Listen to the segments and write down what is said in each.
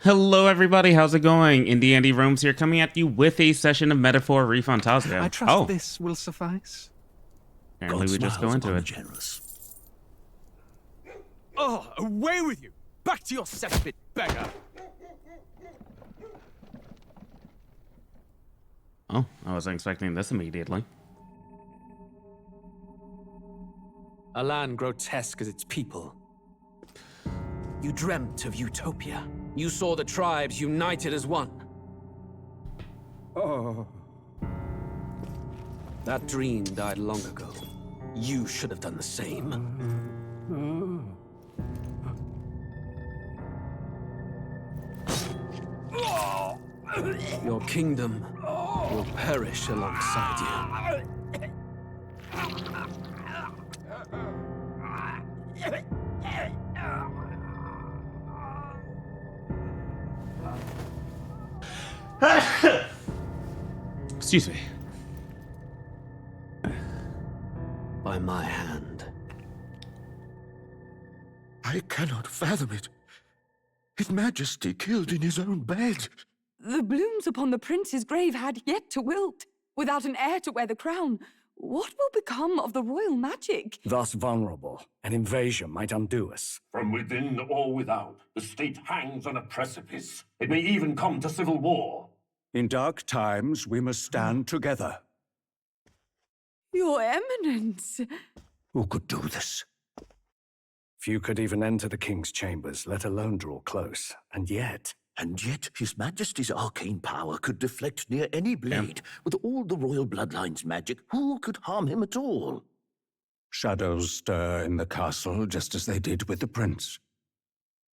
Hello everybody, how's it going? Indie Andy Rome's here, coming at you with a session of Metaphor ReFantazio. I trust this will suffice. Apparently we just go into it. Generous. Oh, away with you! Back to your cesspit, beggar! Oh, I wasn't expecting this immediately. A land grotesque as its people. You dreamt of utopia. You saw the tribes united as one. Oh. That dream died long ago. You should have done the same. Your kingdom will perish alongside you. Excuse me. By my hand. I cannot fathom it. His Majesty killed in his own bed. The blooms upon the prince's grave had yet to wilt. Without an heir to wear the crown, what will become of the royal magic? Thus vulnerable, an invasion might undo us. From within or without, the state hangs on a precipice. It may even come to civil war. In dark times, we must stand together. Your Eminence. Who could do this? Few could even enter the king's chambers, let alone draw close. And yet His Majesty's arcane power could deflect near any blade. With all the royal bloodline's magic, who could harm him at all? shadows stir in the castle just as they did with the prince.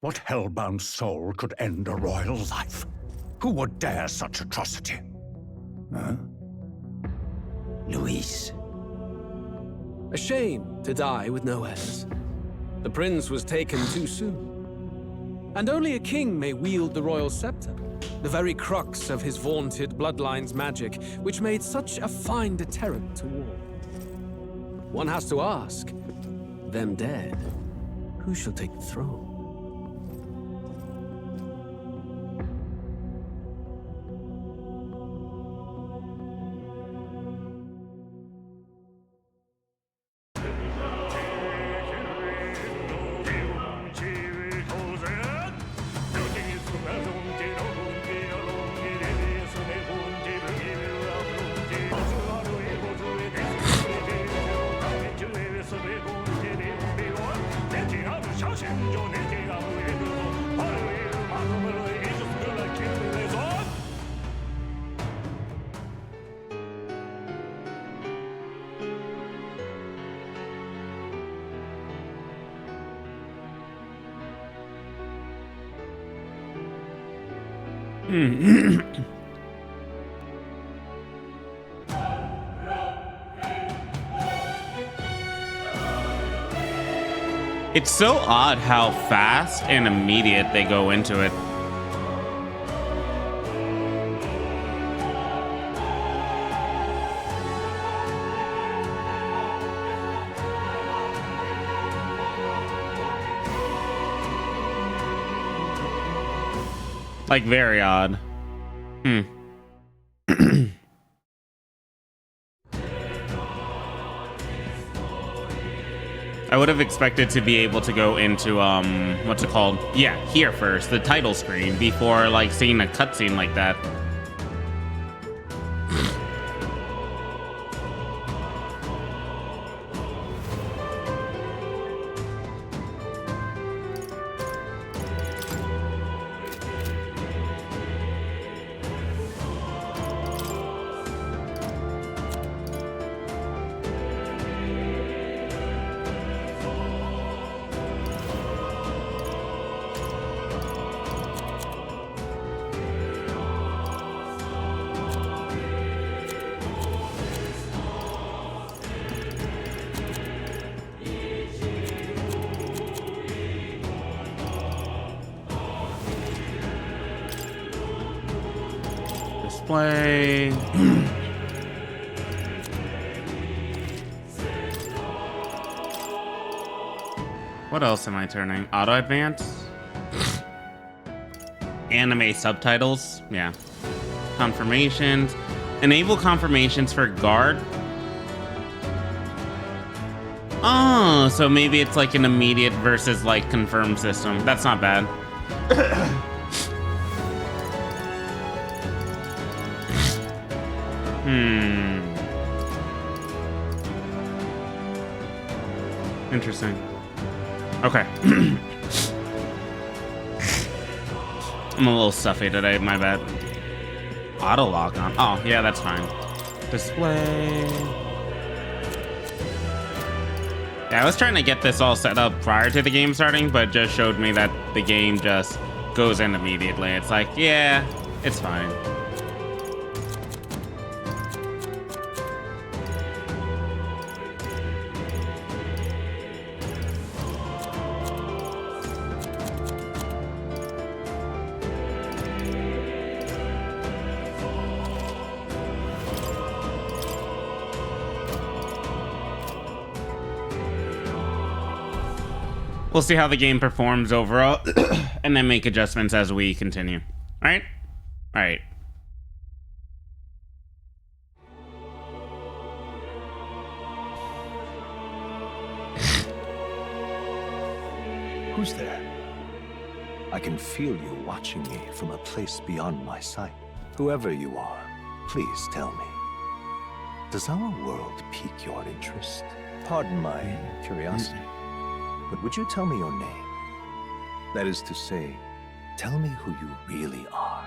What hellbound soul could end a royal life? Who would dare such atrocity? Huh? Luis. A shame to die with no heirs. The prince was taken too soon. And only a king may wield the royal scepter, the very crux of his vaunted bloodline's magic, which made such a fine deterrent to war. One has to ask, them dead, who shall take the throne? It's so odd how fast and immediate they go into it. Like, very odd. I would have expected to be able to go into, what's it called? Yeah, here first, the title screen, before, like, seeing a cutscene like that. Display. What else am I turning? Auto advance? Anime subtitles. Yeah. Confirmations. Enable confirmations for guard. Oh, so maybe it's like an immediate versus like confirmed system. That's not bad. Interesting. Okay. I'm a little stuffy today, my bad. Auto lock on. Oh, yeah, that's fine. Display. Yeah, I was trying to get this all set up prior to the game starting, but it just showed me that the game just goes in immediately. It's like, yeah, it's fine. We'll see how the game performs overall and then make adjustments as we continue. All right? All right. Who's there? I can feel you watching me from a place beyond my sight. Whoever you are, please tell me. Does our world pique your interest? Pardon my curiosity. But would you tell me your name? That is to say, tell me who you really are.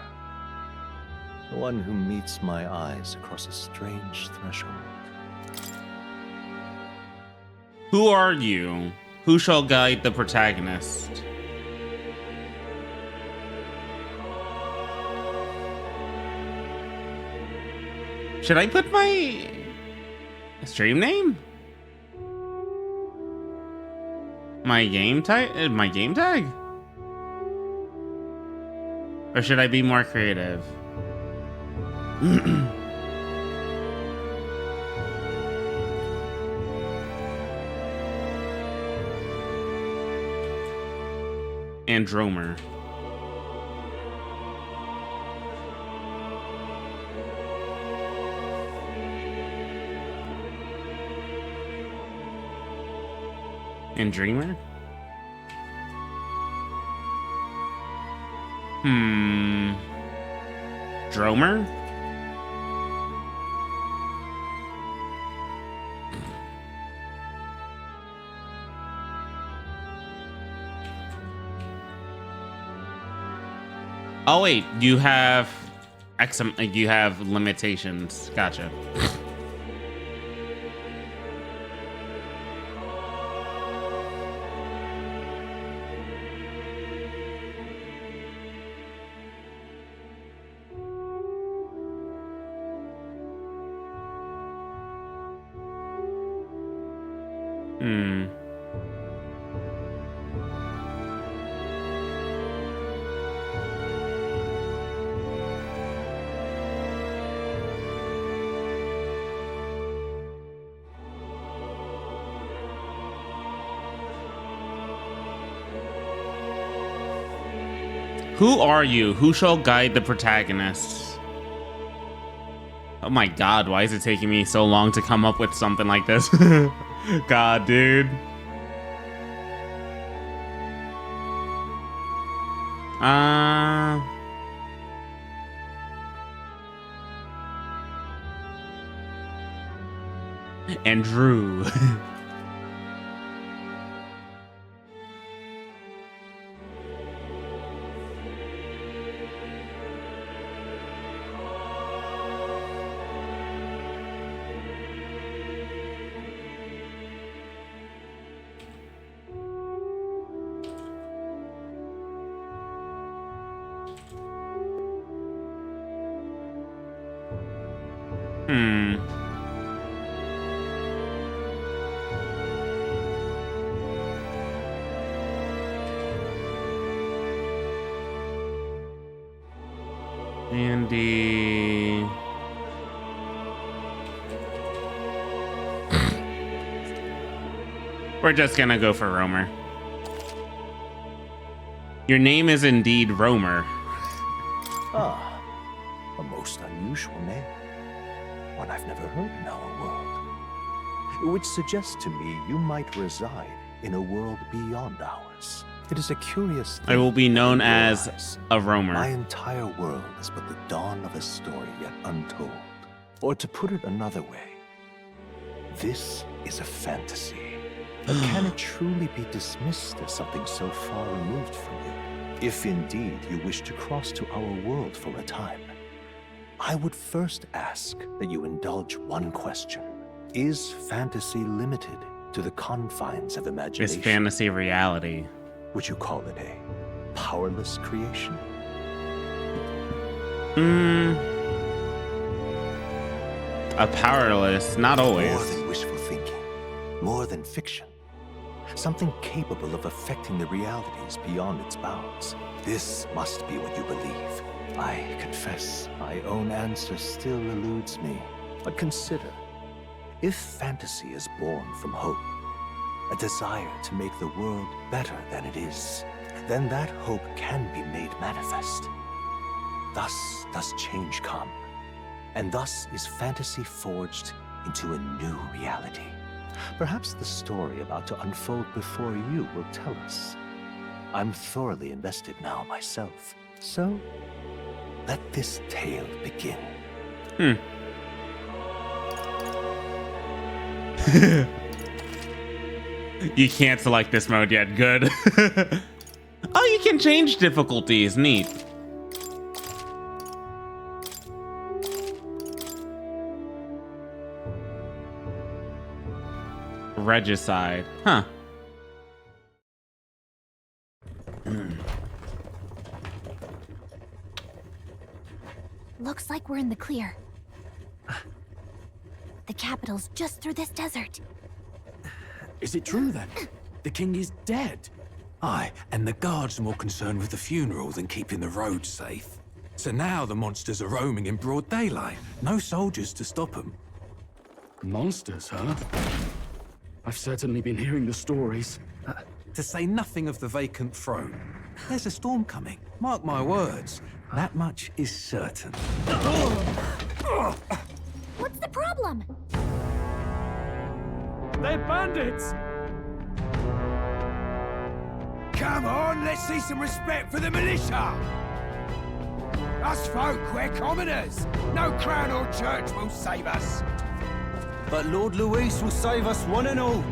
The one who meets my eyes across a strange threshold. Who are you? Who shall guide the protagonist? Should I put my stream name? My game tag? My game tag? Or should I be more creative? Andromer. And Dreamer? Dromer? Oh wait, you have you have limitations. Gotcha. Who are you? Who shall guide the protagonist? Oh my god, why is it taking me so long to come up with something like this? God, dude. Andrew. Andy. We're just gonna go for Romer. Your name is indeed Romer. Ah, a most unusual name. One I've never heard in our world. Which suggests to me you might reside in a world beyond ours. It is a curious thing. I will be known that in your as eyes, a roamer. My entire world is but the dawn of a story yet untold. Or to put it another way, this is a fantasy. But can it truly be dismissed as something so far removed from you? If indeed you wish to cross to our world for a time, I would first ask that you indulge one question. Is fantasy limited to the confines of It's imagination? fantasy reality. Would you call it a powerless creation? A powerless, not always. More than wishful thinking, more than fiction. Something capable of affecting the realities beyond its bounds. This must be what you believe. I confess, my own answer still eludes me. But consider, if fantasy is born from hope, a desire to make the world better than it is, then that hope can be made manifest. Thus does change come, and thus is fantasy forged into a new reality. Perhaps the story about to unfold before you will tell us. I'm thoroughly invested now myself, so let this tale begin. You can't select this mode yet. Good. Oh, you can change difficulties. Neat. Regicide. Huh. Looks like we're in the clear. The capital's just through this desert. Is it true then? The king is dead? Aye, and the guards are more concerned with the funeral than keeping the roads safe. So now the monsters are roaming in broad daylight. No soldiers to stop them. Monsters, huh? I've certainly been hearing the stories. To say nothing of the vacant throne. There's a storm coming. Mark my words. That much is certain. What's the problem? They're bandits! Come on, let's see some respect for the militia! Us folk, we're commoners. No crown or church will save us. But Lord Luis will save us one and all.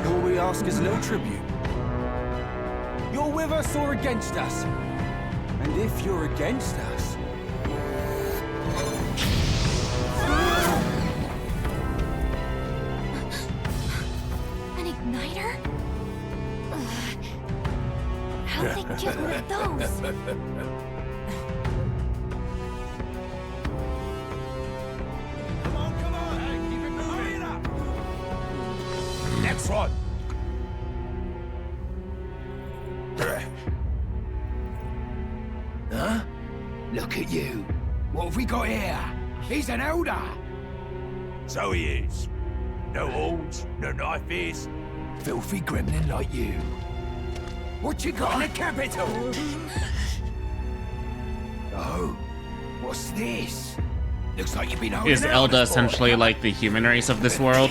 All we ask is little tribute. You're with us or against us? And if you're against us... An igniter? How'd they get one of those? Next one. Huh? Look at you. What have we got here? He's an elder. So he is. No horns, no knife ears. Filthy gremlin like you. What you got in the capital? Oh, what's this? Looks like you've been holding Is out Elda this boy. essentially like the human race of this world?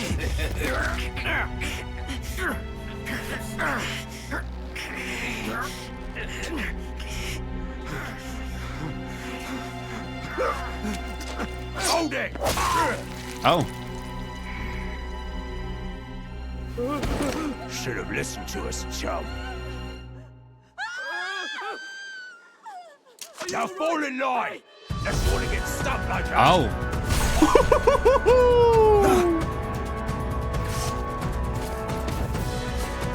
Hold it! Oh. Should have listened to us, chum. Now fall in line! Let's want to get stuck like that. Oh.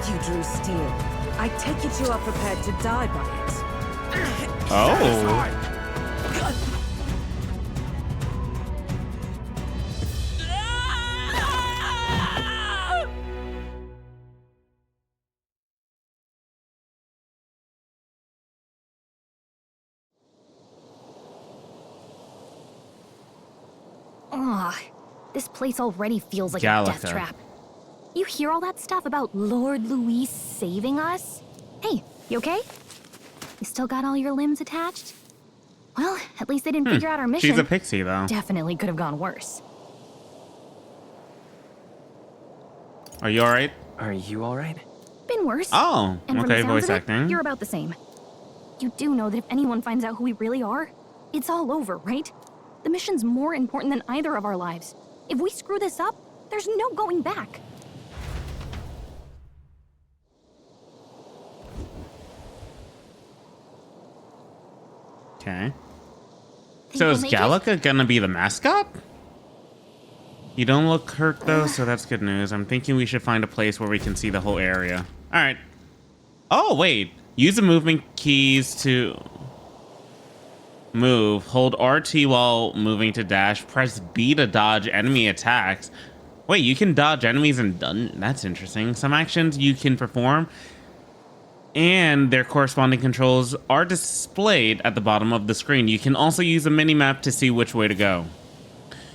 You drew steel. I take it you are prepared to die by it. Oh. Ugh, this place already feels like a Gallica. death trap. You hear all that stuff about Lord Luis saving us? Hey, you okay? You still got all your limbs attached? Well, at least they didn't figure out our mission. She's a pixie, though. Definitely could have gone worse. Are you alright? Are you alright? Been worse. Oh, and from the okay, sounds voice of it, acting. You're about the same. You do know that if anyone finds out who we really are, it's all over, right? The mission's more important than either of our lives. If we screw this up, there's no going back. Okay. So is Gallica gonna be the mascot? You don't look hurt though, so that's good news. I'm thinking we should find a place where we can see the whole area. All right. Oh, wait. Use the movement keys to move. Hold RT while moving to dash. Press B to dodge enemy attacks. Wait, you can dodge enemies and that's interesting. Some actions you can perform and their corresponding controls are displayed at the bottom of the screen. You can also use a mini-map to see which way to go.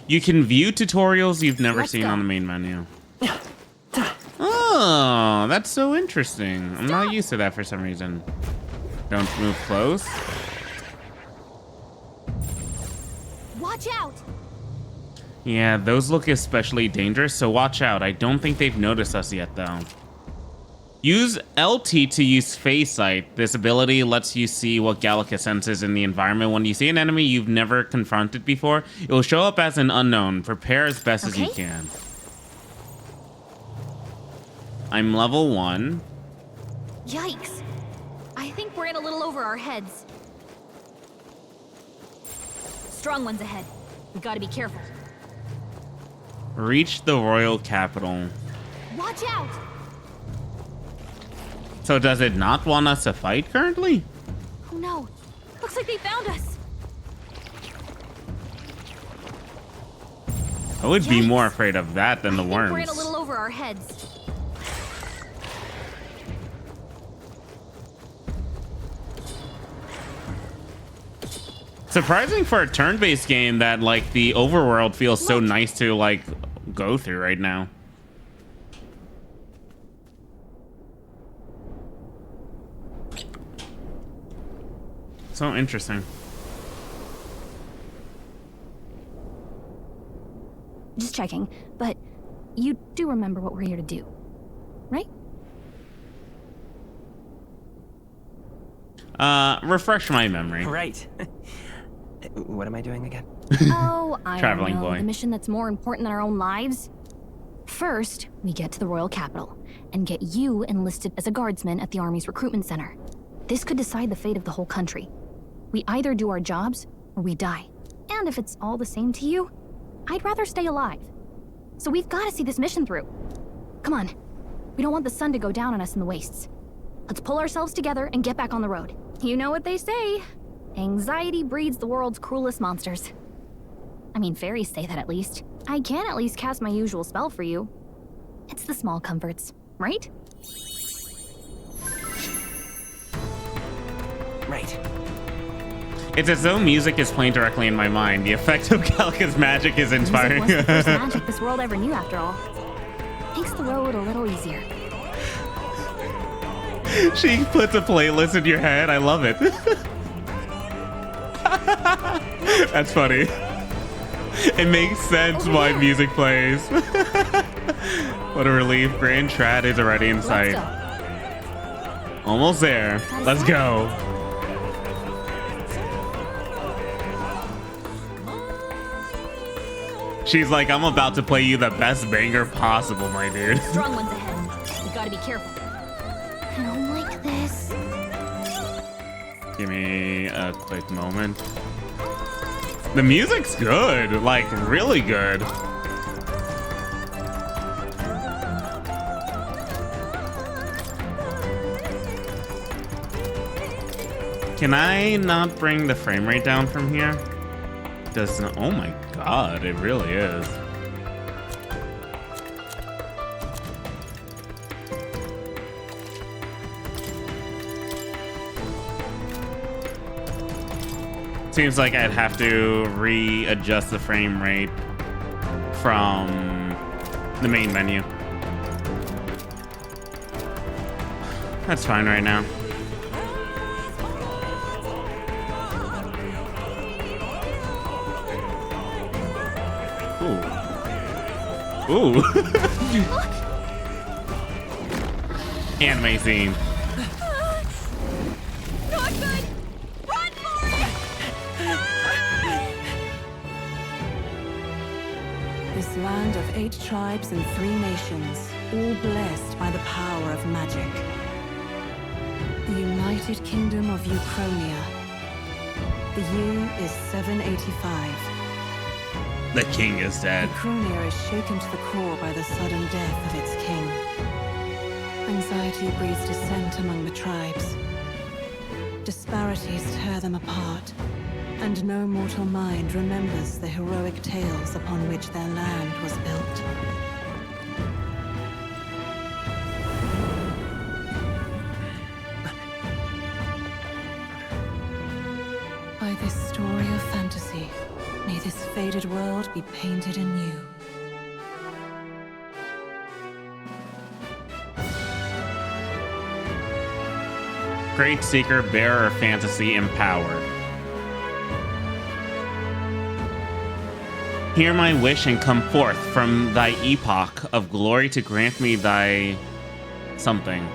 You can view tutorials you've never seen on the main menu. Oh, that's so interesting. I'm not used to that for some reason. Don't move close. Watch out! Yeah, those look especially dangerous, so watch out. I don't think they've noticed us yet, though. Use LT to use phase sight. This ability lets you see what Gallica senses in the environment. When you see an enemy you've never confronted before, it will show up as an unknown. Prepare as best as you can. I'm level 1. Yikes. I think we're in a little over our heads. Strong ones ahead. We gotta be careful. Reach the royal capital. Watch out! So does it not want us to fight currently? Oh no. Looks like they found us. I would be more afraid of that than the worms. We're in a little over our heads. Surprising for a turn-based game that like the overworld feels so nice to like go through right now. So interesting. Just checking, but you do remember what we're here to do, right? Refresh my memory. Right. What am I doing again? Oh, I Traveling don't know. boy. The mission that's more important than our own lives. First, we get to the royal capital and get you enlisted as a guardsman at the army's recruitment center. This could decide the fate of the whole country. We either do our jobs or we die. And if it's all the same to you, I'd rather stay alive. So we've got to see this mission through. Come on. We don't want the sun to go down on us in the wastes. Let's pull ourselves together and get back on the road. You know what they say. Anxiety breeds the world's cruelest monsters. I mean, fairies say that at least. I can at least cast my usual spell for you. It's the small comforts, right? Right. It's as though music is playing directly in my mind. The effect of Gallica's magic is inspiring. Music was the first magic this world ever knew, after all. Makes the road a little easier. She puts a playlist in your head. I love it. That's funny. It makes sense why music plays. What a relief. Grand Trad is already in sight. Almost there. Let's go. She's like, I'm about to play you the best banger possible, my dude. Strong ones ahead. We gotta be careful. I don't like this. Give me a quick moment. The music's good, like really good. Can I not bring the frame rate down from here? Doesn't. Oh my god, it really is. Seems like I'd have to readjust the frame rate from the main menu. That's fine right now. Ooh. Anime scene. Not good! Run for it! This land of 8 tribes and 3 nations, all blessed by the power of magic. The United Kingdom of Uchronia. The year is 785. The king is dead. Uchronia is shaken to the core by the sudden death of its king. Anxiety breeds dissent among the tribes. Disparities tear them apart, and no mortal mind remembers the heroic tales upon which their land was built. By this story of fantasy, may this faded world be painted anew. Great seeker, bearer of fantasy, empowered. Hear my wish and come forth from thy epoch of glory to grant me thy something.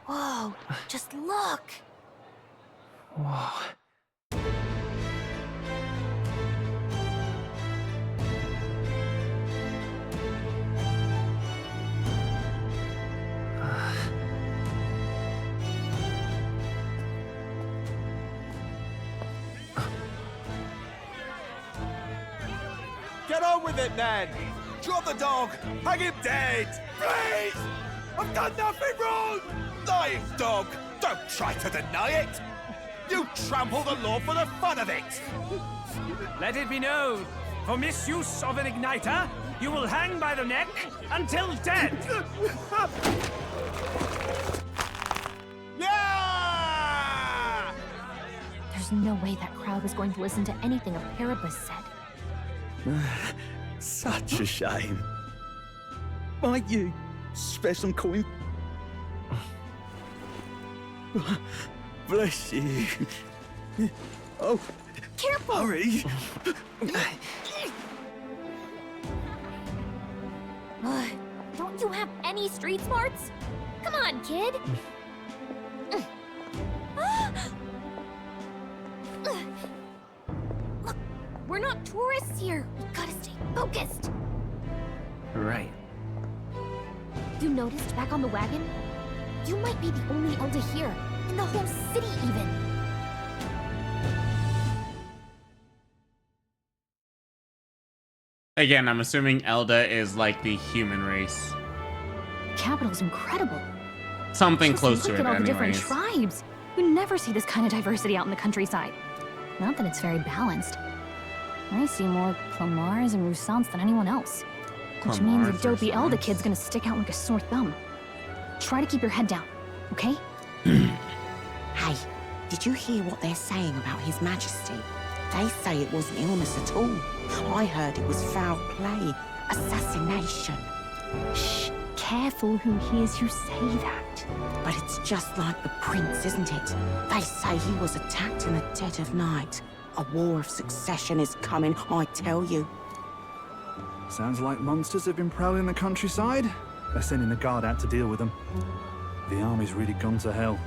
Whoa, just look. Whoa. Get on with it, then! Drop the dog! Hang him dead! Please! I've done nothing wrong! Lying dog! Don't try to deny it! You trample the law for the fun of it! Let it be known, for misuse of an igniter, you will hang by the neck until dead! Yeah! There's no way that crowd was going to listen to anything a Paribus said. Such a shame. Might you spare some coin? Bless you. Oh, careful! Hurry! Don't you have any street smarts? Come on, kid! Look, we're not tourists here. We gotta stay focused. Right. You noticed back on the wagon? You might be the only Elder here, in the whole city even. Again, I'm assuming Elda is like the human race. The capital's incredible. Something Just close to look it at all the different anyways. tribes. You never see this kind of diversity out in the countryside. Not that it's very balanced. I see more Clamars and Roussants than anyone else. Which means a dopey Elda kid's gonna stick out like a sore thumb. Try to keep your head down, okay? Hey, did you hear what they're saying about His Majesty? They say it wasn't illness at all. I heard it was foul play, assassination. Shh, careful who hears you say that. But it's just like the prince, isn't it? They say he was attacked in the dead of night. A war of succession is coming, I tell you. Sounds like monsters have been prowling the countryside. They're sending the guard out to deal with them. The army's really gone to hell.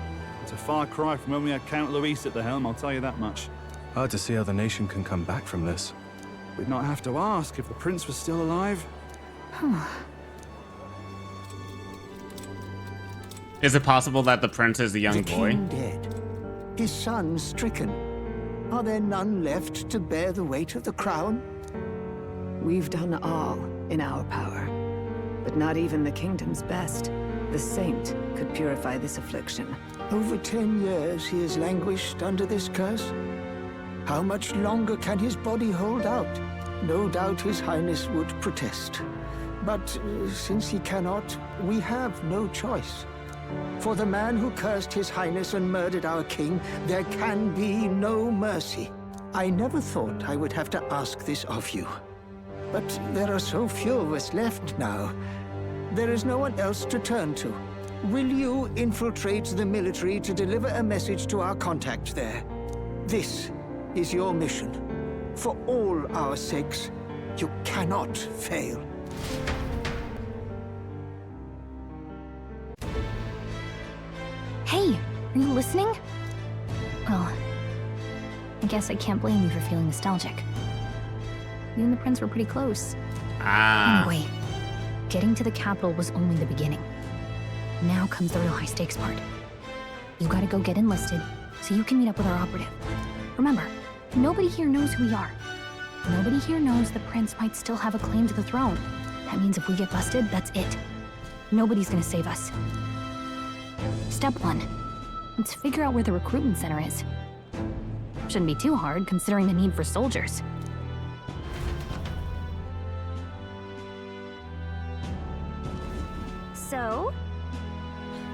It's a far cry from when we had Count Luis at the helm, I'll tell you that much. Hard to see how the nation can come back from this. We'd not have to ask if the prince was still alive. Is it possible that the prince is a young The boy? king dead, his son stricken. Are there none left to bear the weight of the crown? We've done all in our power, but not even the kingdom's best. The saint could purify this affliction. Over 10 years he has languished under this curse. How much longer can his body hold out? No doubt His Highness would protest. But since he cannot, we have no choice. For the man who cursed His Highness and murdered our king, there can be no mercy. I never thought I would have to ask this of you. But there are so few of us left now. There is no one else to turn to. will you infiltrate the military to deliver a message to our contact there? This is your mission. For all our sakes, you cannot fail. Hey, are you listening? Well, I guess I can't blame you for feeling nostalgic. You and the prince were pretty close. Anyway, getting to the capital was only the beginning. Now comes the real high-stakes part. You gotta go get enlisted, so you can meet up with our operative. Remember, nobody here knows who we are. Nobody here knows the prince might still have a claim to the throne. That means if we get busted, that's it. Nobody's gonna save us. Step 1. Let's figure out where the recruitment center is. Shouldn't be too hard, considering the need for soldiers. So?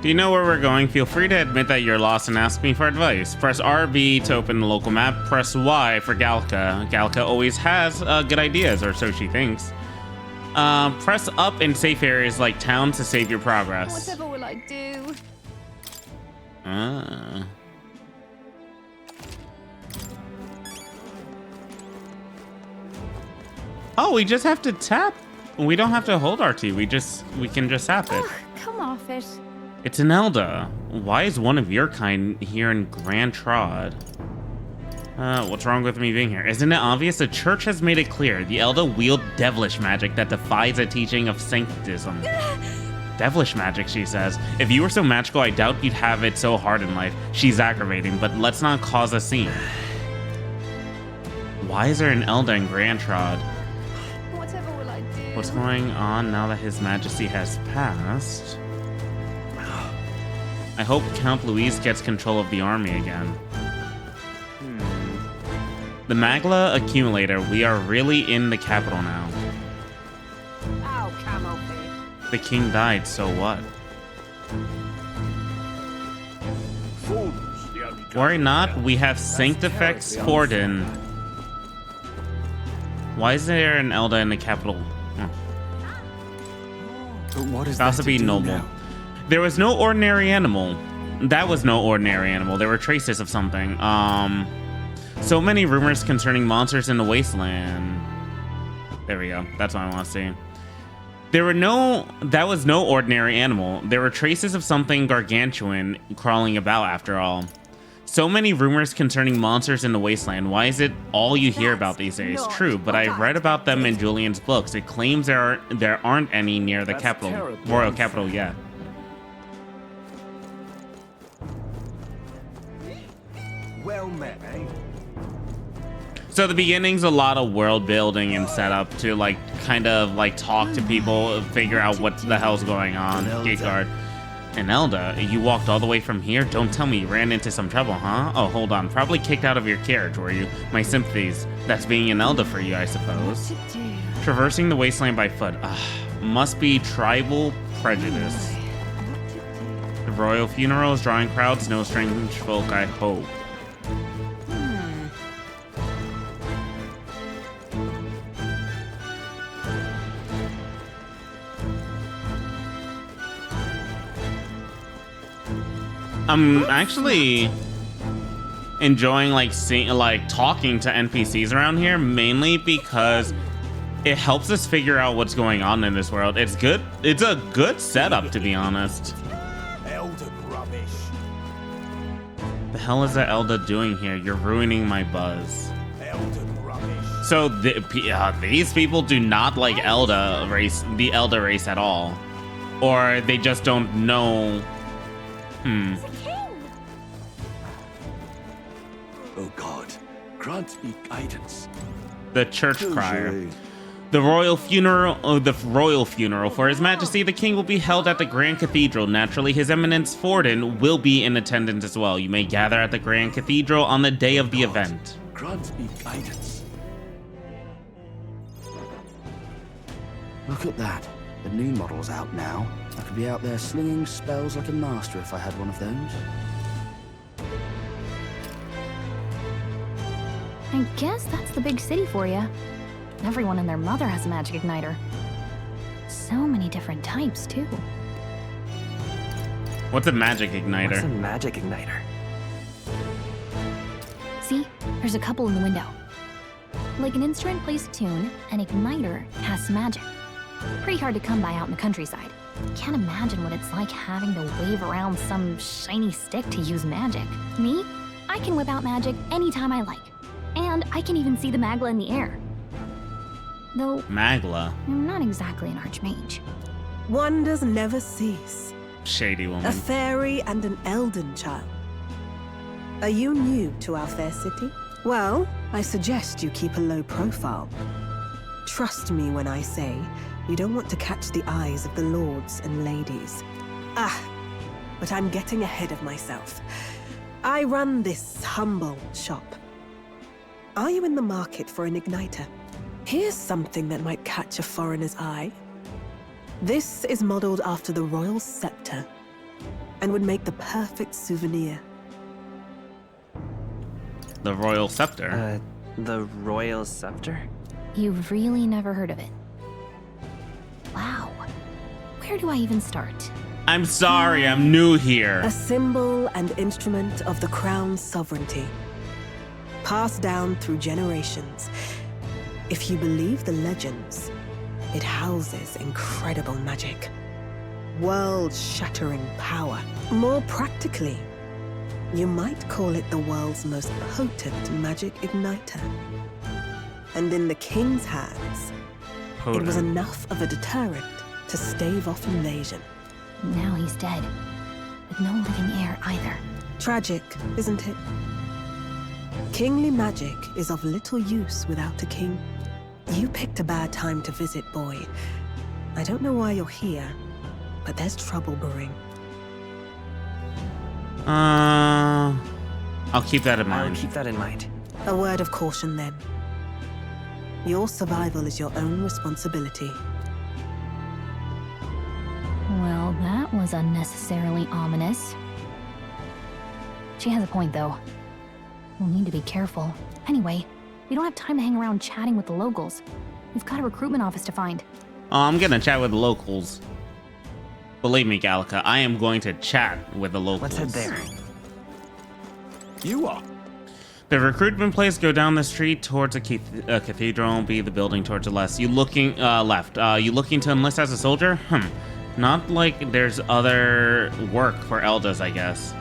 Do you know where we're going? Feel free to admit that you're lost and ask me for advice. Press RB to open the local map. Press Y for Galka. Galka always has good ideas, or so she thinks. Press up in safe areas like towns to save your progress. Whatever will I do? Oh, we just have to tap. We don't have to hold RT. We can just tap it. Come off it. It's an Elda. Why is one of your kind here in Grand Trod? What's wrong with me being here? Isn't it obvious? The church has made it clear. The Elda wield devilish magic that defies the teaching of sanctism. Devilish magic, she says. If you were so magical, I doubt you'd have it so hard in life. She's aggravating, but let's not cause a scene. Why is there an Elda in Grand Trod? Whatever will I do? What's going on now that His Majesty has passed? I hope Count Louise gets control of the army again. The Magla Accumulator. We are really in the capital now. Oh, come off it. The king died, so what? Worry not, we have Sanctifex Forden. Why is there an Elda in the capital? But what is Gossipy Noble. now? There was no ordinary animal. That was no ordinary animal. There were traces of something. So many rumors concerning monsters in the wasteland. There we go. That's what I want to see. That was no ordinary animal. There were traces of something gargantuan crawling about after all. So many rumors concerning monsters in the wasteland. Why is it all you hear about these days? True, but I read about them in Julian's books. It claims there aren't any near the capital, royal capital yet. Well met, eh? So the beginning's a lot of world building and setup to like kind of like talk to people, figure out what the hell's going on. Gatecard. And Elda, you walked all the way from here? Don't tell me you ran into some trouble, huh? Oh, hold on. Probably kicked out of your carriage, were you? My sympathies. That's being an Elda for you, I suppose. Traversing the wasteland by foot. Must be tribal prejudice. The royal funeral is drawing crowds. No strange folk, I hope. I'm actually enjoying like talking to NPCs around here, mainly because it helps us figure out what's going on in this world. It's good. It's a good setup, to be honest. Elder rubbish. The hell is that Elda doing here? You're ruining my buzz. Elder rubbish. So these people do not like the Elda race at all, or they just don't know. Oh God, grant me guidance. The church crier. The royal funeral for His Majesty the King will be held at the Grand Cathedral. Naturally, His Eminence Forden will be in attendance as well. You may gather at the Grand Cathedral on the day of the event. Grant me guidance. Look at that. The new model's out now. I could be out there slinging spells like a master if I had one of those. I guess that's the big city for you. Everyone and their mother has a magic igniter. So many different types, too. What's a magic igniter? What's a magic igniter? See? There's a couple in the window. Like an instrument plays a tune, an igniter casts magic. Pretty hard to come by out in the countryside. Can't imagine what it's like having to wave around some shiny stick to use magic. Me? I can whip out magic anytime I like. And I can even see the Magla in the air. Though, Magla? I'm not exactly an archmage. Wonders never cease. Shady woman. A fairy and an elden child. Are you new to our fair city? Well, I suggest you keep a low profile. Trust me when I say you don't want to catch the eyes of the lords and ladies. But I'm getting ahead of myself. I run this humble shop. Are you in the market for an igniter? Here's something that might catch a foreigner's eye. This is modeled after the royal scepter and would make the perfect souvenir. The royal scepter? The royal scepter? You've really never heard of it. Wow. Where do I even start? I'm sorry, I'm new here. A symbol and instrument of the crown's sovereignty. Passed down through generations. If you believe the legends, it houses incredible magic. World-shattering power. More practically, you might call it the world's most potent magic igniter. And in the king's hands, it was enough of a deterrent to stave off invasion. Now he's dead, with no living heir either. Tragic, isn't it? Kingly magic is of little use without a king. You picked a bad time to visit, boy. I don't know why you're here, but there's trouble brewing. I'll keep that in mind. I'll keep that in mind. A word of caution then. Your survival is your own responsibility. Well, that was unnecessarily ominous. She has a point, though. We'll need to be careful. Anyway, we don't have time to hang around chatting with the locals. We've got a recruitment office to find. Oh, I'm gonna chat with the locals. Believe me, Gallica, I am going to chat with the locals. Let's head there. You are? The recruitment place, go down the street towards a cathedral, be the building towards the left. You looking left. You looking to enlist as a soldier? Not like there's other work for Eldas, I guess.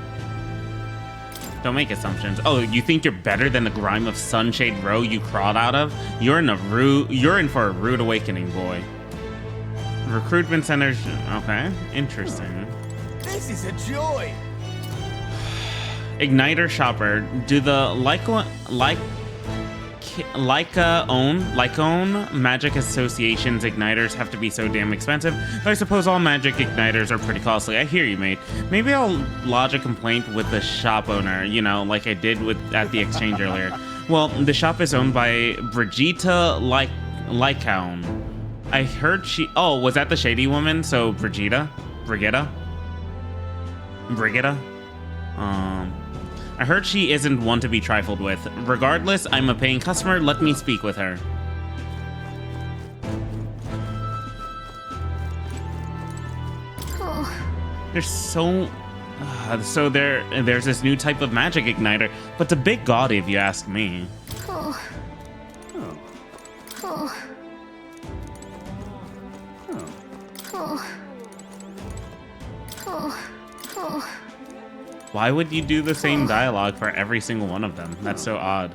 Don't make assumptions. Oh, you think you're better than the grime of Sunshade Row you crawled out of? You're in for a rude awakening, boy. Recruitment centers. Okay, interesting. This is a joy. Igniter shopper. Do the Lyca-own magic associations igniters have to be so damn expensive? I suppose all magic igniters are pretty costly. I hear you, mate. Maybe I'll lodge a complaint with the shop owner, you know, like I did at the exchange earlier. Well, the shop is owned by Brigitta Lycaon. I heard she... Oh, was that the shady woman? So, Brigitta? I heard she isn't one to be trifled with. Regardless, I'm a paying customer. Let me speak with her. There's so... there's this new type of magic igniter, but it's a bit gaudy if you ask me. Why would you do the same dialogue for every single one of them? That's so odd.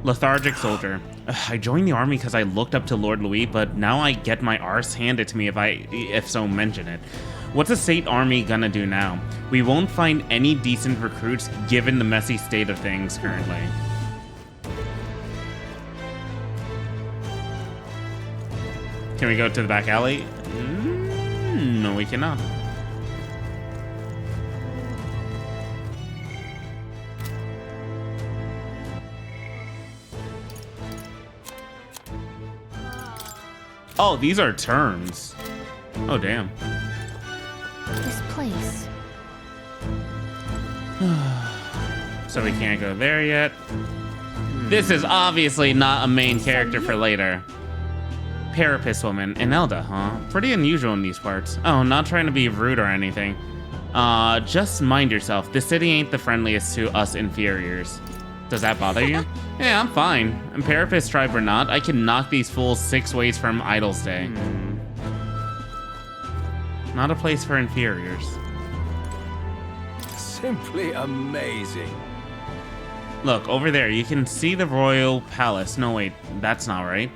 Lethargic soldier. I joined the army because I looked up to Lord Louis, but now I get my arse handed to me if so mention it. What's the state army gonna do now? We won't find any decent recruits given the messy state of things currently. Can we go to the back alley? No, we cannot. Oh, these are turns. Oh, damn. This place. So we can't go there yet. This is obviously not a main character for later. Parapist woman, Inelda, huh? Pretty unusual in these parts. Oh, not trying to be rude or anything. Just mind yourself. The city ain't the friendliest to us inferiors. Does that bother you? Yeah, I'm fine. Parapet's tribe or not, I can knock these fools 6 ways from Idle's Day. Not a place for inferiors. Simply amazing. Look, over there, you can see the royal palace. No, wait, that's not right.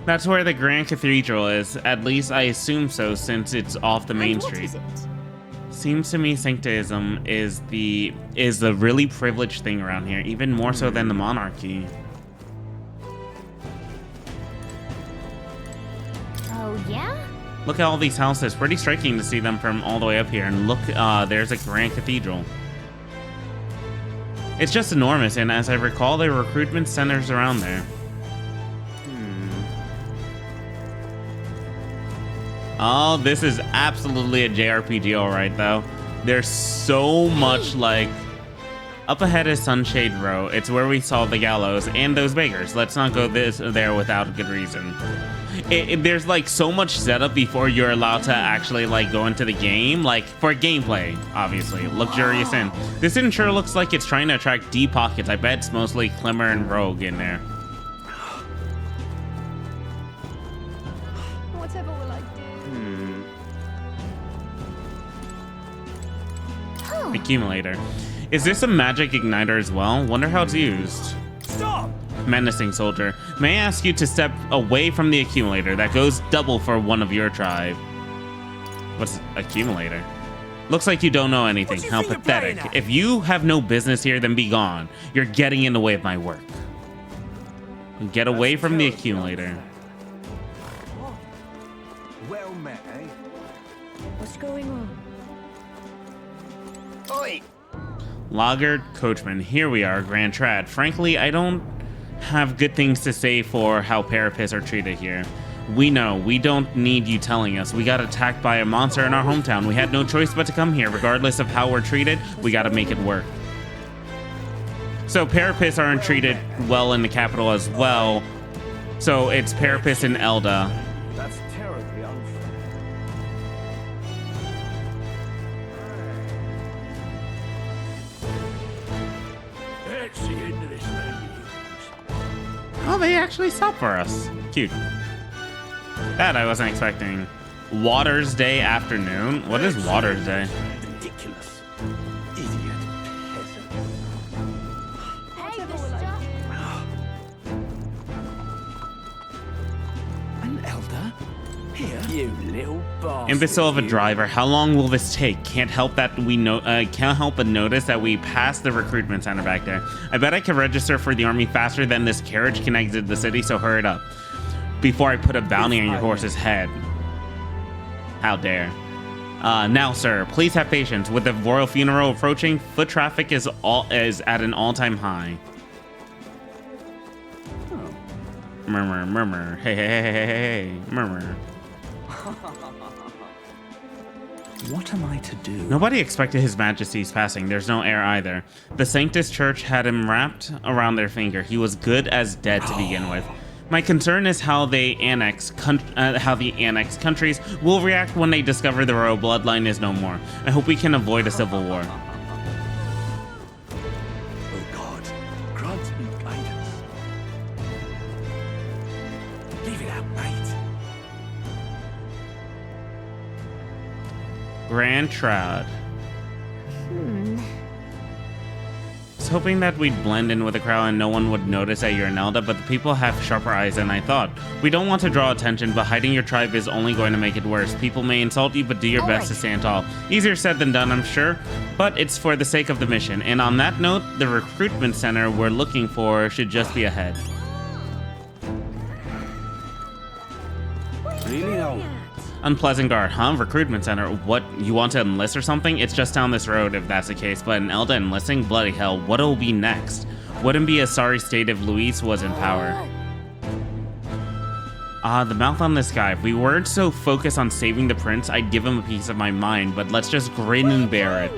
That's where the Grand Cathedral is. At least I assume so, since it's off the main street. Seems to me sanctism is the really privileged thing around here, even more so than the monarchy. Oh, yeah? Look at all these houses. Pretty striking to see them from all the way up here. And look, there's a Grand Cathedral. It's just enormous, and as I recall, there are recruitment centers around there. Oh, this is absolutely a JRPG, alright, though. There's so much, like... Up ahead is Sunshade Row. It's where we saw the gallows and those beggars. Let's not go there without a good reason. There's, like, so much setup before you're allowed to actually, like, go into the game. Like, for gameplay, obviously. Luxurious Inn. This inn sure looks like it's trying to attract deep pockets. I bet it's mostly Clemmer and Rogue in there. Whatever will I do? Accumulator. Is this a magic igniter as well? Wonder how it's used. Stop! Menacing soldier. May I ask you to step away from the accumulator? That goes double for one of your tribe. What's accumulator? Looks like you don't know anything. How pathetic. If you have no business here, then be gone. You're getting in the way of my work. Get away from the accumulator. Well met, eh? What's going on? Oi! Laggard Coachman. Here we are, Grand Trad. Frankly, I don't have good things to say for how Parapets are treated here. We know. We don't need you telling us. We got attacked by a monster in our hometown. We had no choice but to come here. Regardless of how we're treated, we gotta make it work. So Parapets aren't treated well in the capital as well. So it's Parapets and Elda. That's terribly unfair. That's the end of this man. Oh, they actually stopped for us. Cute. That I wasn't expecting. Water's Day afternoon? What is Water's Day? Ridiculous. Idiot. Peasant. Hey, mister. An elder? Here? You little bastard. Imbecile of a driver. How long will this take? Can't help but notice that we passed the recruitment center back there. I bet I can register for the army faster than this carriage can exit the city, so hurry it up. Before I put a bounty on your horse's head. How dare. Now, sir, please have patience. With the royal funeral approaching, foot traffic is at an all-time high. Murmur, murmur. Hey, hey, hey, hey, hey, hey. Murmur. What am I to do? Nobody expected His Majesty's passing. There's no heir either. The Sanctus Church had him wrapped around their finger. He was good as dead to begin with. My concern is how the annexed countries will react when they discover the royal bloodline is no more. I hope we can avoid a civil war. Oh God, grant me guidance. Leave it out, mate. Grand Trad. I was hoping that we'd blend in with the crowd and no one would notice that you're an Elda, but the people have sharper eyes than I thought. We don't want to draw attention, but hiding your tribe is only going to make it worse. People may insult you, but do your best to stand tall. Easier said than done, I'm sure, but it's for the sake of the mission. And on that note, the recruitment center we're looking for should just be ahead. Really now? Unpleasant guard, huh? Recruitment center. What, you want to enlist or something? It's just down this road if that's the case, but an Elda enlisting? Bloody hell, what'll be next? Wouldn't be a sorry state if Luis was in power. The mouth on this guy. If we weren't so focused on saving the prince, I'd give him a piece of my mind, but let's just grin and bear it.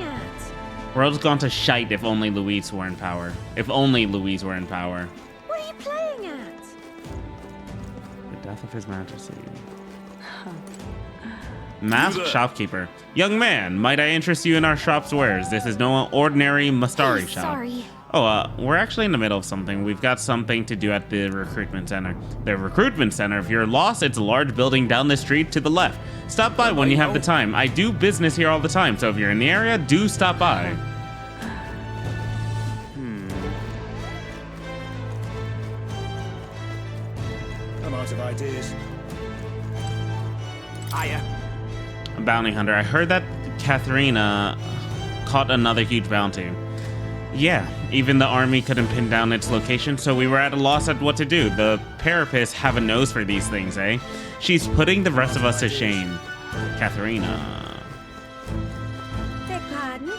World's gone to shite if only Luis were in power. If only Luis were in power. What are you playing at? Good Death of His Majesty. Masked shopkeeper. Young man, might I interest you in our shop's wares? This is no ordinary Mastari shop. Sorry. Oh, we're actually in the middle of something. We've got something to do at the recruitment center. The recruitment center, if you're lost, it's a large building down the street to the left. Stop by when you have the time. I do business here all the time, so if you're in the area, do stop by. I'm out of ideas. Hiya. A bounty hunter. I heard that Katharina caught another huge bounty. Yeah, even the army couldn't pin down its location, so we were at a loss at what to do. The Parapists have a nose for these things, eh? She's putting the rest of us to shame. Katharina. Beg pardon?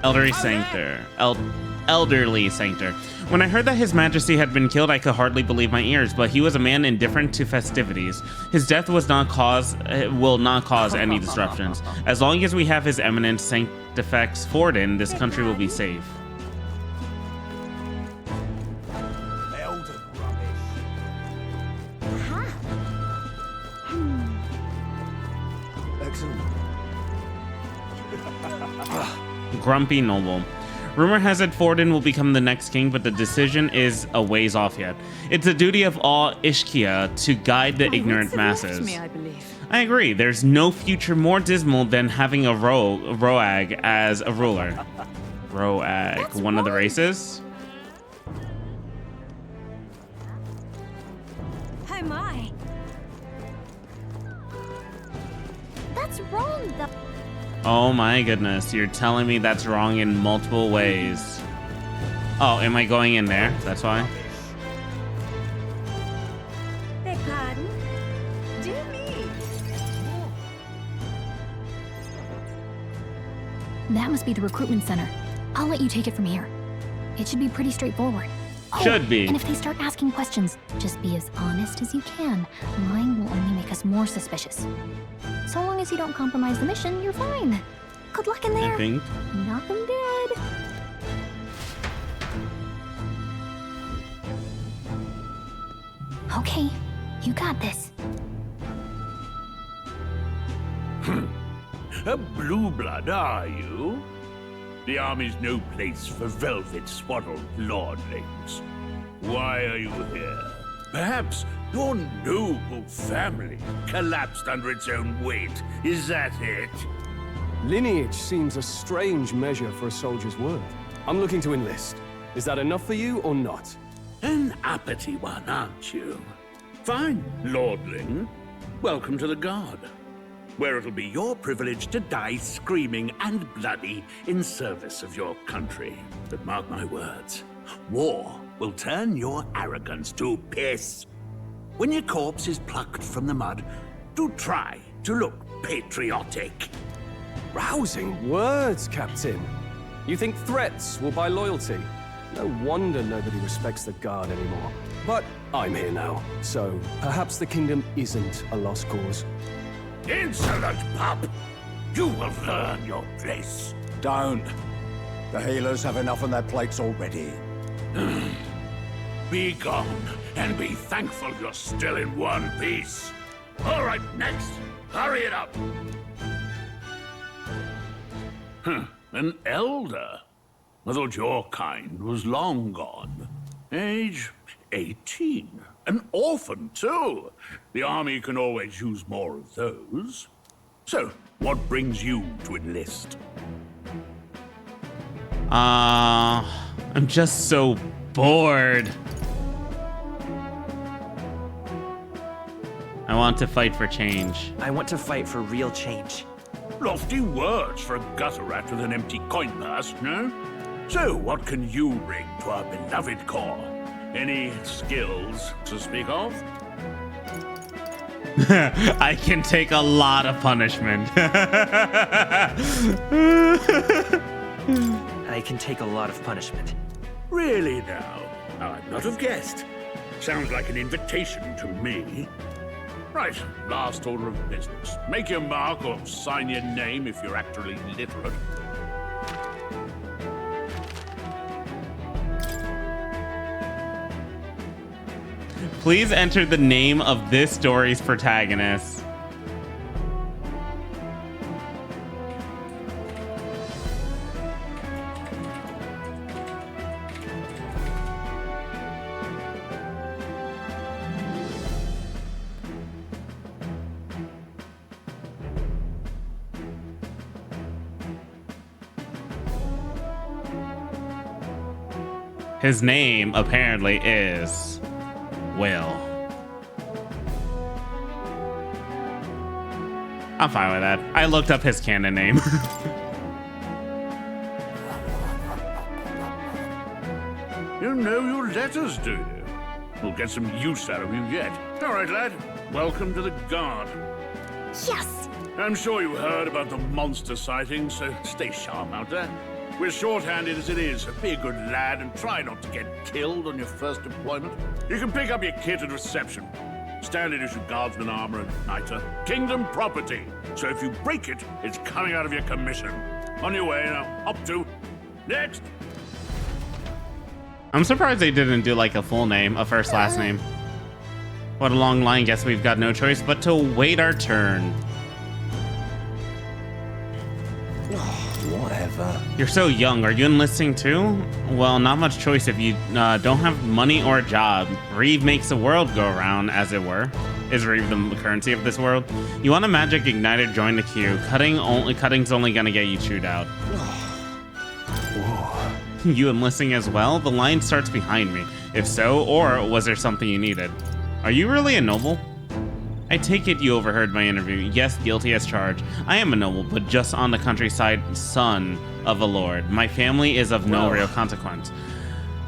Elderly Sanctor. Elderly Sanctor. When I heard that His Majesty had been killed, I could hardly believe my ears, but he was a man indifferent to festivities. His death will not cause any disruptions. As long as we have His Eminence Sanctifex Forden, this country will be safe. Grumpy noble. Rumor has it Forden will become the next king, but the decision is a ways off yet. It's the duty of all Ishkia to guide the ignorant masses. I agree. There's no future more dismal than having a Roag as a ruler. Roag, one of the races? Oh my. That's wrong. Oh my goodness, you're telling me that's wrong in multiple ways. Oh, am I going in there? That's why? Beg pardon? Dear me. That must be the recruitment center. I'll let you take it from here. It should be pretty straightforward. Oh, should be. And if they start asking questions, just be as honest as you can. Lying will only make us more suspicious. So long as you don't compromise the mission, you're fine. Good luck in there. I think. Nothing dead. Okay, you got this. A blue blood, are you? The army's no place for velvet-swaddled lordlings. Why are you here? Perhaps your noble family collapsed under its own weight. Is that it? Lineage seems a strange measure for a soldier's worth. I'm looking to enlist. Is that enough for you or not? An uppity one, aren't you? Fine, lordling. Welcome to the Guard, where it'll be your privilege to die screaming and bloody in service of your country. But mark my words, war will turn your arrogance to piss. When your corpse is plucked from the mud, do try to look patriotic. Rousing words, Captain. You think threats will buy loyalty? No wonder nobody respects the Guard anymore. But I'm here now, so perhaps the kingdom isn't a lost cause. Insolent pup! You will learn your place. Don't. The healers have enough on their plates already. Be gone, and be thankful you're still in one piece. All right, next. Hurry it up. An elder? I thought your kind was long gone. Age 18. An orphan, too. The army can always use more of those. So, what brings you to enlist? I'm just so bored. I want to fight for change. I want to fight for real change. Lofty words for a gutter rat with an empty coin purse, no? So, what can you bring to our beloved corps? Any skills to speak of? I can take a lot of punishment. I can take a lot of punishment. Really now? I'd not have guessed. Sounds like an invitation to me. Right, last order of business. Make your mark or sign your name if you're actually literate. Please enter the name of this story's protagonist. His name apparently is Will. I'm fine with that. I looked up his canon name. You know your letters, do you? We'll get some use out of you yet. All right, lad. Welcome to the Guard. Yes! I'm sure you heard about the monster sightings, so stay sharp out there. We're short-handed as it is, so be a good lad and try not to get killed on your first deployment. You can pick up your kit at reception. Standard issue guardsman armor and igniter. Kingdom property. So if you break it, it's coming out of your commission. On your way now. Up to. Next. I'm surprised they didn't do like a full name, a first last name. What a long line. Guess we've got no choice but to wait our turn. Whatever. You're so young. Are you enlisting too? Well, not much choice if you don't have money or a job. Reeve makes the world go around, as it were. Is Reeve the currency of this world? You want a magic igniter? Join the queue. Cutting's only gonna get you chewed out. You enlisting as well? The line starts behind me. If so, or was there something you needed? Are you really a noble? I take it you overheard my interview. Yes, guilty as charged. I am a noble, but just on the countryside, son of a lord. My family is of no real consequence.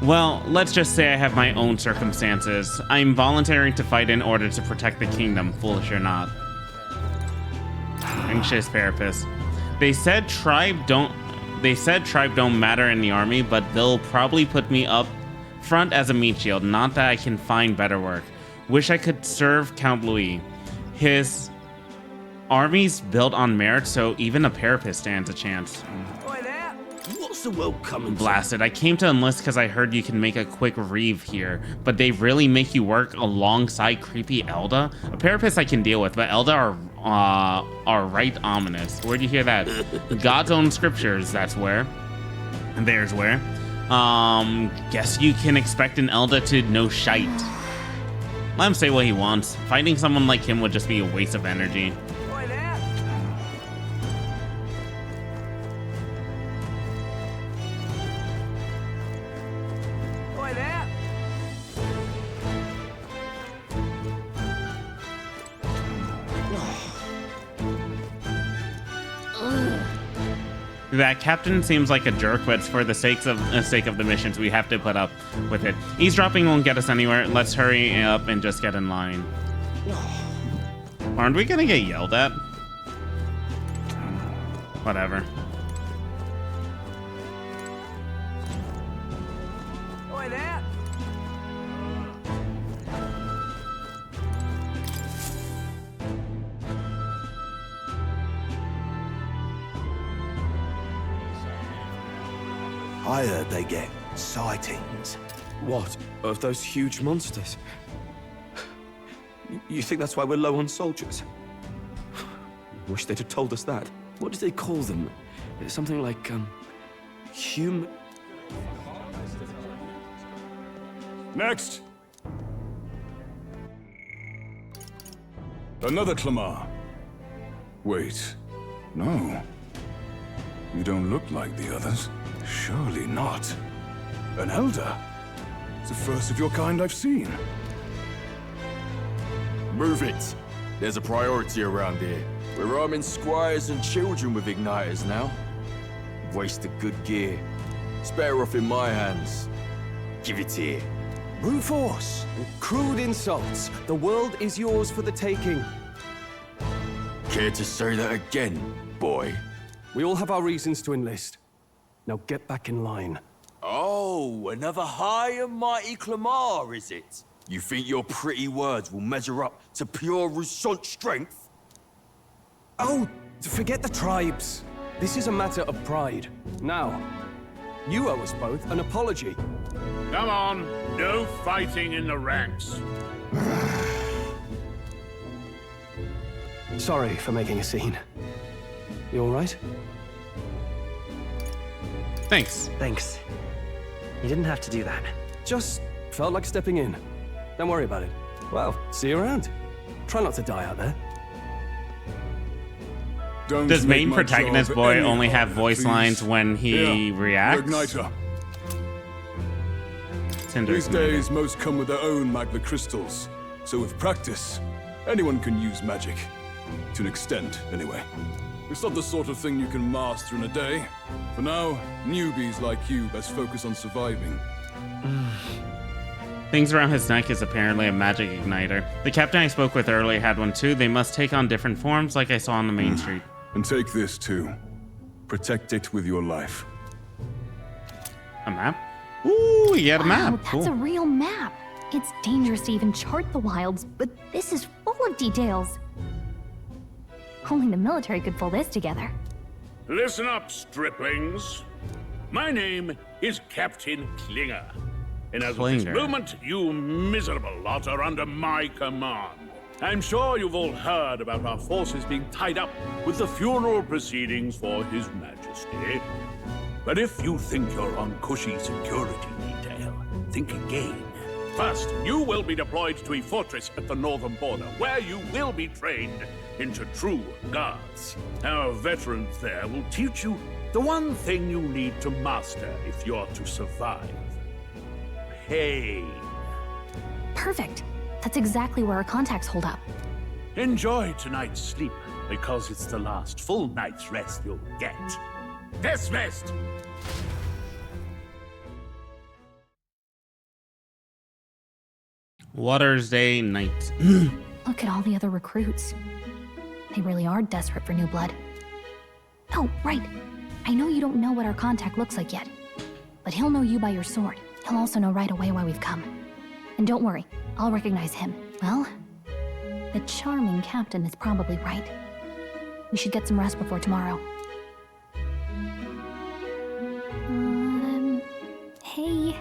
Well, let's just say I have my own circumstances. I'm volunteering to fight in order to protect the kingdom, foolish or not. Anxious therapist. They said tribe don't matter in the army, but they'll probably put me up front as a meat shield. Not that I can find better work. Wish I could serve Count Louis. His army's built on merit, so even a parapet stands a chance. What's the world coming to? Blasted. I came to enlist because I heard you can make a quick reeve here, but they really make you work alongside creepy Elda? A parapet I can deal with, but Elda are right ominous. Where'd you hear that? God's own scriptures, that's where. And there's where. Guess you can expect an Elda to know shite. Let him say what he wants. Fighting someone like him would just be a waste of energy. That captain seems like a jerk, but it's for the sake of the missions, we have to put up with it. Eavesdropping won't get us anywhere. Let's hurry up and just get in line. Aren't we gonna get yelled at? Whatever. I heard they get sightings. What? Of those huge monsters? You think that's why we're low on soldiers? Wish they'd have told us that. What did they call them? Something like, human... Next! Another Clamar. Wait, no. You don't look like the others. Surely not. An elder? It's the first of your kind I've seen. Move it. There's a priority around here. We're arming squires and children with igniters now. Wasted good gear. It's better off in my hands. Give it here. Brute force. Crude insults. The world is yours for the taking. Care to say that again, boy? We all have our reasons to enlist. Now get back in line. Oh, another high and mighty Clamar, is it? You think your pretty words will measure up to pure Rousseau strength? Oh, forget the tribes. This is a matter of pride. Now, you owe us both an apology. Come on, no fighting in the ranks. Sorry for making a scene. You alright? Thanks. Thanks. You didn't have to do that. Just felt like stepping in. Don't worry about it. Well, see you around. Try not to die out there. Does main protagonist boy only have voice lines when he reacts? Igniter. Tinder These days, most come with their own magna crystals. So with practice, anyone can use magic. To an extent, anyway. It's not the sort of thing you can master in a day. For now, newbies like you best focus on surviving. Things around his neck is apparently a magic igniter. The captain I spoke with earlier had one too. They must take on different forms like I saw on the main street. And take this too. Protect it with your life. A map? Ooh, you got a map. Wow, that's a real map. It's dangerous to even chart the wilds, but this is full of details. Only the military could pull this together. Listen up, striplings. My name is Captain Klinger. And as of this moment, you miserable lot are under my command. I'm sure you've all heard about our forces being tied up with the funeral proceedings for His Majesty. But if you think you're on cushy security detail, think again. First, you will be deployed to a fortress at the northern border, where you will be trained into true guards. Our veterans there will teach you the one thing you need to master if you're to survive. Pain. Perfect. That's exactly where our contacts hold up. Enjoy tonight's sleep, because it's the last full night's rest you'll get. Dismissed! Water's Day night. Look at all the other recruits. They really are desperate for new blood. Oh, right. I know you don't know what our contact looks like yet, but he'll know you by your sword. He'll also know right away why we've come. And don't worry, I'll recognize him. Well, the charming captain is probably right. We should get some rest before tomorrow. Hey.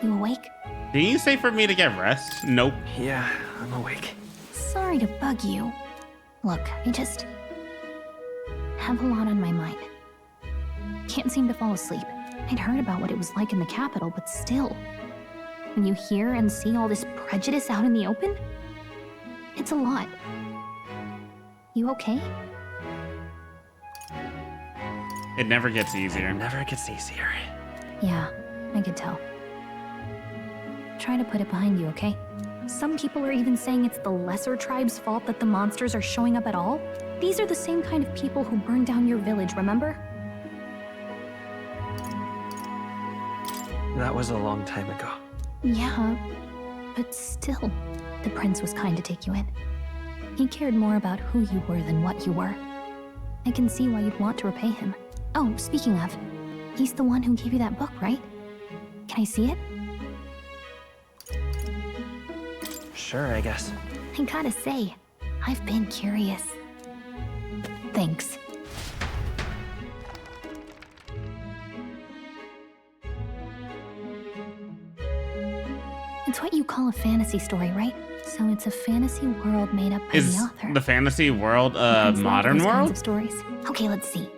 You awake? Did you say for me to get rest? Nope. Yeah, I'm awake. Sorry to bug you. Look, I just have a lot on my mind. Can't seem to fall asleep. I'd heard about what it was like in the capital, but still. When you hear and see all this prejudice out in the open, it's a lot. You okay? It never gets easier. It never gets easier. Yeah, I could tell. Try to put it behind you, okay? Some people are even saying it's the lesser tribe's fault that the monsters are showing up at all. These are the same kind of people who burned down your village, remember? That was a long time ago. Yeah, but still, the prince was kind to take you in. He cared more about who you were than what you were. I can see why you'd want to repay him. Oh, speaking of, he's the one who gave you that book, right? Can I see it? Sure, I guess. I gotta say, I've been curious. Thanks. It's what you call a fantasy story, right? So it's a fantasy world made up by Is the author. the fantasy world a Kids love modern those kinds world? of stories. Okay, let's see.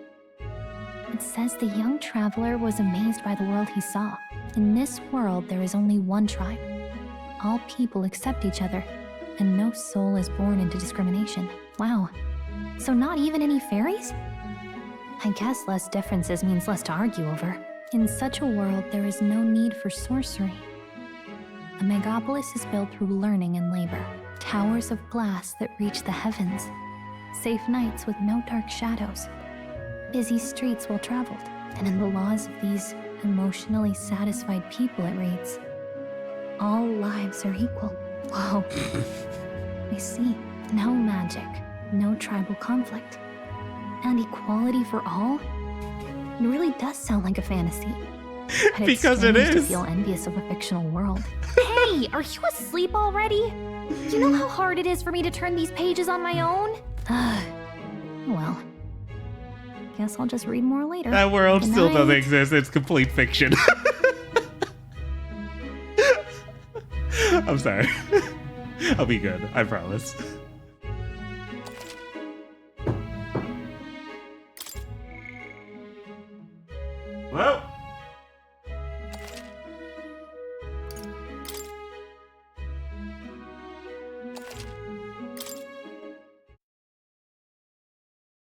It says the young traveler was amazed by the world he saw. In this world, there is only one tribe. All people accept each other, and no soul is born into discrimination. Wow. So not even any fairies? I guess less differences means less to argue over. In such a world, there is no need for sorcery. A megapolis is built through learning and labor. Towers of glass that reach the heavens. Safe nights with no dark shadows. Busy streets well traveled. And in the laws of these emotionally satisfied people, it reads, all lives are equal. Whoa. I see. No magic, no tribal conflict, and equality for all? It really does sound like a fantasy. But Because it it's strange is. to feel envious of a fictional world. Hey, are you asleep already? You know how hard it is for me to turn these pages on my own? Well, guess I'll just read more later. That world Good still night. doesn't exist. It's complete fiction. I'm sorry. I'll be good. I promise.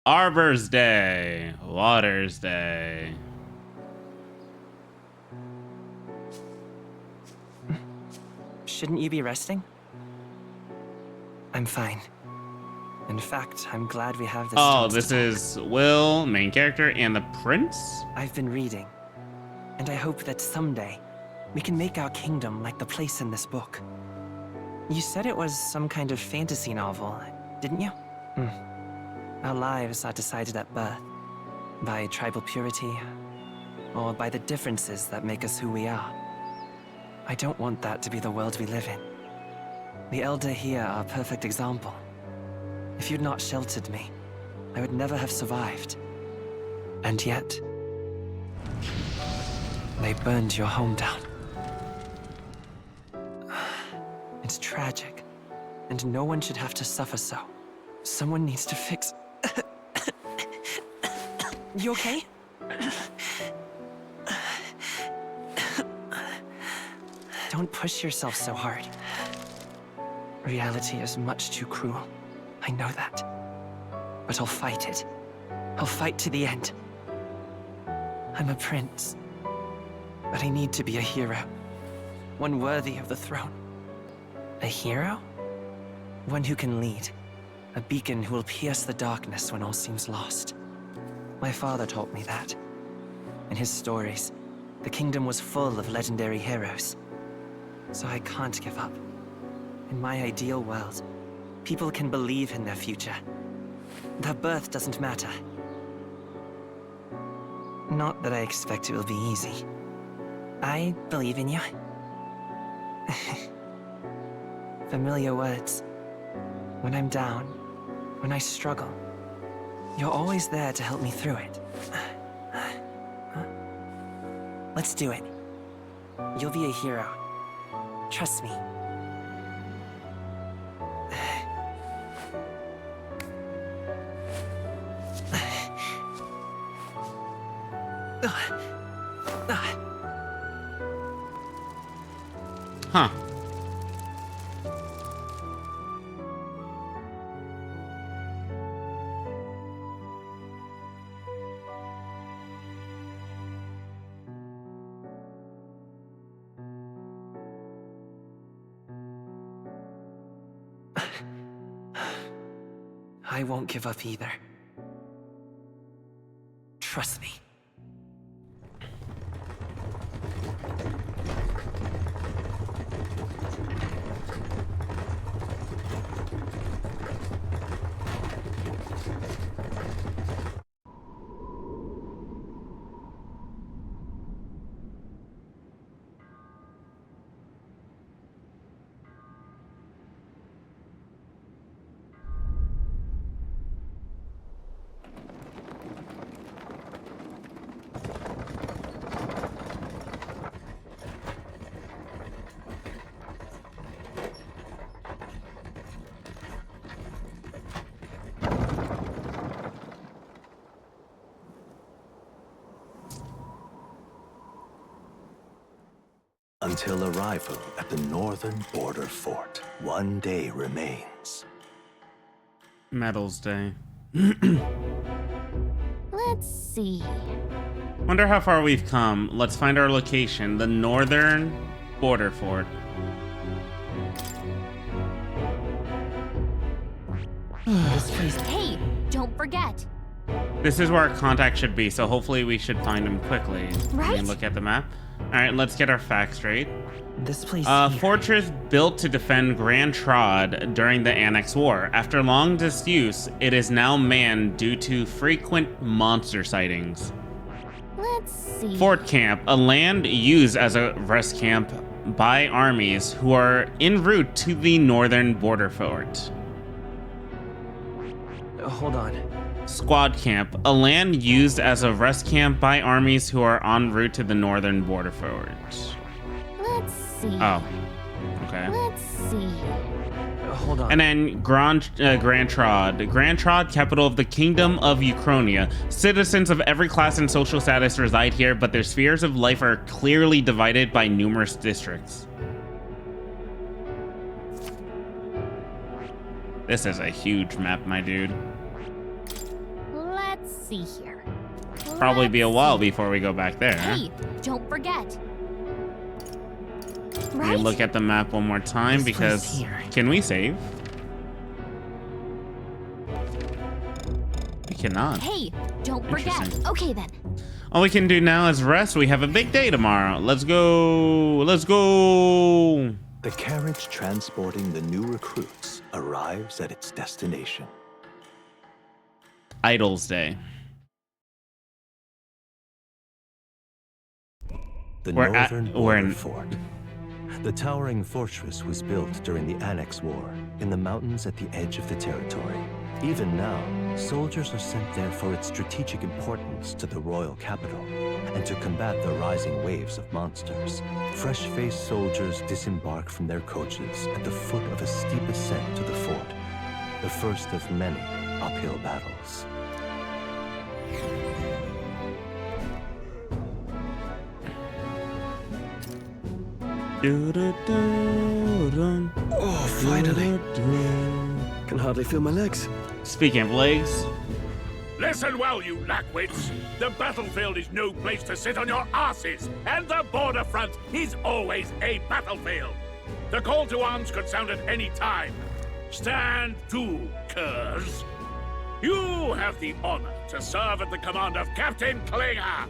Arbor's Day. Water's Day. Shouldn't you be resting? I'm fine. In fact, I'm glad we have this. Oh, this is Will, main character, and the prince? I've been reading, and I hope that someday we can make our kingdom like the place in this book. You said it was some kind of fantasy novel, didn't you? Our lives are decided at birth, by tribal purity, or by the differences that make us who we are. I don't want that to be the world we live in. The Elder here are a perfect example. If you'd not sheltered me, I would never have survived. And yet, they burned your home down. It's tragic, and no one should have to suffer so. Someone needs to fix... You okay? Don't push yourself so hard. Reality is much too cruel. I know that. But I'll fight it. I'll fight to the end. I'm a prince. But I need to be a hero. One worthy of the throne. A hero? One who can lead. A beacon who will pierce the darkness when all seems lost. My father taught me that. In his stories, the kingdom was full of legendary heroes. So I can't give up. In my ideal world, people can believe in their future. Their birth doesn't matter. Not that I expect it will be easy. I believe in you. Familiar words. When I'm down, when I struggle, you're always there to help me through it. Let's do it. You'll be a hero. Trust me. Huh. I won't give up either. Trust me. Until arrival at the northern border fort, one day remains. Medals Day. Let's see. Wonder how far we've come. Let's find our location, the northern border fort. Hey, don't forget. This is where our contact should be, so hopefully we should find him quickly. Right? Let me look at the map. All right, let's get our facts straight. This place fortress built to defend Grand Trod during the Annex War. After long disuse, it is now manned due to frequent monster sightings. Let's see. Fort Camp, a land used as a rest camp by armies who are en route to the northern border fort. Hold on. Squad Camp, a land used as a rest camp by armies who are en route to the northern border fort. Let's see. Oh, okay. Let's see. Hold on. And then Grand Trod. Grand Trod, capital of the Kingdom of Uchronia. Citizens of every class and social status reside here, but their spheres of life are clearly divided by numerous districts. This is a huge map, my dude. see here. Probably be a while before we go back there. Hey, don't forget. Let me Right? look at the map one more time because can we save? We cannot. Hey, don't forget. Interesting. Okay then. All we can do now is rest. We have a big day tomorrow. Let's go. Let's go. The carriage transporting the new recruits arrives at its destination. Idols Day. The We're northern we're border in fort. The towering fortress was built during the Annex War in the mountains at the edge of the territory. Even now, soldiers are sent there for its strategic importance to the royal capital and to combat the rising waves of monsters. Fresh-faced soldiers disembark from their coaches at the foot of a steep ascent to the fort, the first of many uphill battles. Oh, finally. Can hardly feel my legs. Speaking of legs. Listen well, you lackwits. The battlefield is no place to sit on your asses, and the border front is always a battlefield. The call to arms could sound at any time. Stand to, curs. You have the honor to serve at the command of Captain Klinger,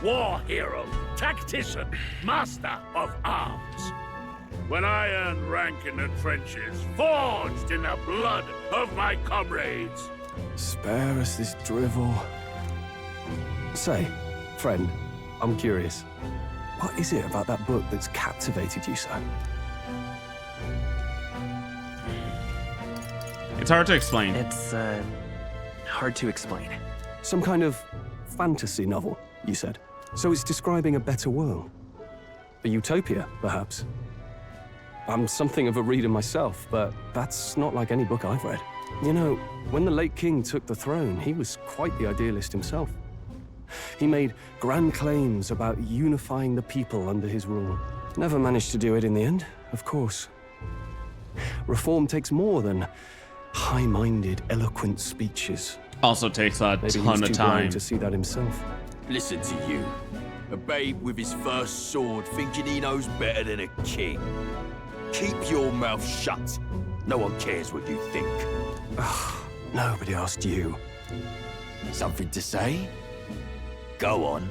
war hero, tactician, master of arms. When I earned rank in the trenches, forged in the blood of my comrades. Spare us this drivel. Say, friend, I'm curious. What is it about that book that's captivated you so? It's hard to explain. It's, hard to explain. Some kind of fantasy novel, you said. So it's describing a better world. A utopia, perhaps. I'm something of a reader myself, but that's not like any book I've read. You know, when the late king took the throne, he was quite the idealist himself. He made grand claims about unifying the people under his rule. Never managed to do it in the end, of course. Reform takes more than high-minded, eloquent speeches. Also takes a Maybe ton he's of too time blind to see that himself. Listen to you. A babe with his first sword thinking he knows better than a king. Keep your mouth shut. No one cares what you think. Nobody asked you. Something to say? Go on.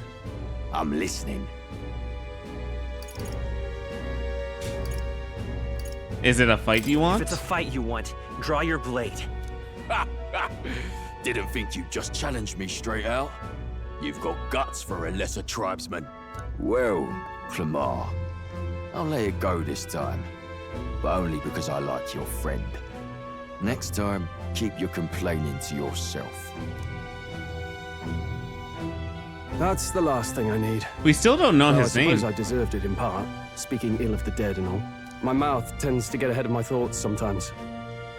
I'm listening. Is it a fight you want? If it's a fight you want, draw your blade. Didn't think you'd just challenge me straight out. You've got guts for a lesser tribesman. Well, Clemar, I'll let it go this time. But only because I like your friend. Next time, keep your complaining to yourself. That's the last thing I need. We still don't know his I suppose name. I deserved it in part, speaking ill of the dead and all. My mouth tends to get ahead of my thoughts sometimes.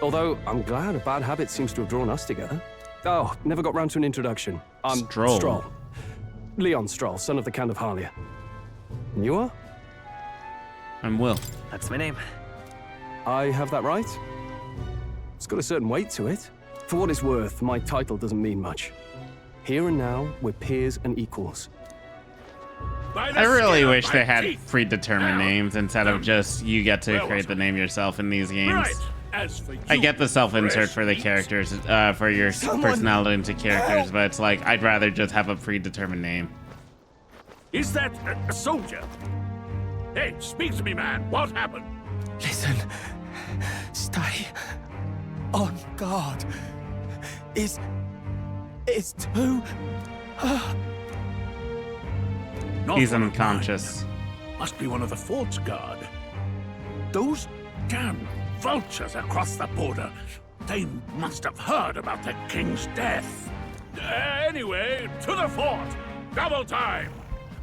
Although, I'm glad a bad habit seems to have drawn us together. Oh, never got round to an introduction. I'm Stroll. Leon Stroll, son of the Count of Harlia. And you are? I'm Will. That's my name. I have that right? It's got a certain weight to it. For what it's worth, my title doesn't mean much. Here and now, we're peers and equals. I really wish they had predetermined names instead of just you get to create the name yourself in these games. I get the self-insert for the characters, for your personality into characters, but it's like, I'd rather just have a predetermined name. Is that a soldier? Hey, speak to me, man. What happened? Listen. Stay on guard. It's too... He's unconscious. Must be one of the fort's guard. Those damn vultures across the border. They must have heard about the king's death. Anyway, to the fort. Double time.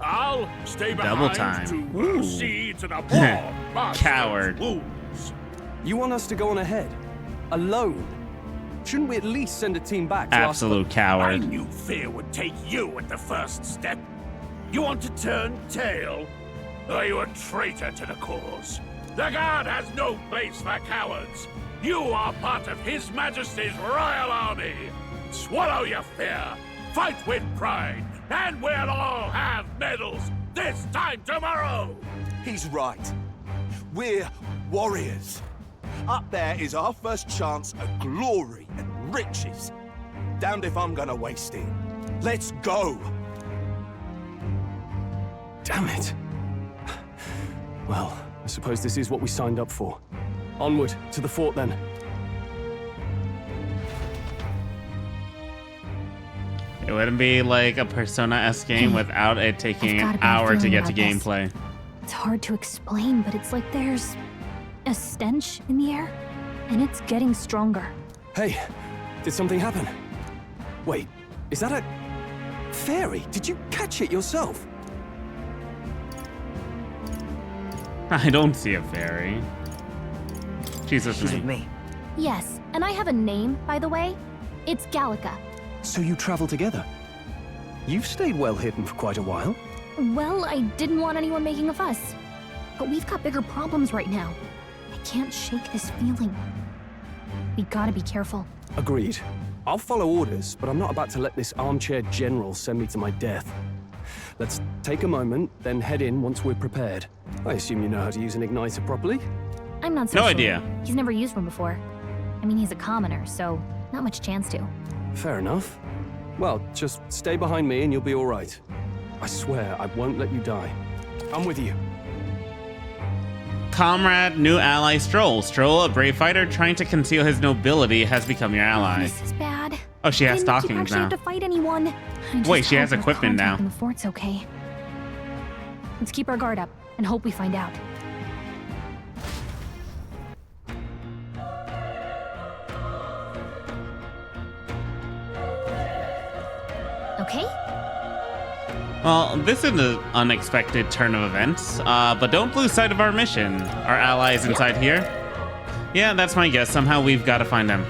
I'll stay behind Double time. to Ooh. see to the poor Coward. wounds. You want us to go on ahead? Alone? Shouldn't we at least send a team back to Absolute I coward. knew fear would take you at the first step. You want to turn tail? Are you a traitor to the cause? The Guard has no place for cowards. You are part of His Majesty's Royal Army. Swallow your fear. Fight with pride, and we'll all have medals this time tomorrow! He's right. We're warriors. Up there is our first chance at glory and riches. Damned if I'm gonna waste it. Let's go! Damn it. Well, I suppose this is what we signed up for. Onward, to the fort then. It wouldn't be like a Persona-esque game without it taking an hour to get to gameplay. It's hard to explain, but it's like there's a stench in the air, and it's getting stronger. Hey, did something happen? Wait, is that a fairy? Did you catch it yourself? I don't see a fairy. She's with me. Yes, and I have a name, by the way. It's Gallica. So you travel together? You've stayed well hidden for quite a while. Well, I didn't want anyone making a fuss. But we've got bigger problems right now. I can't shake this feeling. We gotta be careful. Agreed. I'll follow orders, but I'm not about to let this armchair general send me to my death. Let's take a moment, then head in once we're prepared. I assume you know how to use an igniter properly? I'm not so No sure. idea. He's never used one before. I mean, he's a commoner, so not much chance to. Fair enough. Well, just stay behind me and you'll be all right. I swear I won't let you die. I'm with you. Comrade, new ally Stroll. Stroll, a brave fighter trying to conceal his nobility, has become your ally. This is bad. Oh, she has I didn't stockings actually now. have to fight anyone. I just Wait, she has hope our equipment contact now. in the fort's okay. Let's keep our guard up and hope we find out. Okay? Well, this is an unexpected turn of events, but don't lose sight of our mission. Our ally is inside here. Yeah, that's my guess. Somehow we've got to find them.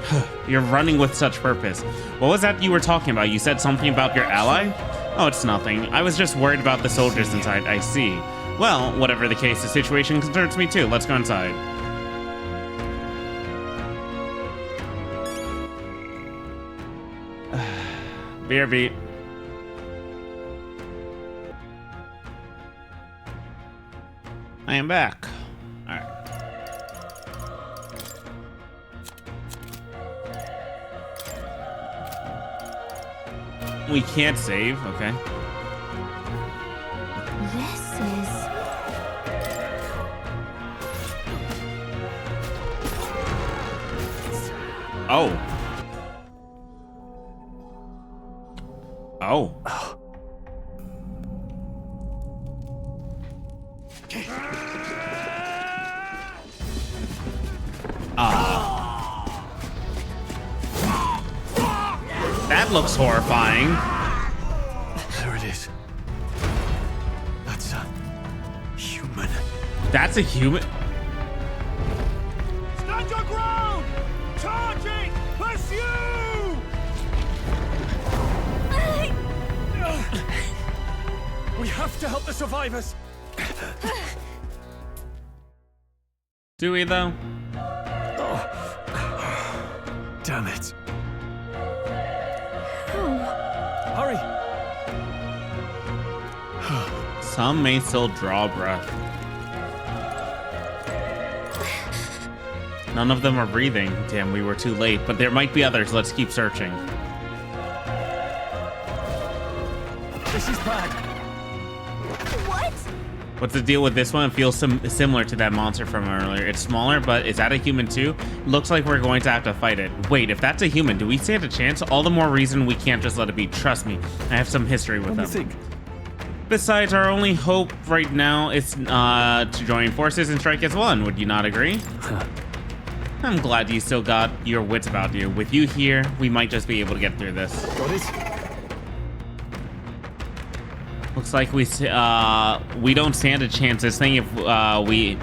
You're running with such purpose. What was that you were talking about? You said something about your ally? Oh, it's nothing. I was just worried about the soldiers inside. I see. Well, whatever the case, the situation concerns me too. Let's go inside. BRB. I am back. All right. We can't save. Okay. This is... Oh. Oh. That looks horrifying. There it is. That's a human. That's a human. Stand your ground! Charging! Pursue! We have to help the survivors. Do we though? Damn it. Hurry! Some may still draw breath. None of them are breathing. Damn, we were too late, but there might be others. Let's keep searching. This is bad. What? What's the deal with this one? It feels similar to that monster from earlier. It's smaller, but is that a human too? Looks like we're going to have to fight it. Wait, if that's a human, do we stand a chance? All the more reason we can't just let it be. Trust me, I have some history with them. What do you think? Besides, our only hope right now is to join forces and strike as one. Would you not agree? I'm glad you still got your wits about you. With you here, we might just be able to get through this. Got it? Looks like we don't stand a chance. This thing, if we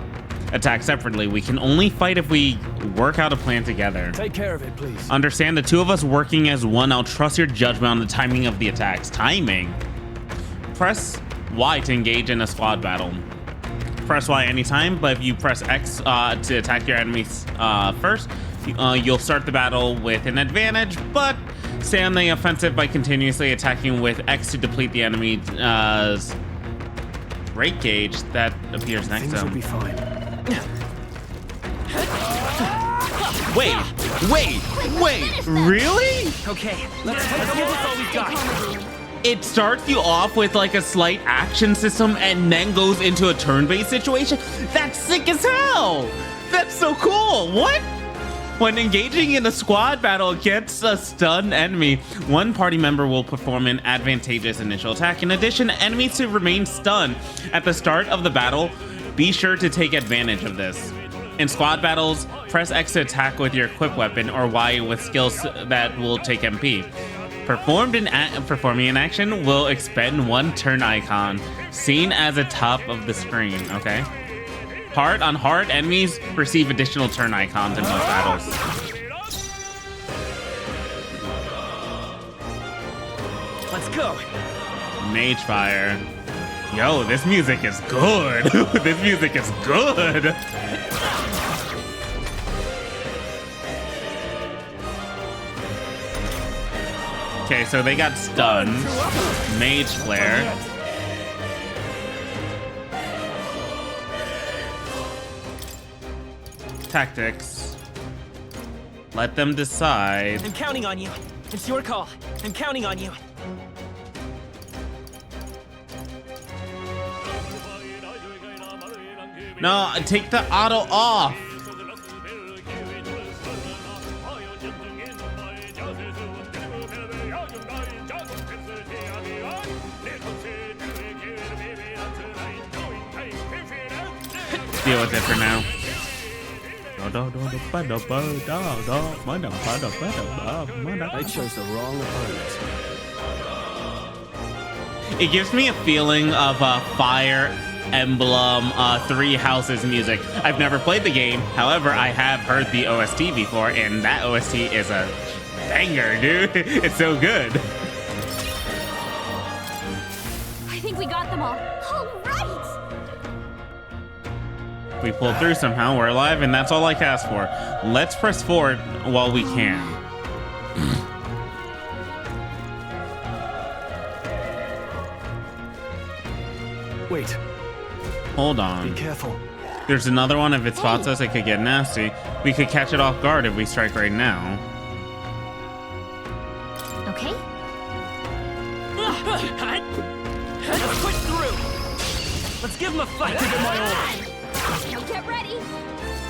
attack separately, we can only fight if we work out a plan together. Take care of it, please. Understand, the two of us working as one. I'll trust your judgment on the timing of the attacks. Timing. Press Y to engage in a squad battle. Press Y anytime, but if you press X to attack your enemies first, you'll start the battle with an advantage, but Stay on the offensive by continuously attacking with X to deplete the enemy's rate gauge that appears next to him. Things will be fine. Wait, really? Okay, let's give this all we've got. It starts you off with like a slight action system and then goes into a turn-based situation? That's sick as hell! That's so cool! What? When engaging in a squad battle against a stunned enemy, one party member will perform an advantageous initial attack. In addition, enemies to remain stunned at the start of the battle. Be sure to take advantage of this. In squad battles, press X to attack with your equipped weapon or Y with skills that will take MP. Performing an action will expend one turn icon, seen as the top of the screen, okay? On hard enemies receive additional turn icons in most battles. Let's go. Mage Fire. Yo, this music is good. This music is good. Okay, so they got stunned. Mage Flare. Tactics. Let them decide. I'm counting on you. It's your call. I'm counting on you. No, take the auto off. Deal with it for now. They chose the wrong opponent. It gives me a feeling of Fire Emblem Three Houses music. I've never played the game, however, I have heard the OST before, and that OST is a banger, dude. It's so good. I think we got them all. All right! We pulled through somehow, we're alive, and that's all I can ask for. Let's press forward while we can. Wait. Hold on. Be careful. There's another one. If it spots us, it could get nasty. We could catch it off guard if we strike right now. Okay. Let's push through. Let's give him a fight. Give him my order. Get ready.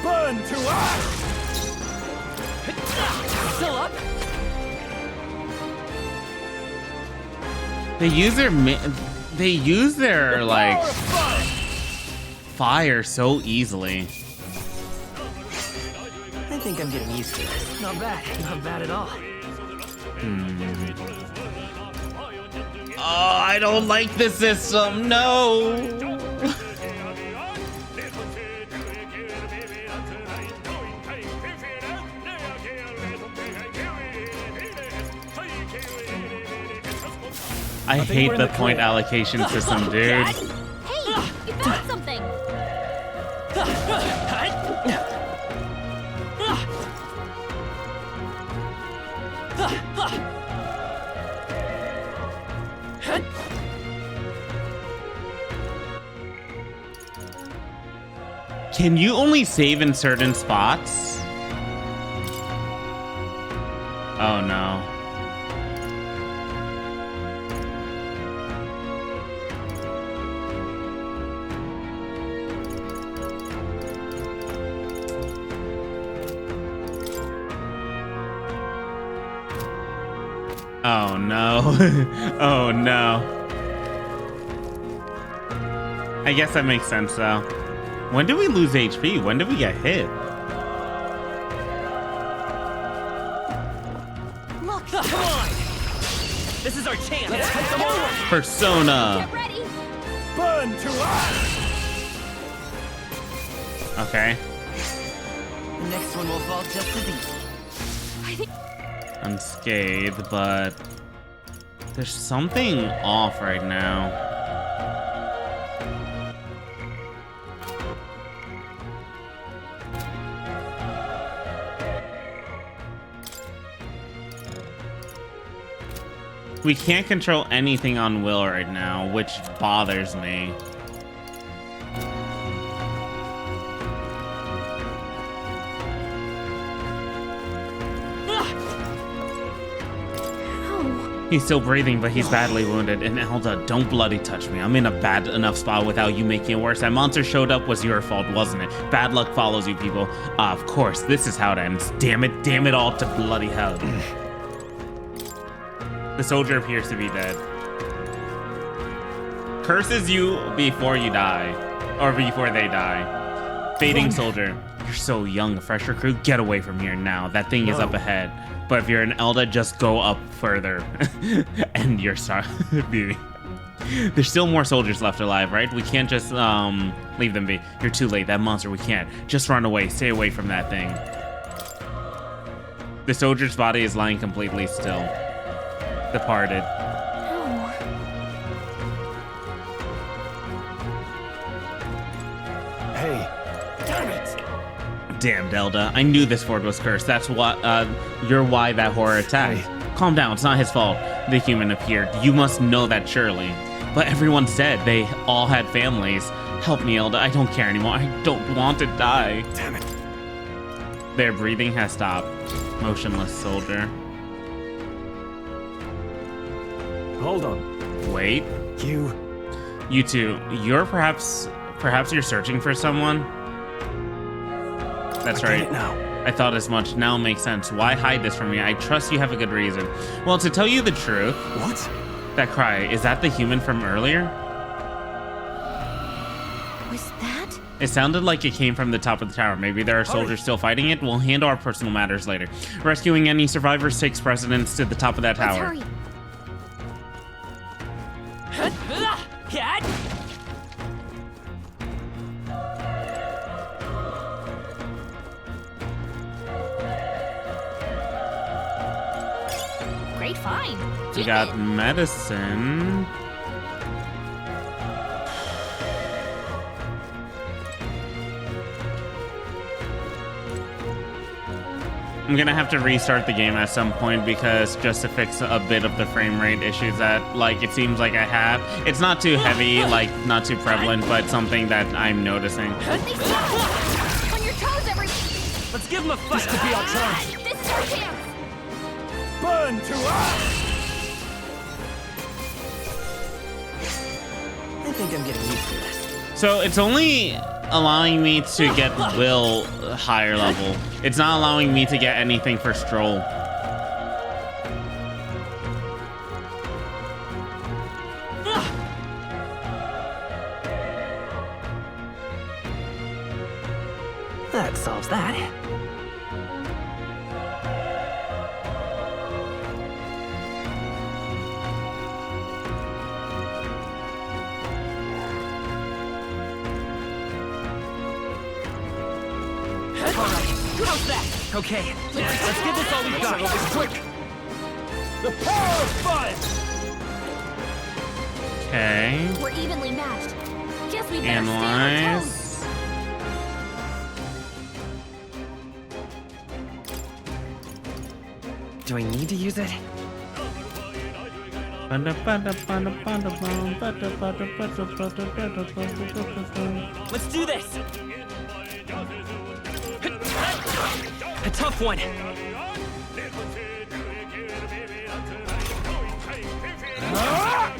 Burn to ash. Still up? They use their like fire so easily. I think I'm getting used to it. Not bad at all. Oh, I don't like the system. No. I hate the point allocation system, dude. Hey, you found something. Can you only save in certain spots? Oh no. Oh no. Oh no. I guess that makes sense though. When did we lose HP? When did we get hit? Look, come on! This is our chance. Let's take them over. Persona. Get ready. Burn to ash. Okay. The next one will fall just as easy. Unscathed, but there's something off right now. We can't control anything on Will right now, which bothers me. He's still breathing, but he's badly wounded. And Elda, don't bloody touch me. I'm in a bad enough spot without you making it worse. That monster showed up was your fault, wasn't it? Bad luck follows you, people. Of course, this is how it ends. Damn it all to bloody hell. The soldier appears to be dead. Curses you before you die. Or before they die. Fading soldier. You're so young, a fresher crew. Get away from here now. That thing is up ahead. But if you're an Elda, just go up further. And you're sorry. There's still more soldiers left alive, right? We can't just leave them be. You're too late. That monster, we can't. Just run away. Stay away from that thing. The soldier's body is lying completely still. Departed. Hey. Damn it! Damn, Elda. I knew this fort was cursed. That's what, you're why that horror attacked. Hey. Calm down, it's not his fault. The human appeared. You must know that surely. But everyone said they all had families. Help me, Elda. I don't care anymore. I don't want to die. Damn it. Their breathing has stopped. Motionless soldier. Hold on. Wait. You two. You're perhaps you're searching for someone? That's right. I get it now. I thought as much. Now it makes sense. Why hide this from me? I trust you have a good reason. Well, to tell you the truth. What? That cry, is that the human from earlier? Was that? It sounded like it came from the top of the tower. Maybe there are soldiers still fighting it. We'll handle our personal matters later. Rescuing any survivors takes precedence to the top of that tower. Let's hurry. Great find. We got medicine. I'm gonna have to restart the game at some point because just to fix a bit of the frame rate issues that like it seems like I have. It's not too heavy, like not too prevalent, but something that I'm noticing. On your toes, everyone. Let's give him a fight. This could be our chance. This is our chance. Burn to us! I think I'm getting used to this. So it's only allowing me to get Will higher level. It's not allowing me to get anything for Stroll. That solves that. How's that? Okay, Let's give this all we got. Quick! The power of fire! Okay. We're evenly matched. Guess we better stay on our Analyze. toes. do I need to use it? Let's do this. A tough one.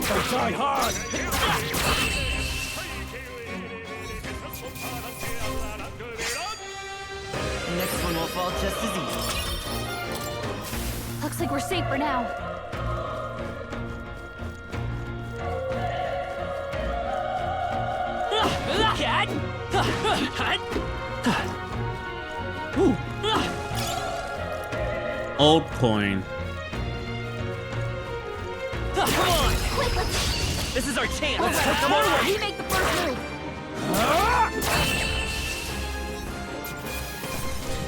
Don't try hard! The next one will fall just as easy. Looks like we're safe for now. Old coin. Come on! Quick, let's... This is our chance. Come on, we make the first move.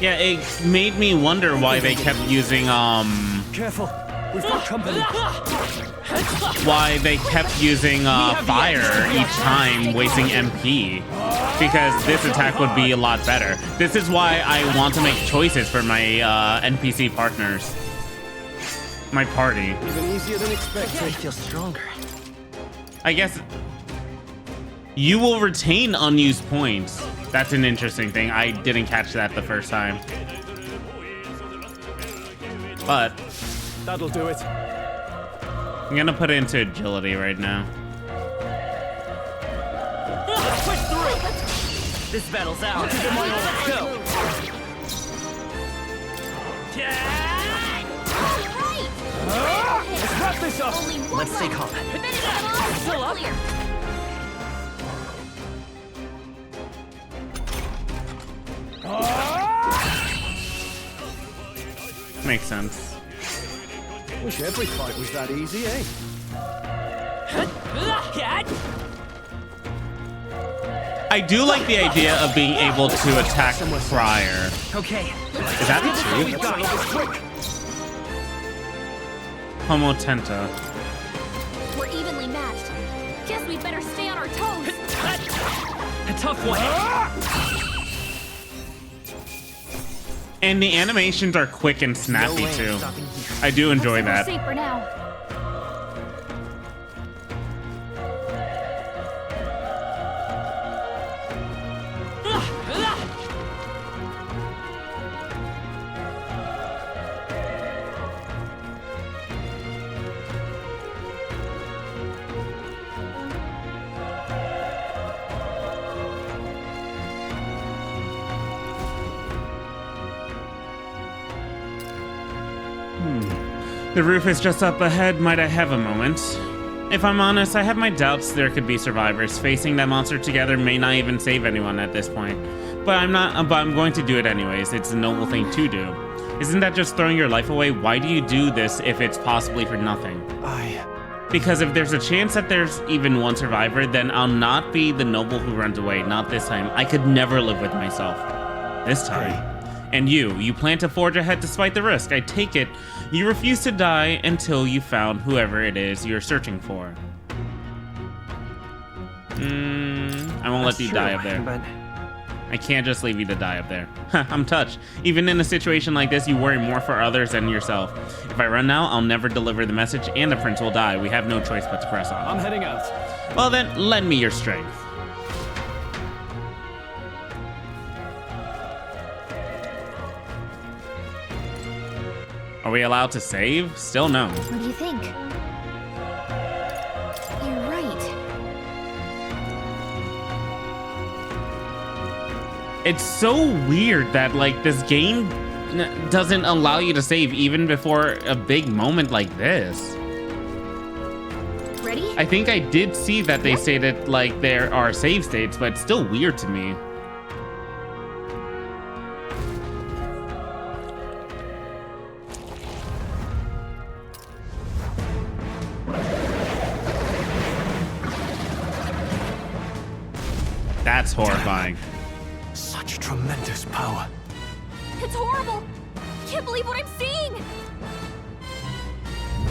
Yeah, it made me wonder why they kept using Careful, we've got company. why they kept using fire each time, wasting MP. Because this attack would be a lot better. This is why I want to make choices for my NPC partners. my party. Even easier than expected. I feel stronger. I guess you will retain unused points. That's an interesting thing. I didn't catch that the first time. But that'll do it. I'm gonna put it into agility right now. Let's push through. This battle's out. Let's go. Let's wrap this up. Let's stay calm. Still up here. Makes sense. Wish every fight was that easy, eh? I do like the idea of being able to attack prior. Okay. Is that it too? Homo Tenta. We're evenly matched. Guess we better stay on our toes. A tough one. And the animations are quick and snappy too. I do enjoy that. Safe for now. The roof is just up ahead. Might I have a moment? If I'm honest, I have my doubts there could be survivors. Facing that monster together may not even save anyone at this point. But I'm going to do it anyways. It's a noble thing to do. Isn't that just throwing your life away? Why do you do this if it's possibly for nothing? Because if there's a chance that there's even one survivor, then I'll not be the noble who runs away. Not this time. I could never live with myself. This time. And you plan to forge ahead despite the risk. I take it you refuse to die until you found whoever it is you're searching for. I won't let you die up there. But I can't just leave you to die up there. I'm touched. Even in a situation like this, you worry more for others than yourself. If I run now, I'll never deliver the message and the prince will die. We have no choice but to press on. I'm heading out. Well then, lend me your strength. Are we allowed to save? Still no. What do you think? You're right. It's so weird that like this game doesn't allow you to save even before a big moment like this. Ready? I think I did see that they stated like there are save states, but it's still weird to me. That's horrifying. Such tremendous power. It's horrible. Can't believe what I'm seeing.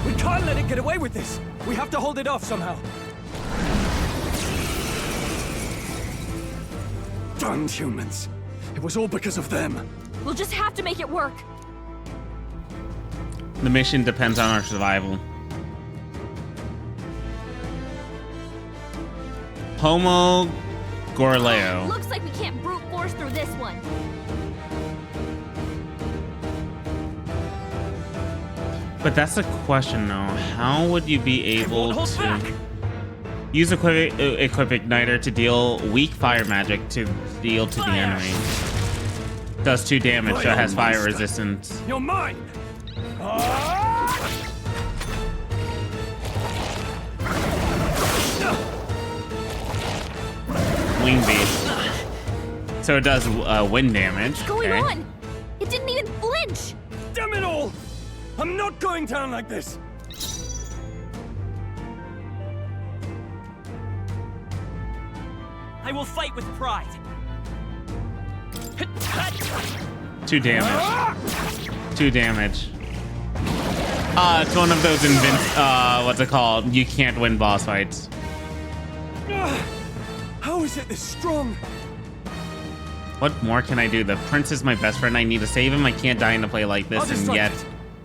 We can't let it get away with this. We have to hold it off somehow. Damned humans. It was all because of them. We'll just have to make it work. The mission depends on our survival. Homo Gorleo. Looks like we can't brute force through this one. But that's the question though. How would you be able to use equip igniter to deal weak fire magic to deal to the enemy? Does 2 damage, so it has fire resistance. You're mine. Wing beast. So it does wind damage. What's going on? It didn't even flinch. Damn it all! I'm not going down like this. I will fight with pride. 2 damage. 2 damage. It's one of those what's it called? You can't win boss fights. How is it this strong? What more can I do? The prince is my best friend. I need to save him. I can't die in a play like this, and yet...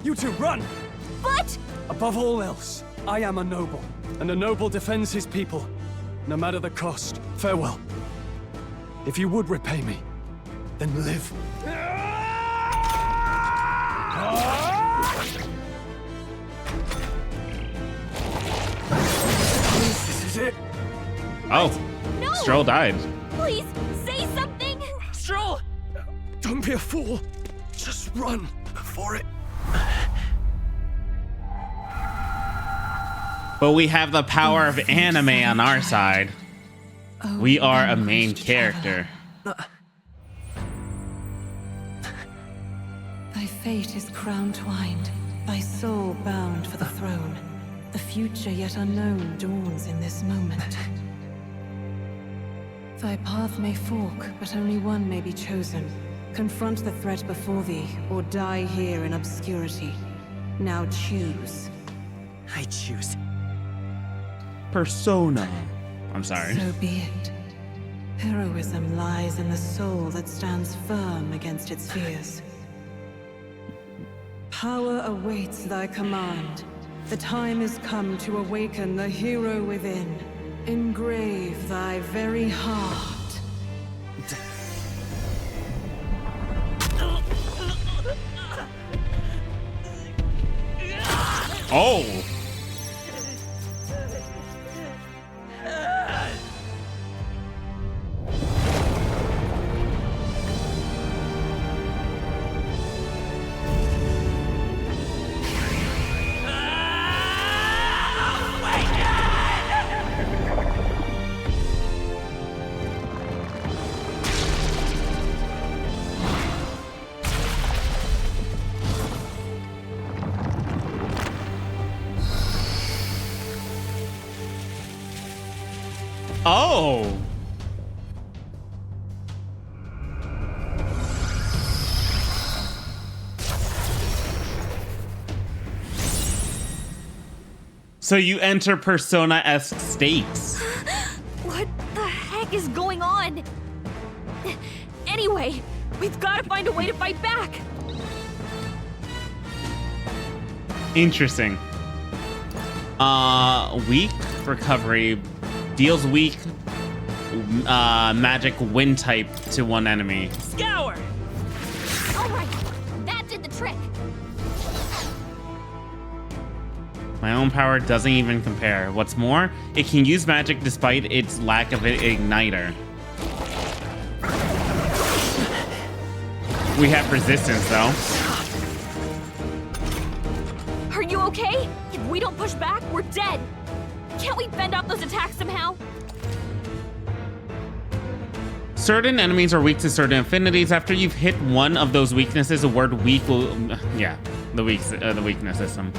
You two run! But Above all else, I am a noble, and a noble defends his people, no matter the cost. Farewell. If you would repay me, then live. This is it. Oh, No! Stroll died. Please, say something! Stroll! Don't be a fool. Just run for it. But we have the power of anime on our side. We are a main character. Thy fate is crown-twined, thy soul bound for the throne. The future yet unknown dawns in this moment. Thy path may fork, but only one may be chosen. Confront the threat before thee, or die here in obscurity. Now choose. I choose. Persona. I'm sorry. So be it. Heroism lies in the soul that stands firm against its fears. Power awaits thy command. The time is come to awaken the hero within. Engrave thy very heart. Oh! Oh! So you enter Persona-esque states. What the heck is going on? Anyway, we've got to find a way to fight back. Interesting. Weak recovery deals weak magic wind type to one enemy. Scour! All right, that did the trick. My own power doesn't even compare. What's more, it can use magic despite its lack of an igniter. We have resistance though. Are you okay? If we don't push back, we're dead. Can't we fend off those attacks somehow? Certain enemies are weak to certain affinities. After you've hit one of those weaknesses, the word weak will, the weakness system.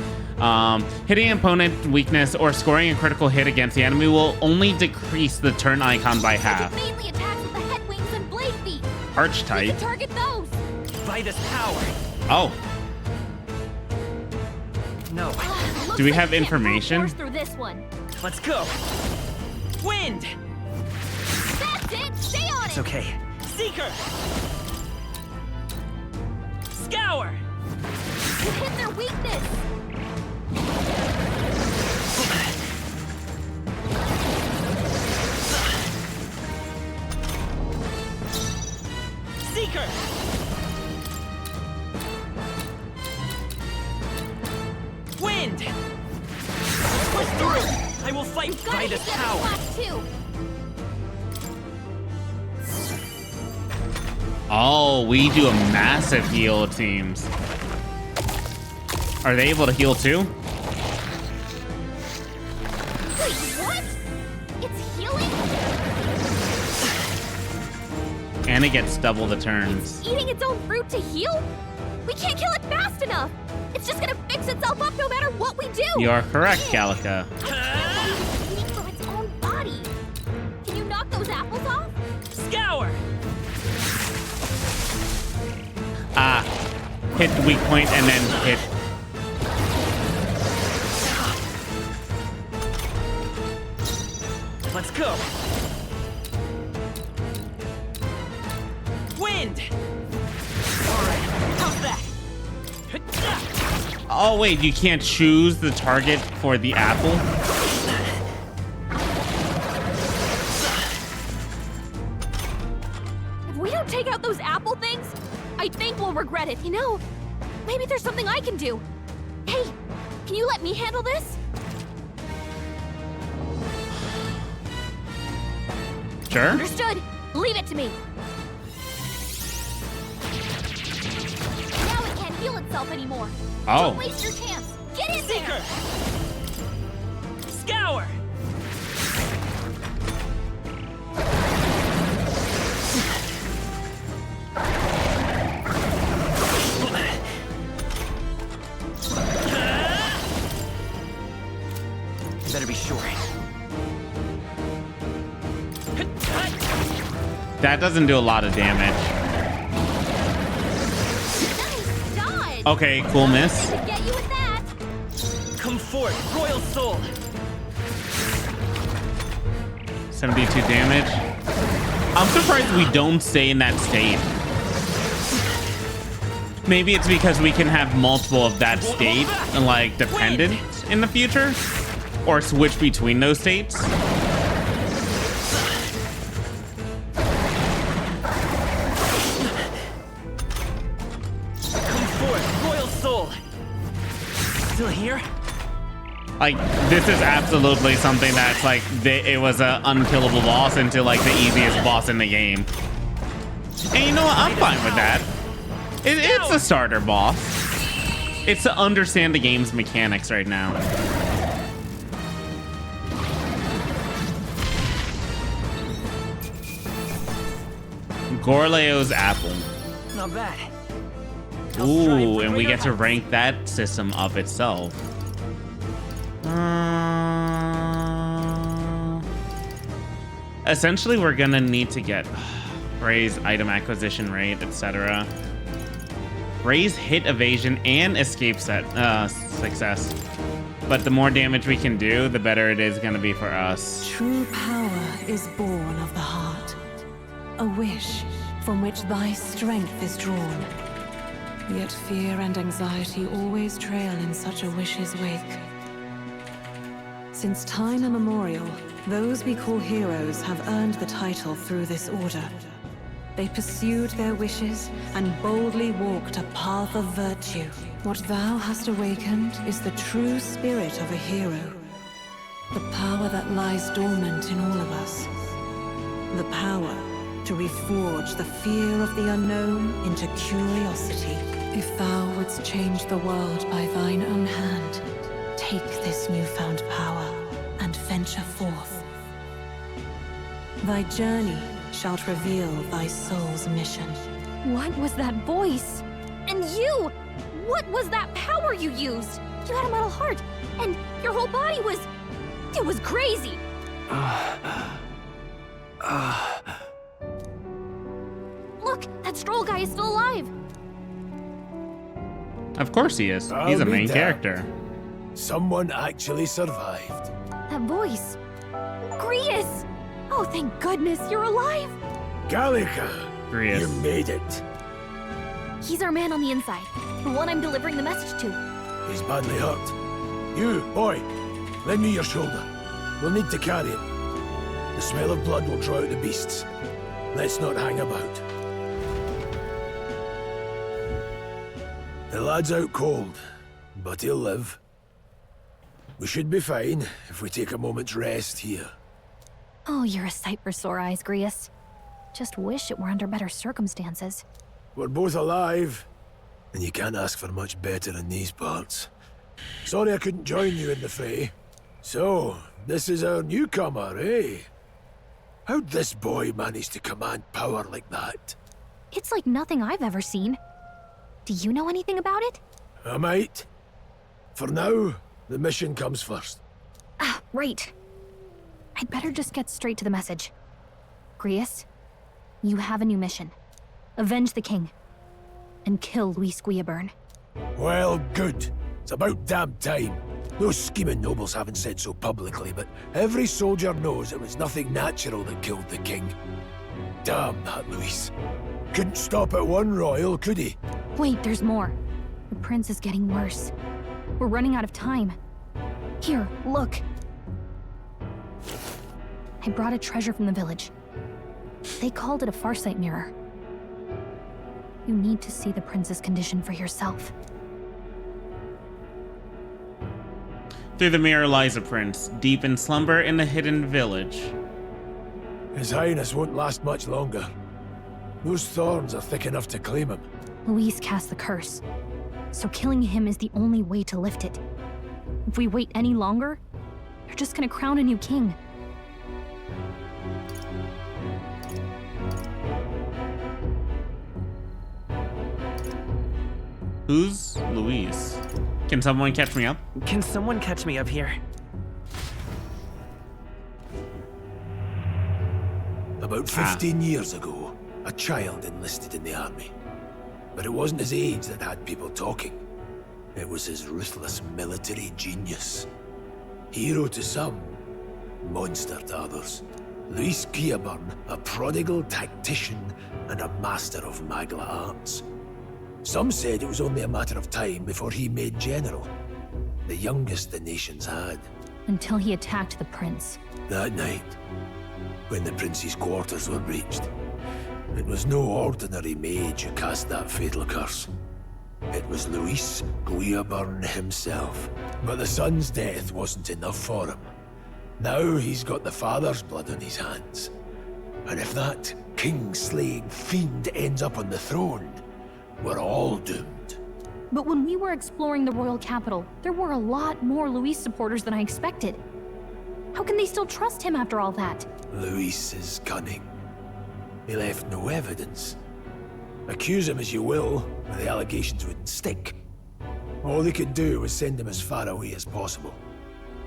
Hitting an opponent weakness or scoring a critical hit against the enemy will only decrease the turn icon by half. It mainly attacks with the head wings and blade feet. Arch type. We can target those. By this power. Oh. No. Do we have information? Force through this one. Let's go. Wind. That's it. Stay on It's it. okay. Seeker. Scour. You hit their weakness. Seeker. Wind. Push through. I will fight by this power. Too. Oh, we do a massive heal, it seems. Are they able to heal too? Wait, what? It's healing? And it gets double the turns. Eating its own fruit to heal? We can't kill it fast enough. It's just gonna fix itself up no matter what we do. You are correct, Calica. I can't believe it's eating from its own body. Can you knock those apples off? Scour. Hit the weak point and then hit. Let's go. Wind. All right. How's that? Oh, wait, you can't choose the target for the apple? If we don't take out those apple things, I think we'll regret it. You know, maybe there's something I can do. Hey, can you let me handle this? Sure. Understood. Leave it to me. Now it can't heal itself anymore. Oh. Don't waste your chance. Get in there. Scour. Better be sure. That doesn't do a lot of damage. Nice dodge. Okay, cool miss. Get you with that. Come forth, Royal Soul. 72 damage. I'm surprised we don't stay in that state. Maybe it's because we can have multiple of that state, like, dependent in the future, or switch between those states. Still here? Like, this is absolutely something that's like, it was an unkillable boss into like the easiest boss in the game. And you know what? I'm fine with that. It's a starter boss. It's to understand the game's mechanics right now. Gorleo's apple. Not bad. Ooh, and we get to rank that system up itself. Essentially, we're gonna need to get raise item acquisition rate, etc. Raise hit evasion and escape success. But the more damage we can do, the better it is gonna be for us. True power is born of the heart. A wish from which thy strength is drawn. Yet fear and anxiety always trail in such a wish's wake. Since time immemorial, those we call heroes have earned the title through this order. They pursued their wishes and boldly walked a path of virtue. What thou hast awakened is the true spirit of a hero. The power that lies dormant in all of us. The power to reforge the fear of the unknown into curiosity. If thou wouldst change the world by thine own hand, take this newfound power and venture forth. Thy journey shalt reveal thy soul's mission. What was that voice? And you! What was that power you used? You had a metal heart, and your whole body was... It was crazy! Look, that Stroll guy is still alive! Of course he is. He's a main character. Someone actually survived. That voice. Grius! Oh, thank goodness you're alive! Gallica, Grius. you made it. He's our man on the inside, the one I'm delivering the message to. He's badly hurt. You, boy, lend me your shoulder. We'll need to carry him. The smell of blood will draw out the beasts. Let's not hang about. The lad's out cold, but he'll live. We should be fine if we take a moment's rest here. Oh, you're a sight for sore eyes, Grius. Just wish it were under better circumstances. We're both alive, and you can't ask for much better in these parts. Sorry I couldn't join you in the fray. So, this is our newcomer, eh? How'd this boy manage to command power like that? It's like nothing I've ever seen. Do you know anything about it? I might. For now, the mission comes first. Ah, right. I'd better just get straight to the message. Grius, you have a new mission. Avenge the king. And kill Luis Guillaburn. Well, good. It's about damn time. Those scheming nobles haven't said so publicly, but every soldier knows it was nothing natural that killed the king. Damn that Luis. Couldn't stop at one royal, could he? Wait, there's more. The prince is getting worse. We're running out of time. Here, look. I brought a treasure from the village. They called it a farsight mirror. You need to see the prince's condition for yourself. Through the mirror lies a prince, deep in slumber in a hidden village. His Highness won't last much longer. Those thorns are thick enough to claim him. Luis cast the curse, so killing him is the only way to lift it. If we wait any longer, they're just gonna crown a new king. Who's Luis? Can someone catch me up? Can someone catch me up here? About 15 years ago, a child enlisted in the army. But it wasn't his age that had people talking. It was his ruthless military genius. Hero to some, monster to others. Luis Guillaburn, a prodigal tactician and a master of Magla arts. Some said it was only a matter of time before he made general. The youngest the nations had. Until he attacked the prince. That night, when the prince's quarters were breached, it was no ordinary mage who cast that fatal curse. It was Luis Guillaburn himself. But the son's death wasn't enough for him. Now he's got the father's blood on his hands. And if that king-slaying fiend ends up on the throne, we're all doomed. But when we were exploring the royal capital, there were a lot more Luis supporters than I expected. How can they still trust him after all that? Luis is cunning. He left no evidence. Accuse him as you will, but the allegations wouldn't stick. All they could do was send him as far away as possible.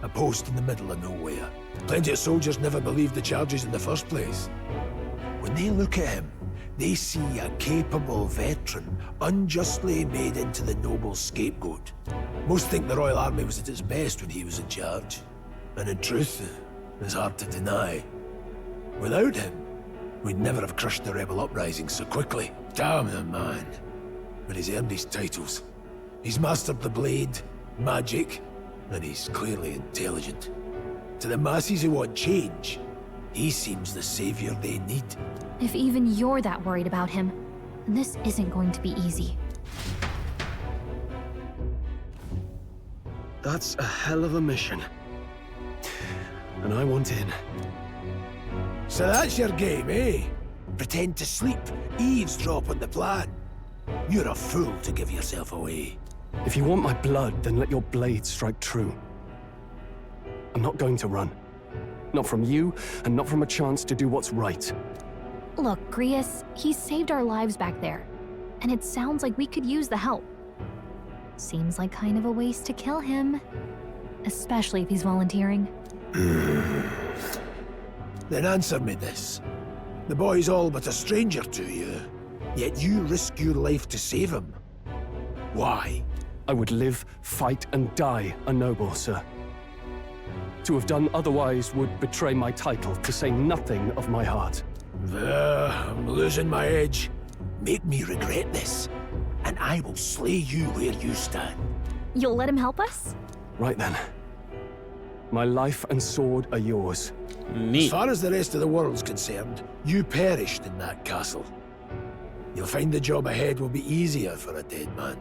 A post in the middle of nowhere. Plenty of soldiers never believed the charges in the first place. When they look at him, they see a capable veteran unjustly made into the noble scapegoat. Most think the Royal Army was at its best when he was in charge. And in truth, it's hard to deny. Without him, we'd never have crushed the rebel uprising so quickly. Damn the man. But he's earned his titles. He's mastered the blade, magic, and he's clearly intelligent. To the masses who want change, he seems the savior they need. If even you're that worried about him, then this isn't going to be easy. That's a hell of a mission. And I want in. So that's your game, eh? Pretend to sleep, eavesdrop on the plan. You're a fool to give yourself away. If you want my blood, then let your blade strike true. I'm not going to run. Not from you, and not from a chance to do what's right. Look, Grius, he saved our lives back there. And it sounds like we could use the help. Seems like kind of a waste to kill him. Especially if he's volunteering. Then answer me this. The boy's all but a stranger to you, yet you risk your life to save him. Why? I would live, fight, and die a noble, sir. To have done otherwise would betray my title, to say nothing of my heart. I'm losing my edge. Make me regret this, and I will slay you where you stand. You'll let him help us? Right then. My life and sword are yours. As far as the rest of the world's concerned, you perished in that castle. You'll find the job ahead will be easier for a dead man.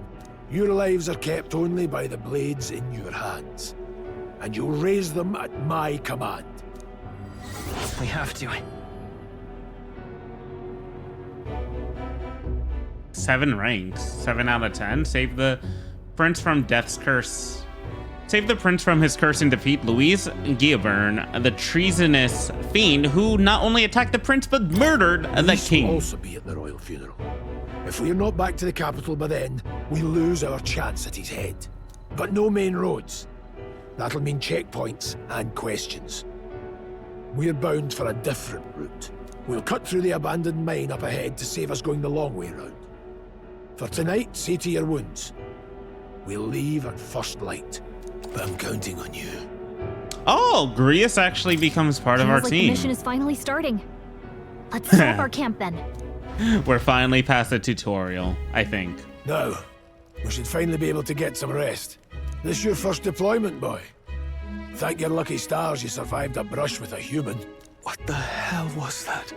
Your lives are kept only by the blades in your hands. And you'll raise them at my command. We have to. 7 ranks. 7 out of 10. Save the prince from death's curse. Save the prince from his curse and defeat Luis Guillaburn, the treasonous fiend who not only attacked the prince but murdered the king. Will also be at the royal funeral. If we're not back to the capital by then, we lose our chance at his head. But no main roads. That'll mean checkpoints and questions. We're bound for a different route. We'll cut through the abandoned mine up ahead to save us going the long way round. For tonight, see to your wounds. We'll leave at first light, but I'm counting on you. Oh, Grius actually becomes part of our Feels like team. the mission is finally starting. Let's set up our camp then. We're finally past the tutorial, I think. Now, we should finally be able to get some rest. This your first deployment, boy? Thank your lucky stars you survived a brush with a human. What the hell was that?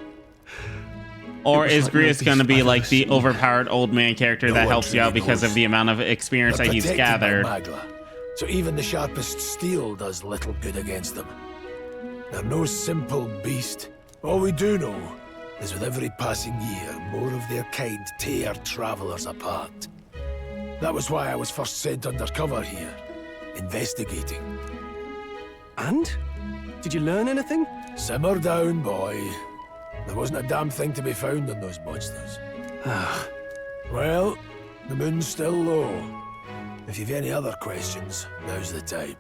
Or is like Grius no going to beast be I've like ever the seen. overpowered old man character No that one helps you out truly because of knows. the amount of experience They're that he's protected by gathered? Magla, so even the sharpest steel does little good against them. They're no simple beast. All we do know is with every passing year, more of their kind tear travelers apart. That was why I was first sent undercover here, investigating. And? Did you learn anything? Simmer down, boy. There wasn't a damn thing to be found on those monsters. Well, the moon's still low. If you've any other questions, now's the time.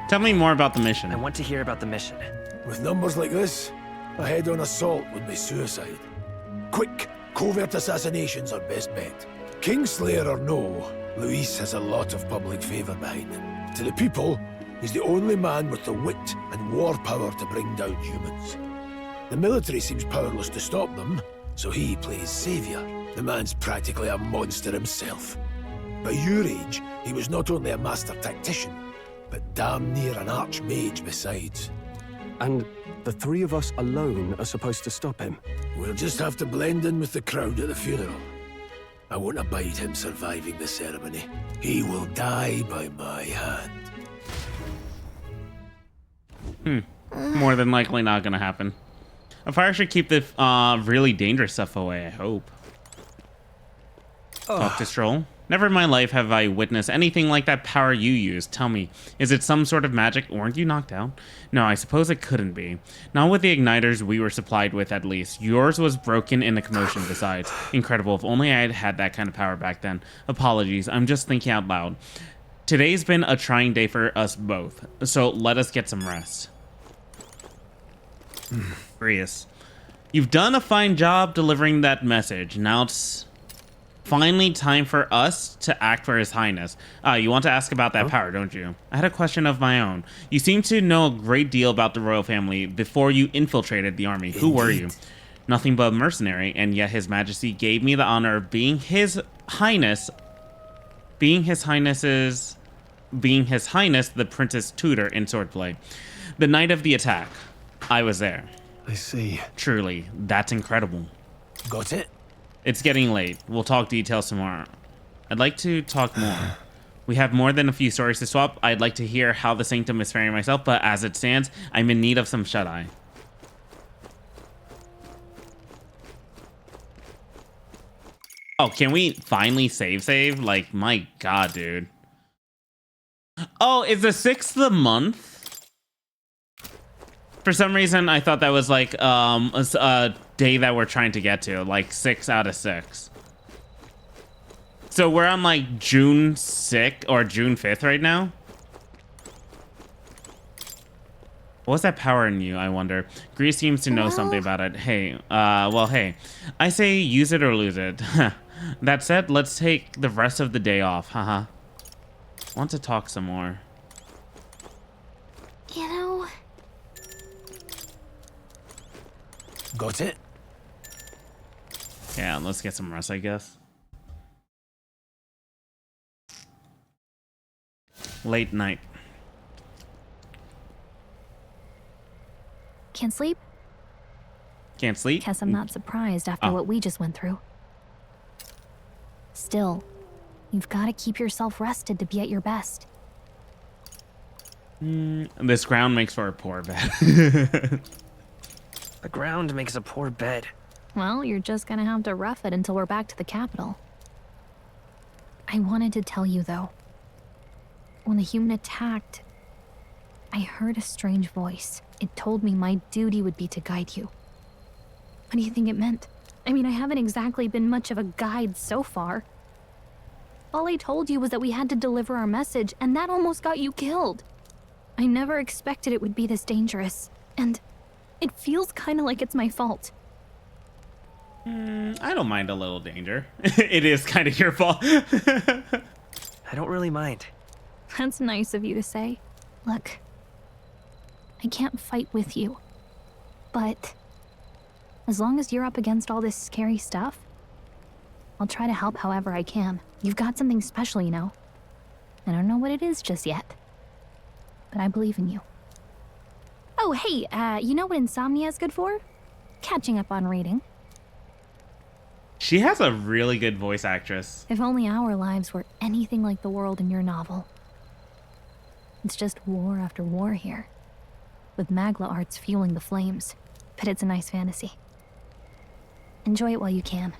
Tell me more about the mission. I want to hear about the mission. With numbers like this, a head-on assault would be suicide. Quick, covert assassinations are best bet. Kingslayer or no, Luis has a lot of public favor behind him. To the people, he's the only man with the wit and war power to bring down humans. The military seems powerless to stop them, so he plays savior. The man's practically a monster himself. By your age, he was not only a master tactician, but damn near an archmage besides. And the three of us alone are supposed to stop him? We'll just have to blend in with the crowd at the funeral. I won't abide him surviving the ceremony. He will die by my hand. More than likely not gonna happen. A fire should keep the really dangerous stuff away, I hope. Talk to Stroll. Never in my life have I witnessed anything like that power you use. Tell me, is it some sort of magic? Weren't you knocked out? No, I suppose it couldn't be. Not with the igniters we were supplied with, at least. Yours was broken in the commotion besides. Incredible. If only I had had that kind of power back then. Apologies, I'm just thinking out loud. Today's been a trying day for us both, so let us get some rest. Grius, you've done a fine job delivering that message. Now it's finally time for us to act for His Highness. You want to ask about that power, don't you? I had a question of my own. You seem to know a great deal about the royal family before you infiltrated the army. Who were you? Nothing but a mercenary, and yet His Majesty gave me the honor of being His Highness, the Prince's tutor in swordplay. The night of the attack, I was there. I see. Truly, that's incredible. Got it? It's getting late. We'll talk details tomorrow. I'd like to talk more. We have more than a few stories to swap. I'd like to hear how the Sanctum is faring myself, but as it stands, I'm in need of some shut-eye. Oh, can we finally save? Like, my god, dude. Oh, is the 6th the month? For some reason, I thought that was like a day that we're trying to get to, like 6 out of 6. So we're on like June 6th or June 5th right now. What's that power in you, I wonder? Grease seems to know something about it. Hey, hey, I say use it or lose it. That said, let's take the rest of the day off, haha. Want to talk some more. You know... Got it? Yeah, let's get some rest, I guess. Late night. Can't sleep? Can't sleep? Guess I'm not surprised after what we just went through. Still, you've got to keep yourself rested to be at your best. This ground makes for a poor bed. The ground makes a poor bed. Well, you're just gonna have to rough it until we're back to the capital. I wanted to tell you, though. When the human attacked, I heard a strange voice. It told me my duty would be to guide you. What do you think it meant? I mean, I haven't exactly been much of a guide so far. All I told you was that we had to deliver our message, and that almost got you killed. I never expected it would be this dangerous, and it feels kind of like it's my fault. I don't mind a little danger. It is kind of your fault. I don't really mind. That's nice of you to say. Look, I can't fight with you, but as long as you're up against all this scary stuff, I'll try to help however I can. You've got something special, you know. I don't know what it is just yet, but I believe in you. Oh, hey, you know what insomnia is good for? Catching up on reading. She has a really good voice actress. If only our lives were anything like the world in your novel. It's just war after war here, with Magla arts fueling the flames, but it's a nice fantasy. Enjoy it while you can.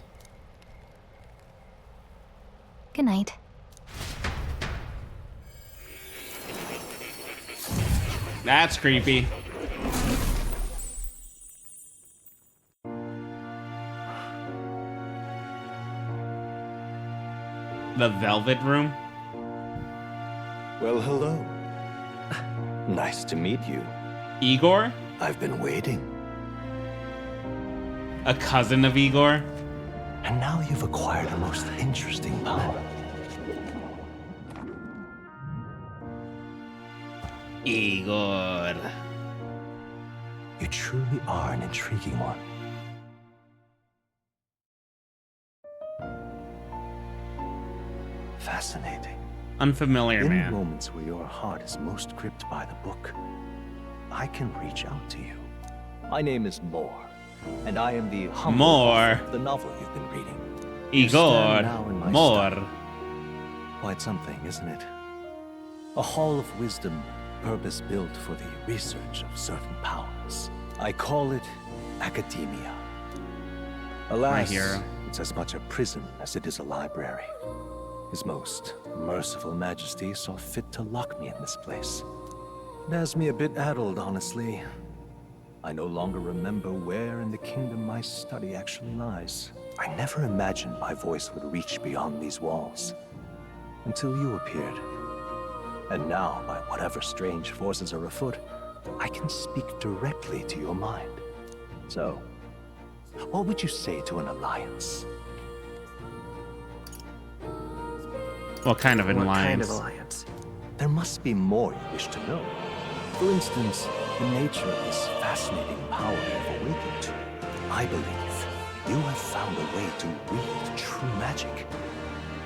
Good night. That's creepy. The Velvet Room? Well, hello. Nice to meet you. Igor? I've been waiting. A cousin of Igor? And now you've acquired a most interesting power. Igor. You truly are an intriguing one. Fascinating. Unfamiliar, man. In moments where your heart is most gripped by the book, I can reach out to you. My name is Moore, and I am the humble author of the novel you've been reading. Igor. Moore. Quite something, isn't it? A hall of wisdom, purpose-built for the research of certain powers. I call it academia. Alas, it's as much a prison as it is a library. His most merciful majesty saw fit to lock me in this place. It has me a bit addled, honestly. I no longer remember where in the kingdom my study actually lies. I never imagined my voice would reach beyond these walls. Until you appeared. And now, by whatever strange forces are afoot, I can speak directly to your mind. So, what would you say to an alliance? What kind of an alliance? What kind of alliance? There must be more you wish to know. For instance, the nature of this fascinating power you've awakened to. I believe you have found a way to wield true magic.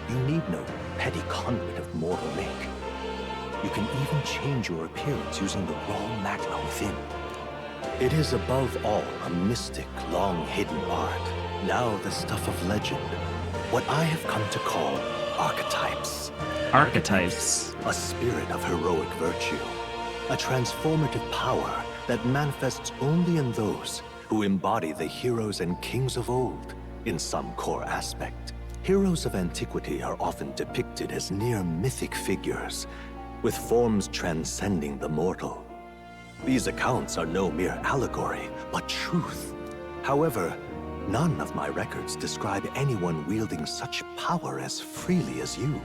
You need no petty conduit of mortal make. You can even change your appearance using the raw magma within. It is above all a mystic, long-hidden art, now the stuff of legend. What I have come to call archetypes. Archetypes. A spirit of heroic virtue. A transformative power that manifests only in those who embody the heroes and kings of old in some core aspect. Heroes of antiquity are often depicted as near mythic figures, with forms transcending the mortal. These accounts are no mere allegory, but truth. However, none of my records describe anyone wielding such power as freely as you.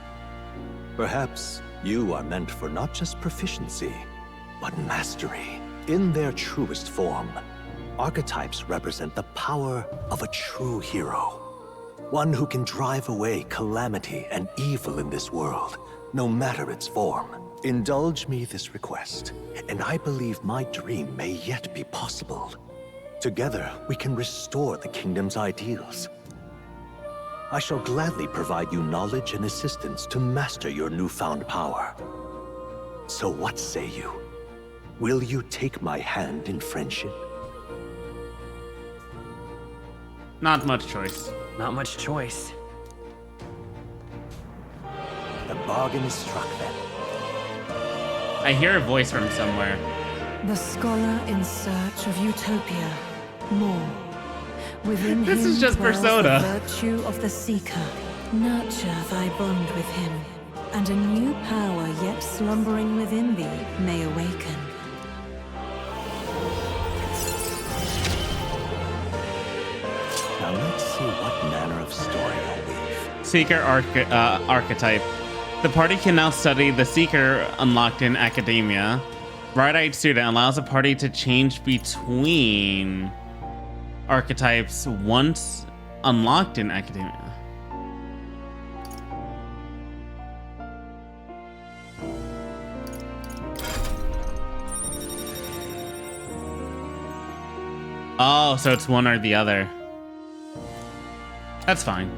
Perhaps you are meant for not just proficiency, but mastery. In their truest form, archetypes represent the power of a true hero. One who can drive away calamity and evil in this world, no matter its form. Indulge me this request, and I believe my dream may yet be possible. Together, we can restore the kingdom's ideals. I shall gladly provide you knowledge and assistance to master your newfound power. So what say you? Will you take my hand in friendship? Not much choice. Not much choice. The bargain is struck then. I hear a voice from somewhere. The scholar in search of utopia. More. Within This him is just dwells Persona. The virtue of the seeker. Nurture thy bond with him, and a new power yet slumbering within thee may awaken. Now let's see what manner of story you'll weave. Seeker archetype. The party can now study the Seeker unlocked in academia. Bright-eyed student allows a party to change between archetypes once unlocked in academia. Oh, so it's one or the other. That's fine.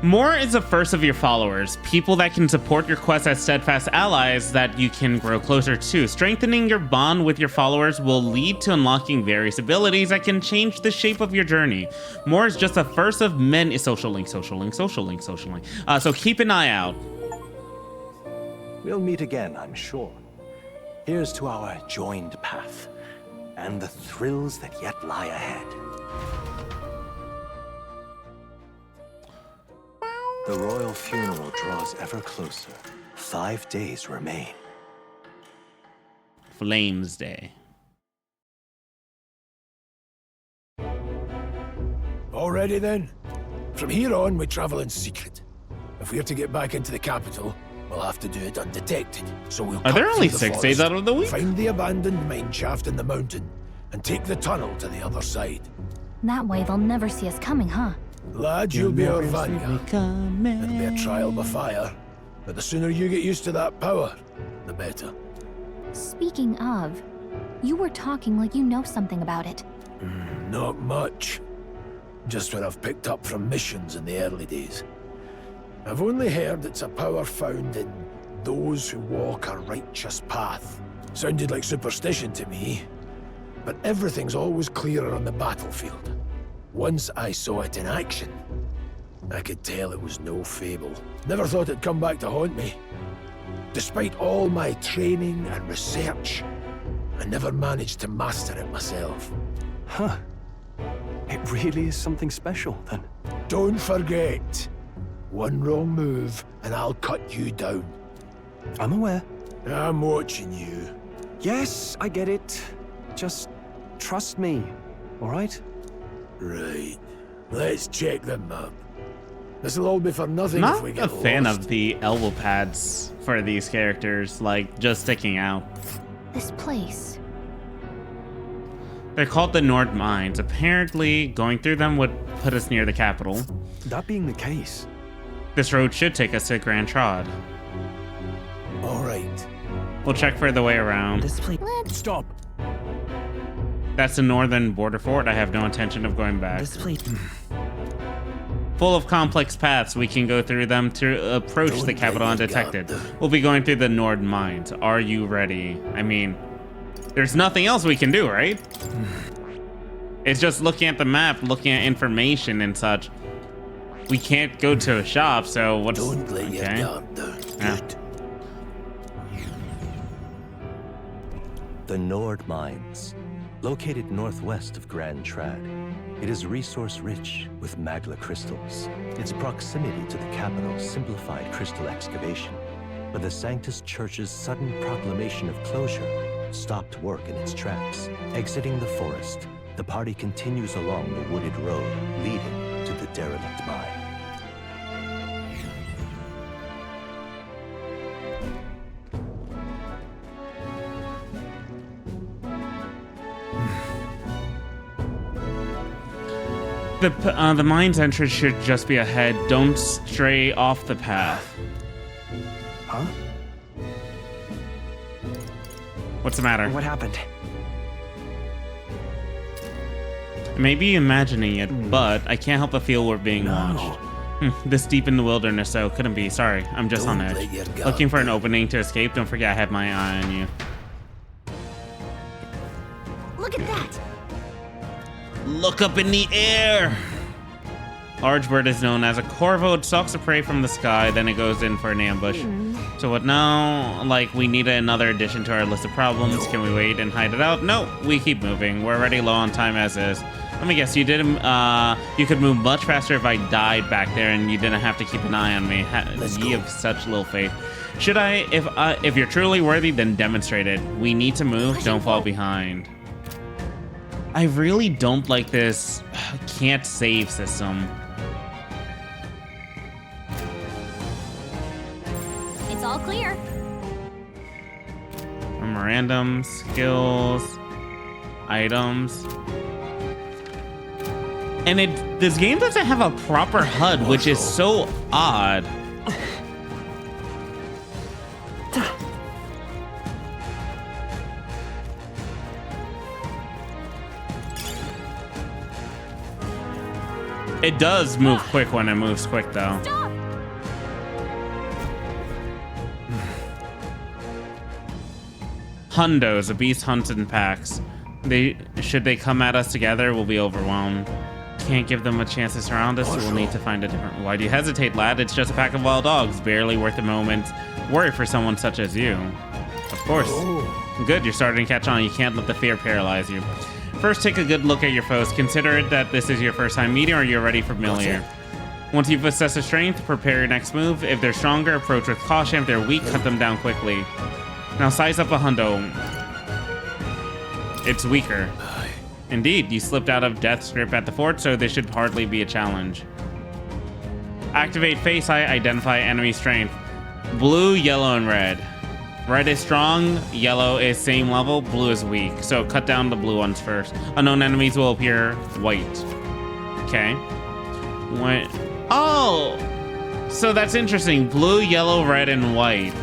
More is the first of your followers, people that can support your quest as steadfast allies that you can grow closer to. Strengthening your bond with your followers will lead to unlocking various abilities that can change the shape of your journey. More is just the first of many. Social link. So keep an eye out. We'll meet again, I'm sure. Here's to our joined path and the thrills that yet lie ahead. The royal funeral draws ever closer. 5 days remain. Flames Day. Already then? From here on, we travel in secret. If we're to get back into the capital, we'll have to do it undetected. So we'll Are there cut only through the 6 days out of the week? Find the abandoned mine shaft in the mountain, and take the tunnel to the other side. That way they'll never see us coming, huh? Lad, you'll be our vanguard. It'll be a trial by fire, but the sooner you get used to that power, the better. Speaking of, you were talking like you know something about it. Not much. Just what I've picked up from missions in the early days. I've only heard it's a power found in those who walk a righteous path. Sounded like superstition to me, but everything's always clearer on the battlefield. Once I saw it in action, I could tell it was no fable. Never thought it'd come back to haunt me. Despite all my training and research, I never managed to master it myself. Huh. It really is something special, then. Don't forget, one wrong move and I'll cut you down. I'm aware. I'm watching you. Yes, I get it. Just trust me, all right? Right. Let's check the map. This'll all be for nothing if we Not get a fan lost. of the elbow pads for these characters, like just sticking out. This place. They're called the Nord Mines. Apparently, going through them would put us near the capital. That being the case, this road should take us to Grand Trod. All right. We'll check for the way around. This place. Stop. That's the northern border fort. I have no intention of going back. This place. Full of complex paths, we can go through them to approach the capital undetected. We'll be going through the Nord Mines. Are you ready? I mean, there's nothing else we can do, right? It's just looking at the map, looking at information and such. We can't go to a shop, so what's... Don't let your guard down. Good. The Nord Mines, located northwest of Grand Trad. It is resource-rich with magla crystals. Its proximity to the capital simplified crystal excavation, but the Sanctus Church's sudden proclamation of closure stopped work in its tracks. Exiting the forest, the party continues along the wooded road leading to the derelict mine. The mine's entrance should just be ahead. Don't stray off the path. Huh? What's the matter? What happened? I may be imagining it, but I can't help but feel we're being watched. This deep in the wilderness, so couldn't be. Sorry, I'm just on edge. Looking for an opening to escape. Don't forget I have my eye on you. Look at that! Look up in the air! Large bird is known as a corvo. It stalks a prey from the sky, then it goes in for an ambush. So what now? Like, we need another addition to our list of problems. Can we wait and hide it out? No, we keep moving. We're already low on time as is. Let me guess, you could move much faster if I died back there and you didn't have to keep an eye on me. You have such little faith. Should I? If you're truly worthy, then demonstrate it. We need to move, don't fall behind. I really don't like this can't save system. It's all clear. Memorandum, skills, items. And this game doesn't have a proper HUD, which is so odd. It does move quick when it moves quick, though. Stop! Hundos, a beast hunts in packs. Should they come at us together, we'll be overwhelmed. Can't give them a chance to surround us, so we'll need to find a different... Why do you hesitate, lad? It's just a pack of wild dogs, barely worth a moment's worry for someone such as you. Of course. Good, you're starting to catch on. You can't let the fear paralyze you. First, take a good look at your foes. Consider it that this is your first time meeting or you're already familiar. Once you've assessed their strength, prepare your next move. If they're stronger, approach with caution. If they're weak, cut them down quickly. Now size up a hundo. It's weaker. Indeed, you slipped out of Death's grip at the fort, so this should hardly be a challenge. Activate Face Eye, identify enemy strength. Blue, yellow, and red. Red is strong, yellow is same level, blue is weak. So cut down the blue ones first. Unknown enemies will appear white. Okay. What? Oh! So that's interesting. Blue, yellow, red, and white.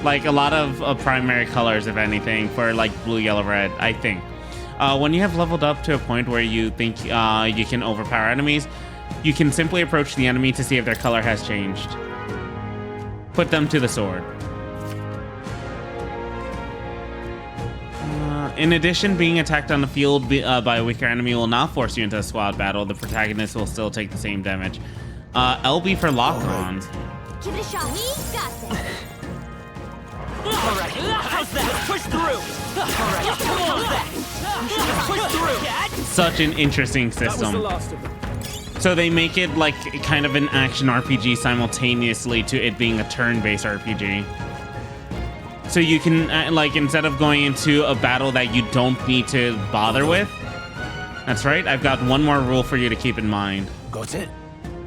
Like a lot of primary colors, if anything, for like blue, yellow, red, I think. When you have leveled up to a point where you think you can overpower enemies, you can simply approach the enemy to see if their color has changed. Put them to the sword. In addition, being attacked on the field by a weaker enemy will not force you into a squad battle. The protagonist will still take the same damage. LB for lock-on. Give it a shot. We got this. Alright, how's that? Let's push through! Alright, how's that? Let's push through! Such an interesting system. That was the last of them. So they make it like kind of an action RPG simultaneously to it being a turn-based RPG. So you can, like, instead of going into a battle that you don't need to bother with. That's right, I've got one more rule for you to keep in mind. Got it?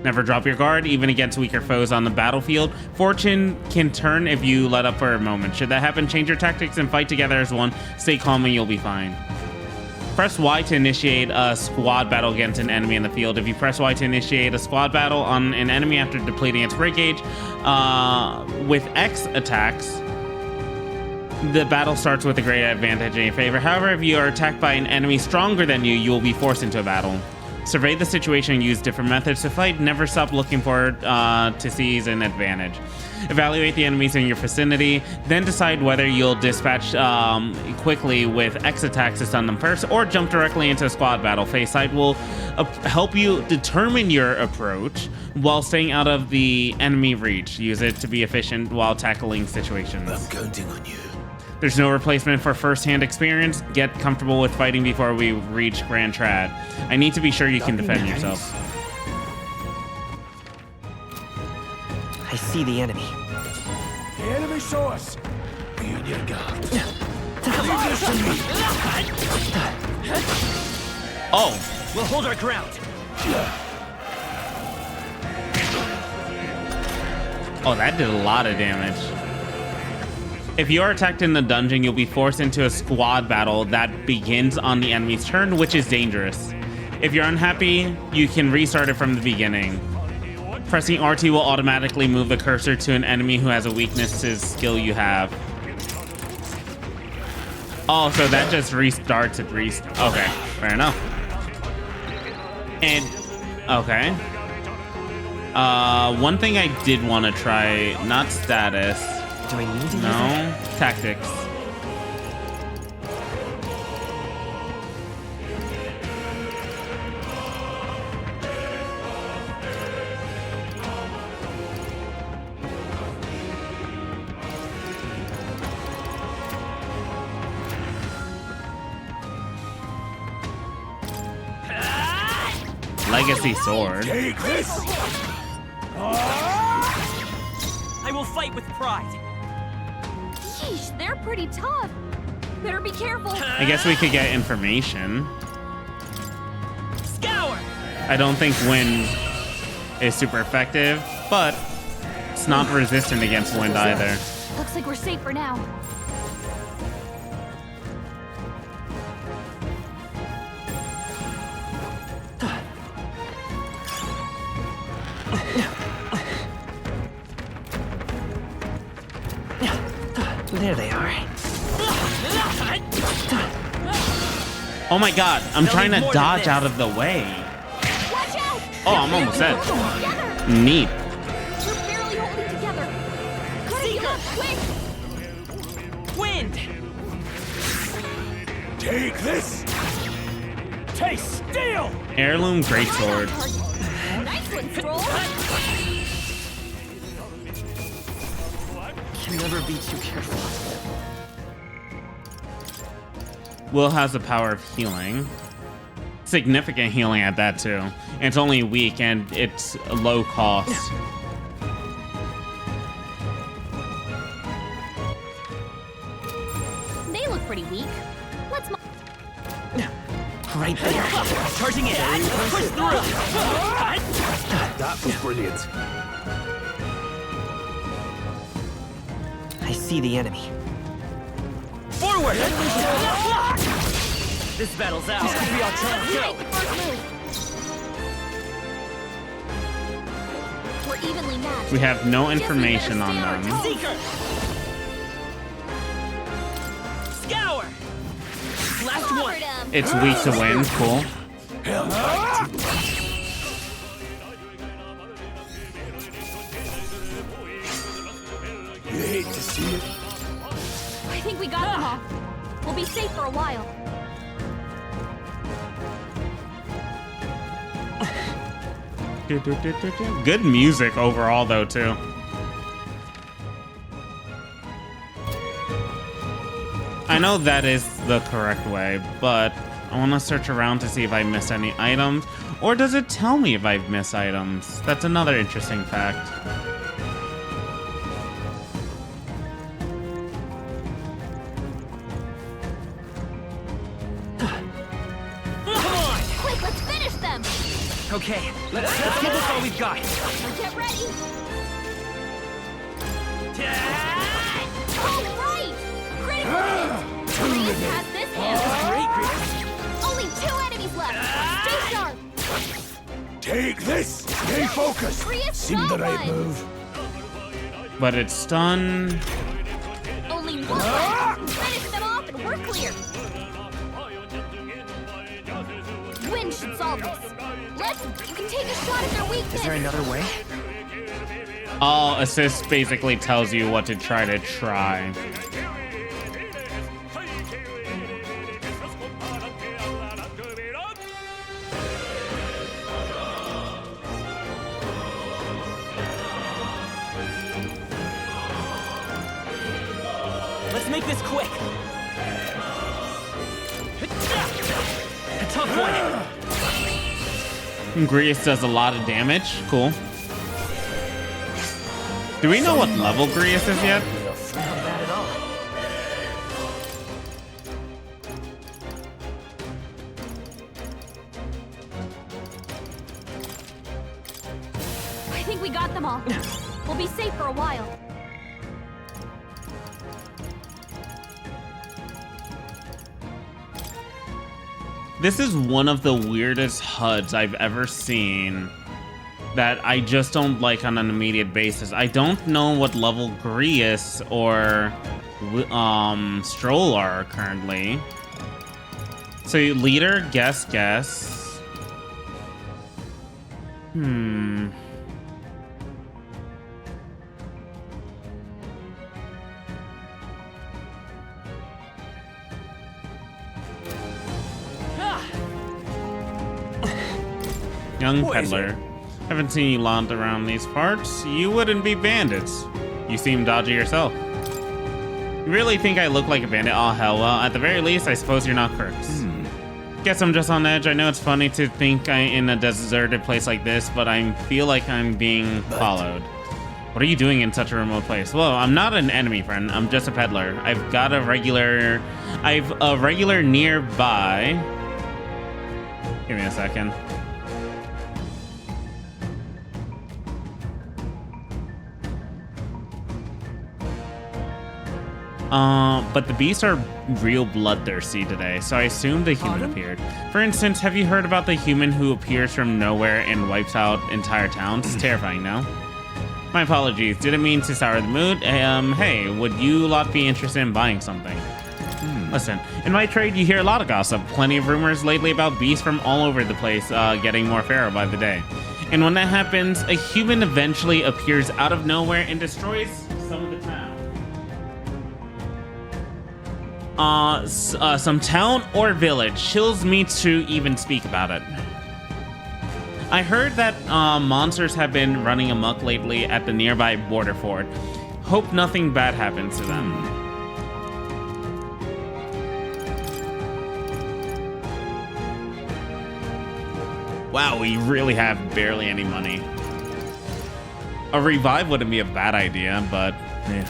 Never drop your guard, even against weaker foes on the battlefield. Fortune can turn if you let up for a moment. Should that happen, change your tactics and fight together as one. Stay calm and you'll be fine. Press Y to initiate a squad battle against an enemy in the field. If you press Y to initiate a squad battle on an enemy after depleting its break gauge, with X attacks, the battle starts with a great advantage in your favor. However, if you are attacked by an enemy stronger than you, you will be forced into a battle. Survey the situation and use different methods to fight. Never stop looking for to seize an advantage. Evaluate the enemies in your vicinity, then decide whether you'll dispatch quickly with X attacks to stun them first, or jump directly into a squad battle. Face Sight will help you determine your approach while staying out of the enemy reach. Use it to be efficient while tackling situations. I'm counting on you. There's no replacement for first-hand experience. Get comfortable with fighting before we reach Grand Trad. I need to be sure you can defend yourself. I see the enemy. The enemy saw us. Be on your guard. Oh. We'll hold our ground. Oh, that did a lot of damage. If you are attacked in the dungeon, you'll be forced into a squad battle that begins on the enemy's turn, which is dangerous. If you're unhappy, you can restart it from the beginning. Pressing RT will automatically move the cursor to an enemy who has a weakness to the skill you have. Oh, so that just restarts it. Okay, fair enough. And, okay. One thing I did want to try, not status. Do I need to use it? Tactics. Legacy sword. Take this. I will fight with pride. Sheesh, they're pretty tough. Better be careful. I guess we could get information. Scour. I don't think wind is super effective, but it's not resistant against wind either. Looks like we're safe for now. There they are. Oh my god, I'm trying to dodge out of the way. Watch Oh, I'm almost dead. Neat. We're barely holding together. Cut it up, quick! Wind! Take this! Taste steel! Heirloom greatsword. Nice one, Stroll! Can never be too careful. Will has the power of healing. Significant healing at that too. And it's only weak and it's low cost. They look pretty weak. Let's Right there. Charging in. Push through. That was brilliant. I see the enemy. Forward! This battle's out. This could be our chance. You make the first move. We're evenly matched. We have no information on them. Seeker! Scour! Last one. It's weak to win. Cool. You hate to see it. I think we got them all. We'll be safe for a while. Good music overall, though, too. I know that is the correct way, but I want to search around to see if I missed any items. Or does it tell me if I've missed items? That's another interesting fact. Quick, let's finish them! Okay, let's give this all we've got. Get ready! All right! Critical hit! Grease has this handled. Great, Grease. Only 2 enemies left! Stay sharp! Take this! Stay focused! Grease Seemed the got right one. move. But it's stunned. Only one left! Finish them off and we're clear! Wind should solve this. You can take a shot at their weakness. Is there another way? All assist basically tells you what to try. Let's make this quick. A tough one. Grease does a lot of damage. Cool. Do we know what level Grease is yet? Not bad at all. I think we got them all. We'll be safe for a while. This is one of the weirdest HUDs I've ever seen that I just don't like on an immediate basis. I don't know what level Grease or Stroll are currently. So leader, guess. Young peddler. Haven't seen you lounged around these parts. You wouldn't be bandits. You seem dodgy yourself. You really think I look like a bandit? Oh, hell, well, at the very least, I suppose you're not crooks. Guess I'm just on edge. I know it's funny to think I'm in a deserted place like this, but I feel like I'm being followed. What are you doing in such a remote place? Well, I'm not an enemy, friend. I'm just a peddler. I've a regular nearby. Give me a second. But the beasts are real bloodthirsty today, so I assume the human appeared. For instance, have you heard about the human who appears from nowhere and wipes out entire towns? It's terrifying, no? My apologies, didn't mean to sour the mood. Hey, would you lot be interested in buying something? Listen, in my trade, you hear a lot of gossip. Plenty of rumors lately about beasts from all over the place, getting more feral by the day. And when that happens, a human eventually appears out of nowhere and destroys some of the town. Some town or village. Chills me to even speak about it. I heard that monsters have been running amok lately at the nearby border fort. Hope nothing bad happens to them. Wow, we really have barely any money. A revive wouldn't be a bad idea, but yeah.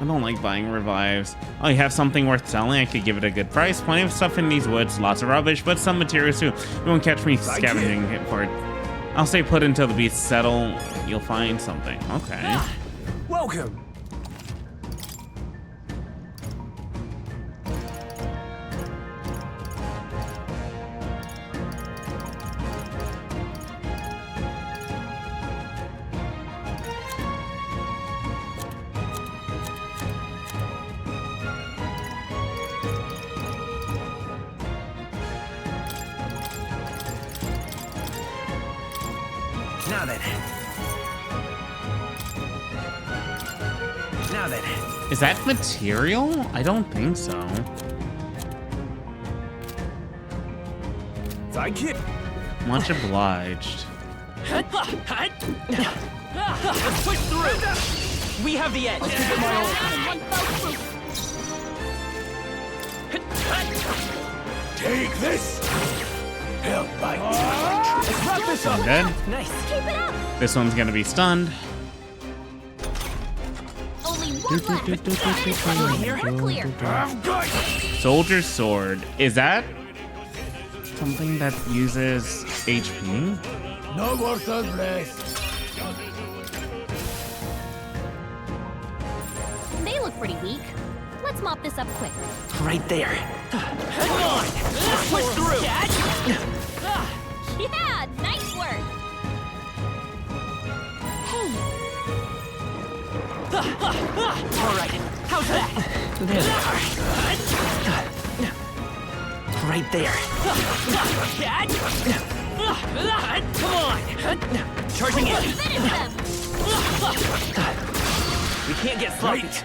I don't like buying revives. Oh, you have something worth selling? I could give it a good price. Plenty of stuff in these woods, lots of rubbish, but some materials too. You won't catch me scavenging for it. I'll stay put until the beasts settle. You'll find something. Okay. Welcome. Now then. Is that material? I don't think so. Thank you. Much obliged. Let's push through. We have the edge. Let's give it my all. Take this. Help my Let's wrap this up. Dead. Nice. Keep it up. This one's gonna be stunned. Only one left. Clear. Soldier's sword. Is that something that uses HP? No worth a breath. They look pretty weak. Let's mop this up quick. Right there. Come on. Let's push through. Yeah, nice work. Hey. All right. How's that? There they are. Right there. Come on. Charging in. Finish them. We can't get sloppy. Right.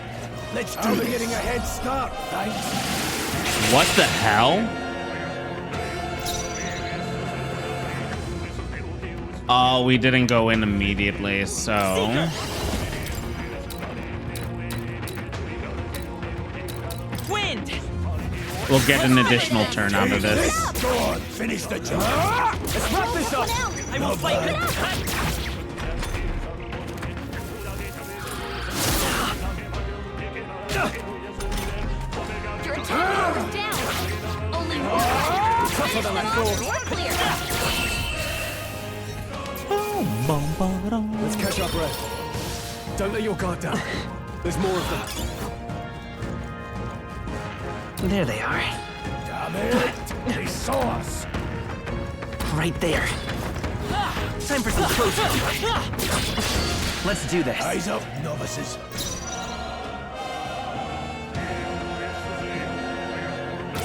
Let's do it. Getting a head start, thanks. What the hell? Oh, we didn't go in immediately, so... Wind. We'll get an additional turn out of this. Go on, finish the job. Let's wrap this up. I will fight. Your attack is down. Only one. Tougher than I thought. Clear. Let's catch our breath. Don't let your guard down. There's more of them. There they are. Damn it! They saw us. Right there. Time for some close. Let's do this. Eyes up, novices.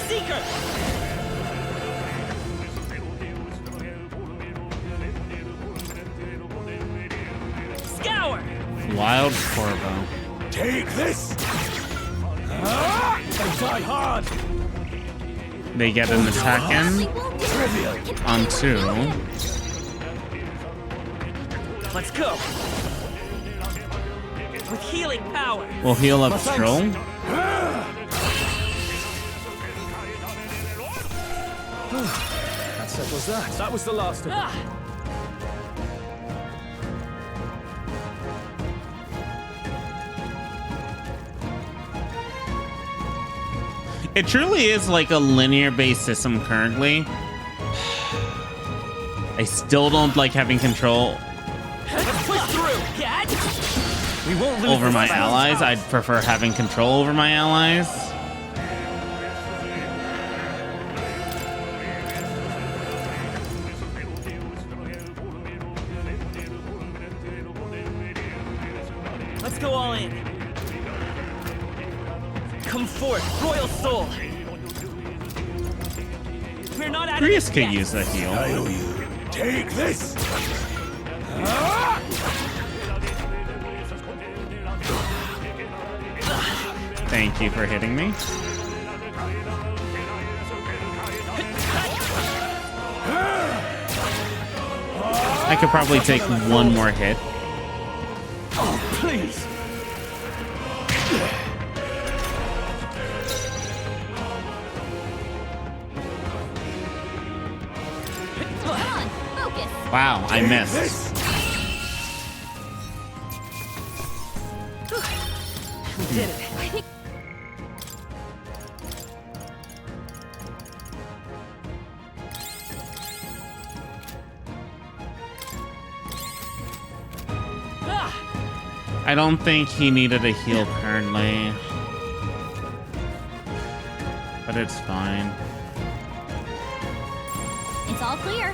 Seeker. Scour. Wild Corvo. Take this. They die hard. They get an attack in on 2. Let's go. With healing power. We'll heal up Stroll. That settles that. That was the last of them. It truly is like a linear-based system currently. I still don't like having control Let's push through. We won't lose over this my fight. allies. I'd prefer having control over my allies. Let's go all in. Come forth, royal soul. We're not out of Prius this could yet. use a heal. I owe you. Take this! Thank you for hitting me. I could probably take one more hit. Oh, please! Wow, I missed. We did it. I don't think he needed a heal currently. But it's fine. It's all clear.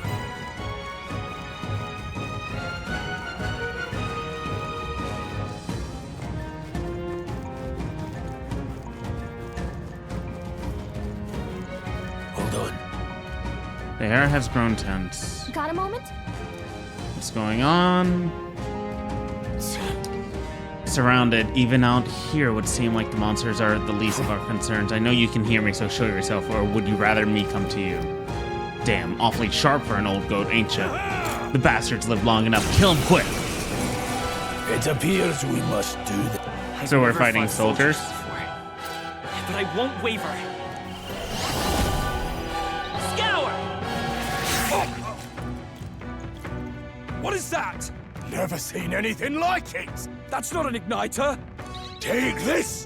Hold on. The air has grown tense. Got a moment? What's going on? Surrounded, even out here would seem like the monsters are the least of our concerns. I know you can hear me, so show yourself, or would you rather me come to you? Damn, awfully sharp for an old goat, ain't ya? The bastards live long enough. Kill him quick! It appears we must do that. So we're fighting soldiers? But I won't waver. Scour! What is that? Never seen anything like it! That's not an igniter! Take this!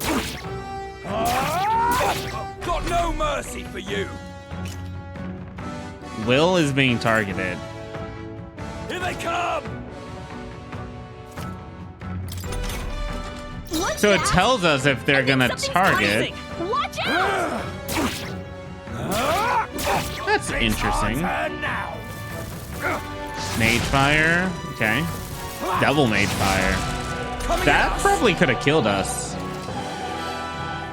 Got no mercy for you! Will is being targeted. Here they come! So it tells us if they're gonna target. Watch out! That's interesting. Mage fire. Okay. Double mage fire. That probably could have killed us.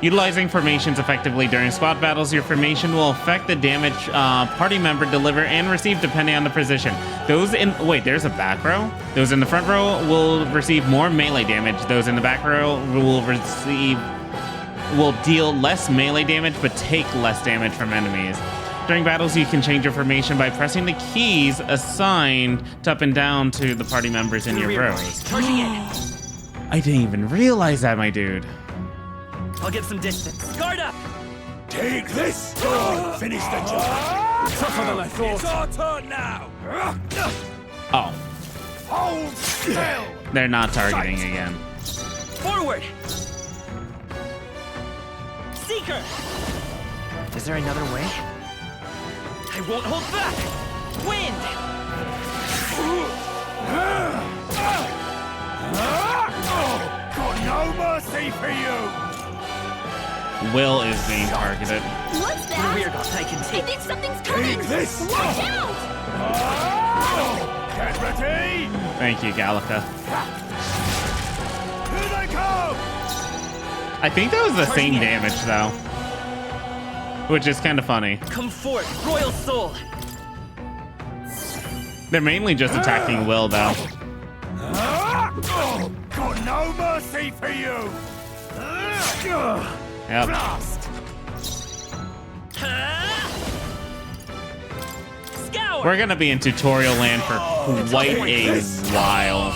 Utilizing formations effectively during squad battles, your formation will affect the damage party member deliver and receive depending on the position. Those in wait, there's a back row. Those in the front row will receive more melee damage. Those in the back row will deal less melee damage but take less damage from enemies. During battles, you can change your formation by pressing the keys assigned to up and down to the party members in your rows. Charging in. I didn't even realize that, my dude. I'll get some distance. Guard up! Take this! Finish the job! Tougher than I thought. It's our turn now! Oh, Hold still! they're not targeting again. Forward! Seeker! Is there another way? I won't hold back! Wind! Got no mercy for you! Will is being targeted. What's that? Rear guard I can I take. think something's coming! Take this! Watch out! Get ready! Thank you, Gallica. Here they come! I think that was the same damage, though. Which is kind of funny. Come forth, Royal Soul! They're mainly just attacking Will, though. Got no mercy for you! Yep. Blast! Scour! We're gonna be in tutorial land for quite a while.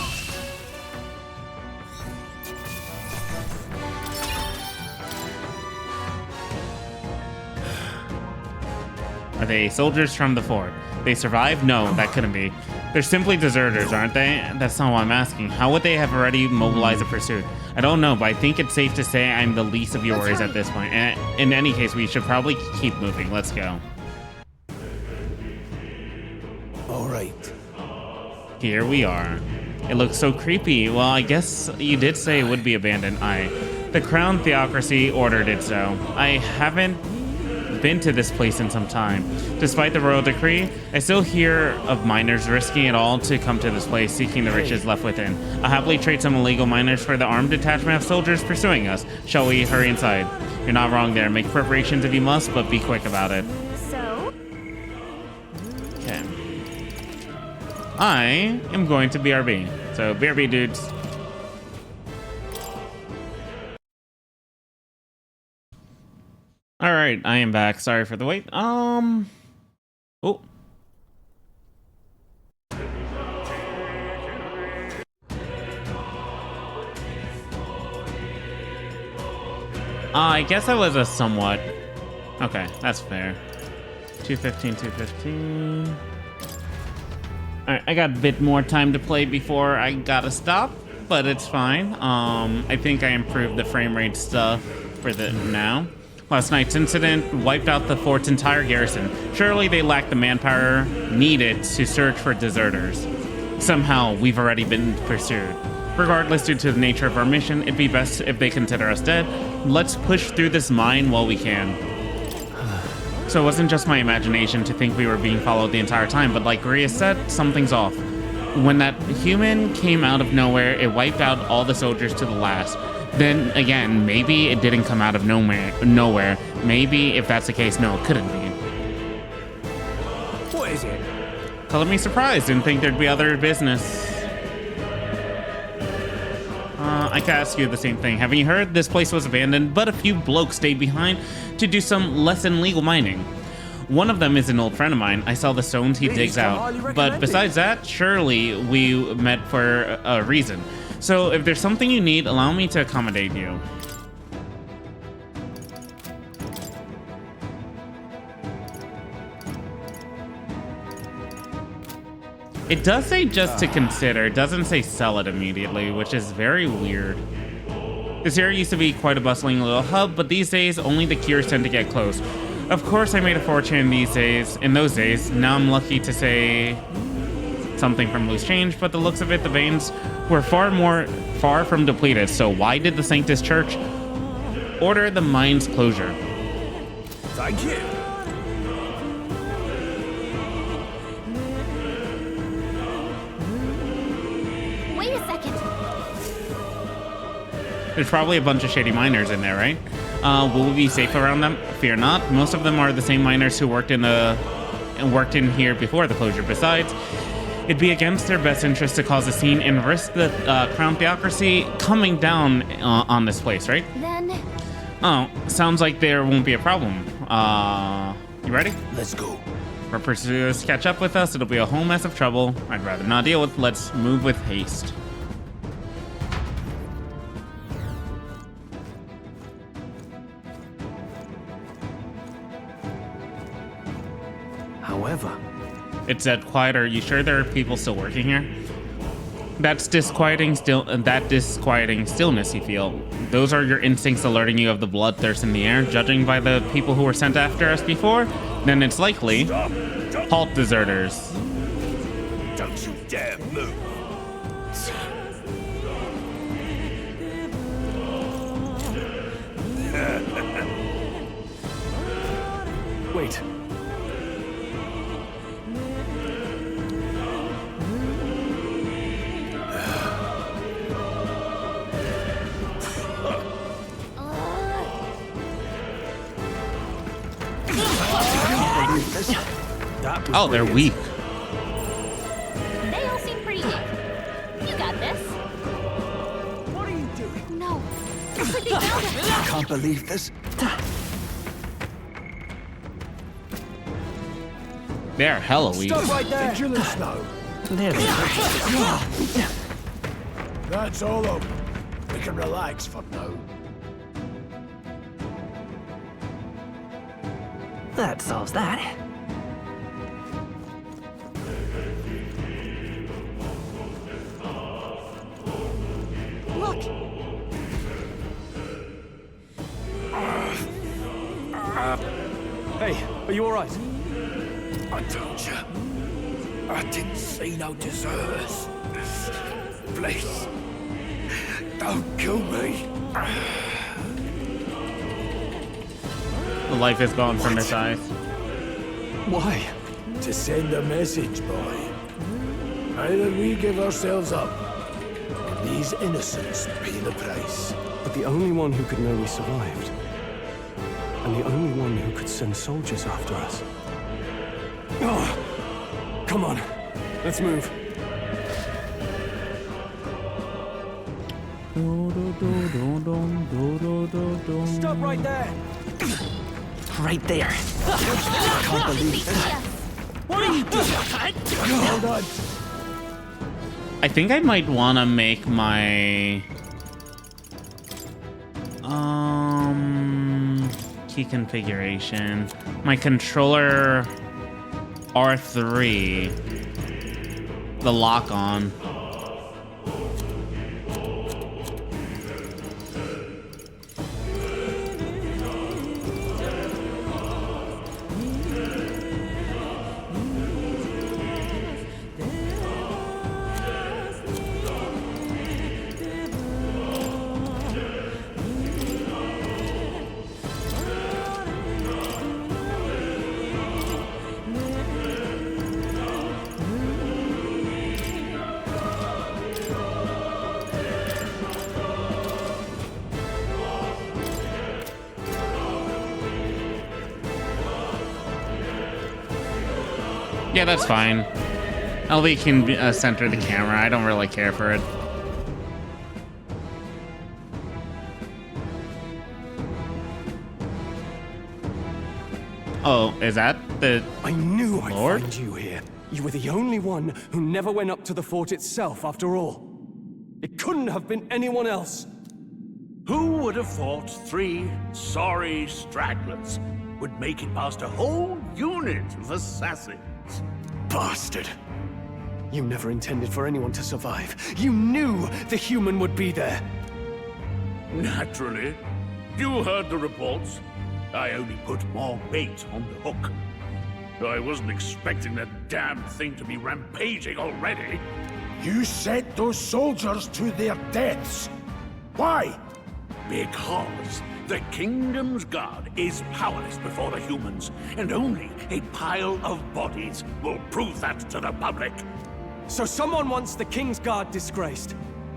Are they soldiers from the fort? They survived? No, that couldn't be. They're simply deserters, aren't they? That's not what I'm asking. How would they have already mobilized a pursuit? I don't know, but I think it's safe to say I'm the least of your worries at this point. And in any case, we should probably keep moving. Let's go. All right. Here we are. It looks so creepy. Well, I guess you did say it would be abandoned. The Crown Theocracy ordered it so. I haven't been to this place in some time. Despite the royal decree, I still hear of miners risking it all to come to this place, seeking the riches left within. I'll happily trade some illegal miners for the armed detachment of soldiers pursuing us. Shall we hurry inside? You're not wrong there. Make preparations if you must, but be quick about it. So? Okay. I am going to BRB. So BRB, dudes. All right, I am back. Sorry for the wait. Oh. I guess I was a somewhat... Okay, that's fair. 215, 215. Alright, I got a bit more time to play before I gotta stop, but it's fine. I think I improved the frame rate stuff for the now. Last night's incident wiped out the fort's entire garrison. Surely they lacked the manpower needed to search for deserters. Somehow, we've already been pursued. Regardless, due to the nature of our mission, it'd be best if they consider us dead. Let's push through this mine while we can. So it wasn't just my imagination to think we were being followed the entire time, but like Rhea said, something's off. When that human came out of nowhere, it wiped out all the soldiers to the last. Then again, maybe it didn't come out of nowhere. Maybe if that's the case, no, it couldn't be. What is it? Color me surprised, didn't think there'd be other business. I could ask you the same thing. Haven't you heard? This place was abandoned, but a few blokes stayed behind to do some less than legal mining. One of them is an old friend of mine. I saw the stones he digs out. But besides that, surely we met for a reason. So if there's something you need, allow me to accommodate you. It does say just to consider. It doesn't say sell it immediately, which is very weird. This area used to be quite a bustling little hub, but these days only the curious tend to get close. Of course, I made a fortune in those days. Now I'm lucky to say something from loose change, but the looks of it, the veins were far from depleted. So why did the Sanctus Church order the mine's closure? Thank you. Wait a second. There's probably a bunch of shady miners in there, right? Will we be safe around them? Fear not. Most of them are the same miners who worked in here before the closure. Besides, it'd be against their best interest to cause a scene and risk the crown theocracy coming down on this place, right? Then... Oh, sounds like there won't be a problem. You ready? Let's go. For pursuers to catch up with us, it'll be a whole mess of trouble. I'd rather not deal with. Let's move with haste. However, it's that quiet. Are you sure there are people still working here? That disquieting stillness you feel. Those are your instincts alerting you of the bloodthirst in the air. Judging by the people who were sent after us before, then it's likely halt deserters. Don't you dare move. Wait. Oh, they're weak. They all seem pretty weak. You got this. What are you doing? No. It's like they found us. I can't believe this. They're hella weak. Stop right there. Vigilance now. That's all over. We can relax for now. That solves that. Look. Hey, are you all right? I told you. I didn't see no deserters. Please. Don't kill me. The life is gone from his eyes. Why? To send a message, boy. Either we give ourselves up, or these innocents pay the price. But the only one who could know we survived, and the only one who could send soldiers after us. Oh, come on, let's move. Stop right there! Right there. I can't believe it. What are you doing? Hold on. I think I might want to make my key configuration. My controller R3, the lock on. Yeah, that's fine. LV can center the camera. I don't really care for it. Oh, is that the I knew I'd Lord? find you here. You were the only one who never went up to the fort itself, after all. It couldn't have been anyone else. Who would have thought 3 sorry stragglers would make it past a whole unit of assassins? Bastard. You never intended for anyone to survive. You knew the human would be there. Naturally. You heard the reports. I only put more bait on the hook. I wasn't expecting that damn thing to be rampaging already. You sent those soldiers to their deaths. Why? Because the Kingdom's Guard is powerless before the humans, and only a pile of bodies will prove that to the public. So someone wants the King's Guard disgraced.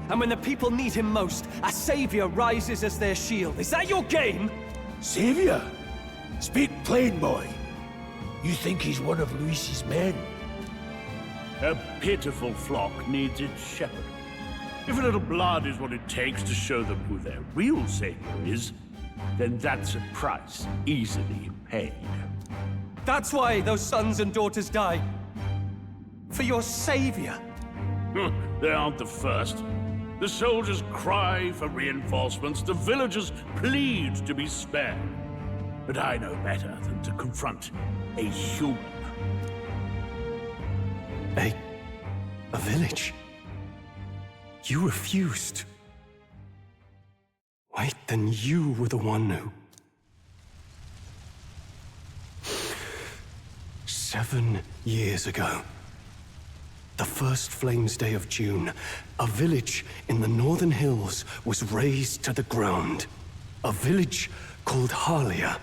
And when the people need him most, a savior rises as their shield. Is that your game? Savior? Speak plain, boy. You think he's one of Luis's men? A pitiful flock needs its shepherd. If a little blood is what it takes to show them who their real savior is, then that's a price easily paid. That's why those sons and daughters die. For your savior. They aren't the first. The soldiers cry for reinforcements, the villagers plead to be spared. But I know better than to confront a human. A village? You refused. Wait, then you were the one who... 7 years ago, the first Flames Day of June, a village in the northern hills was razed to the ground. A village called Harlia.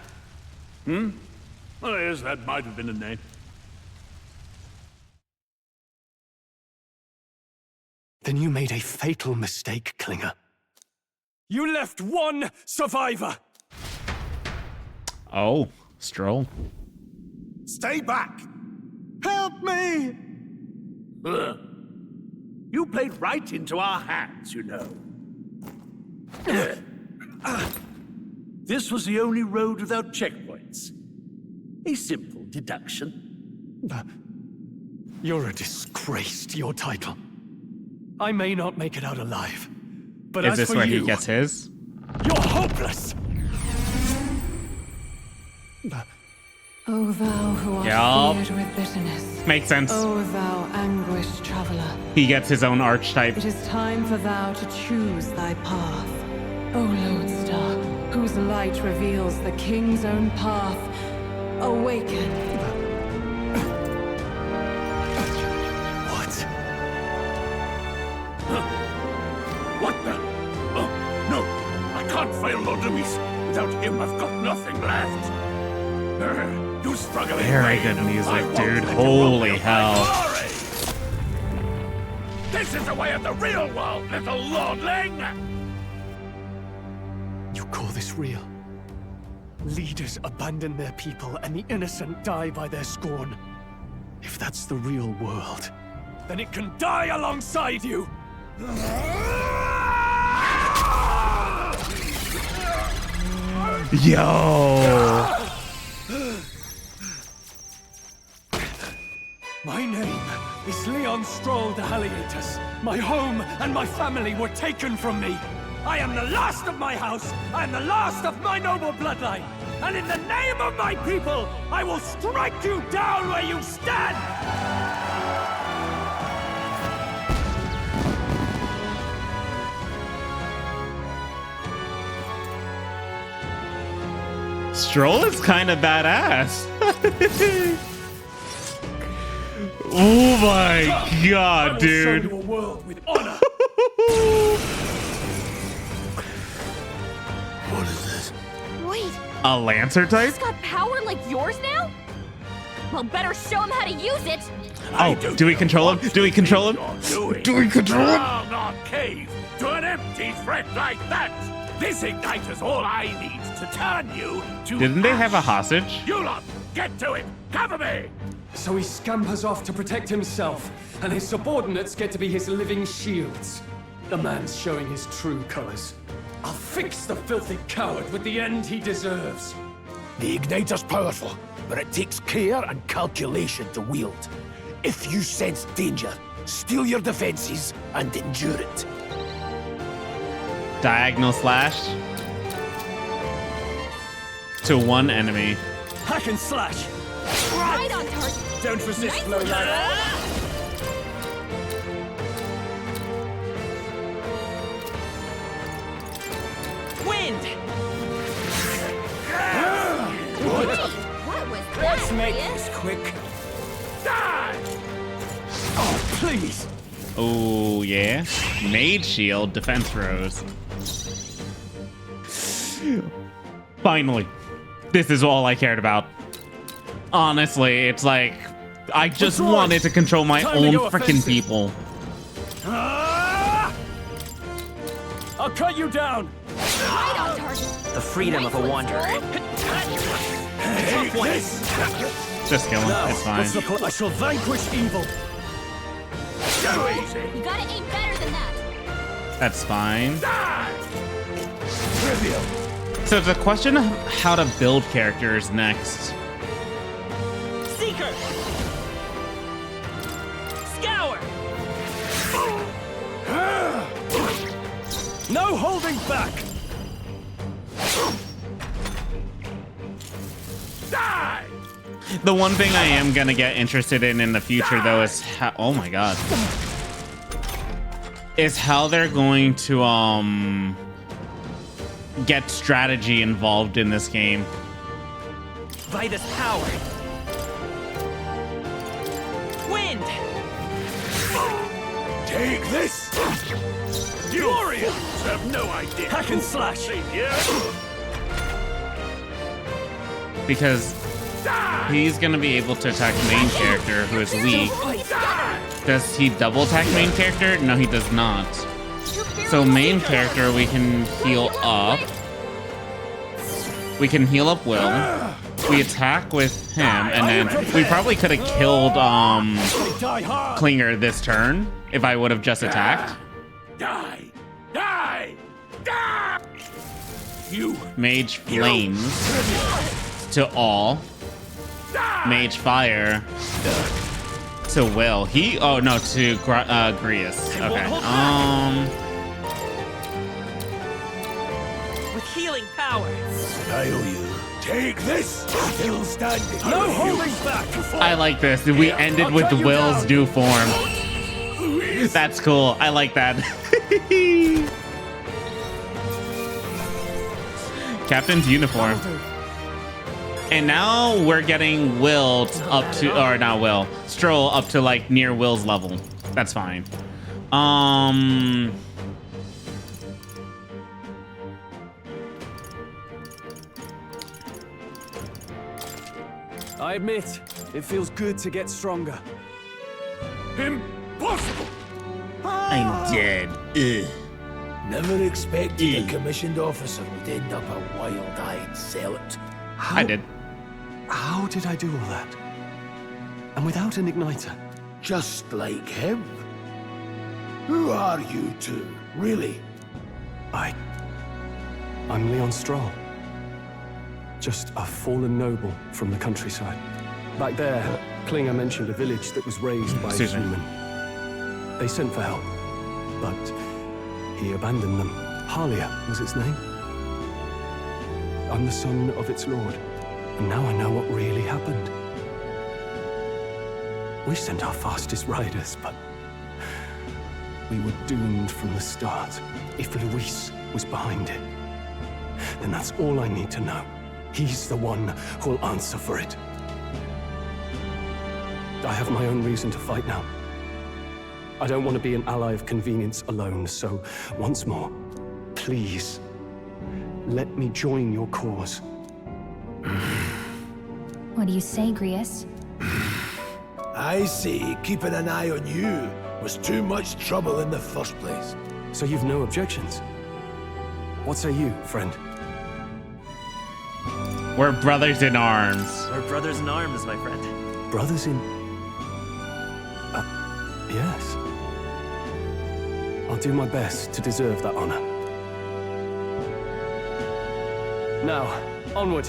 Oh, yes, that might have been a name. Then you made a fatal mistake, Klinger. You left one survivor! Oh, Stroll. Stay back! Help me! You played right into our hands, you know. This was the only road without checkpoints. A simple deduction. You're a disgrace to your title. I may not make it out alive, but Is as this for where you, he gets his? You're hopeless! O thou who art Yup. feared with bitterness. Makes sense. O thou anguished traveler. He gets his own archetype. It is time for thou to choose thy path. O lodestar, whose light reveals the king's own path. Awaken. What the? Oh, no. I can't fail Lord Luis. Without him, I've got nothing left. You struggle in Very vain. good music, I won't dude. let you Holy rob me of my hell. glory. This is the way of the real world, little lordling! You call this real? Leaders abandon their people and the innocent die by their scorn. If that's the real world, then it can die alongside you! Yo. My name is Leon Stroll de Haliatus. My home and my family were taken from me. I am the last of my house. I am the last of my noble bloodline. And in the name of my people, I will strike you down where you stand! Stroll is kind of badass. Oh my god, dude. Show you a world with honor. What is this? Wait, A Lancer type? he's got power like yours now? Well, better show him how to use it. Oh, do we control him? Do we control him? Do we control him? I'll not cave to an empty threat like that. This igniter's all I need to turn you to. Didn't they have a hostage? You lot, get to it. Cover me. So he scampers off to protect himself, and his subordinates get to be his living shields. The man's showing his true colors. I'll fix the filthy coward with the end he deserves. The igniter's powerful, but it takes care and calculation to wield. If you sense danger, steel your defenses and endure it. Diagonal slash to one enemy. Hack and slash. Right on target. Don't resist, Nice. lowlife. Wind! What was that? Let's make Ian? this quick. Oh, please! Oh, yeah. Mage shield, defense rose. Finally. This is all I cared about. Honestly, it's like, I just wanted to control my own freaking people. I'll cut you down! Right on target. The freedom of a wanderer. Take this! Just kill him, it's fine. I shall vanquish evil. Too easy. You gotta aim better than that. That's fine. Trivial. So it's a question of how to build characters next. Seeker! Scour! No holding back! Die! The one thing I am gonna get interested in the future, though, is how, oh my god, is how they're going to get strategy involved in this game. Vitus power! Wind! Take this! You warriors have no idea. Hack and slash! Because he's gonna be able to attack main character who is weak. Does he double attack main character? No, he does not. So main character, we can heal up. We can heal up Will. We attack with him, and then we probably could have killed Klinger this turn if I would have just attacked. Die! Die! Die! You. Mage Flames to all. Mage Fire to Will. He, oh no, to Grius. Okay. With healing power. I owe you. Take this! Still standing. No holding back! I like this. We ended with Will's new form. That's cool. I like that. Captain's uniform. And now we're getting Will up to, or not Will, Stroll up to like near Will's level. That's fine. I admit, it feels good to get stronger. Impossible! I'm dead. Ugh. Never expected a commissioned officer would end up a wild-eyed zealot. I did. How did I do all that? And without an igniter? Just like him. Who are you two, really? I'm Leon Stroll. Just a fallen noble from the countryside. Back there, Klinger mentioned a village that was raised by human. They sent for help, but he abandoned them. Halia was its name. I'm the son of its lord, and now I know what really happened. We sent our fastest riders, but we were doomed from the start. If Luis was behind it, then that's all I need to know. He's the one who'll answer for it. I have my own reason to fight now. I don't want to be an ally of convenience alone, so once more, please, let me join your cause. What do you say, Grius? I see keeping an eye on you was too much trouble in the first place. So you've no objections? What say you, friend? We're brothers in arms. We're brothers in arms, my friend. Brothers in... yes. I'll do my best to deserve that honor. Now, onward.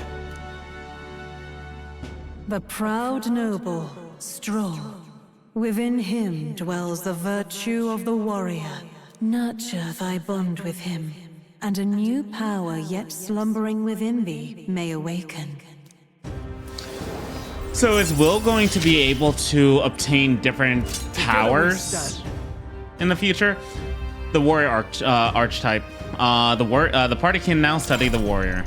The proud noble, Stroll. Within him dwells the virtue of the warrior. Nurture thy bond with him, and a new power yet slumbering within thee may awaken. So is Will going to be able to obtain different powers in the future? The warrior archetype. The party can now study the warrior.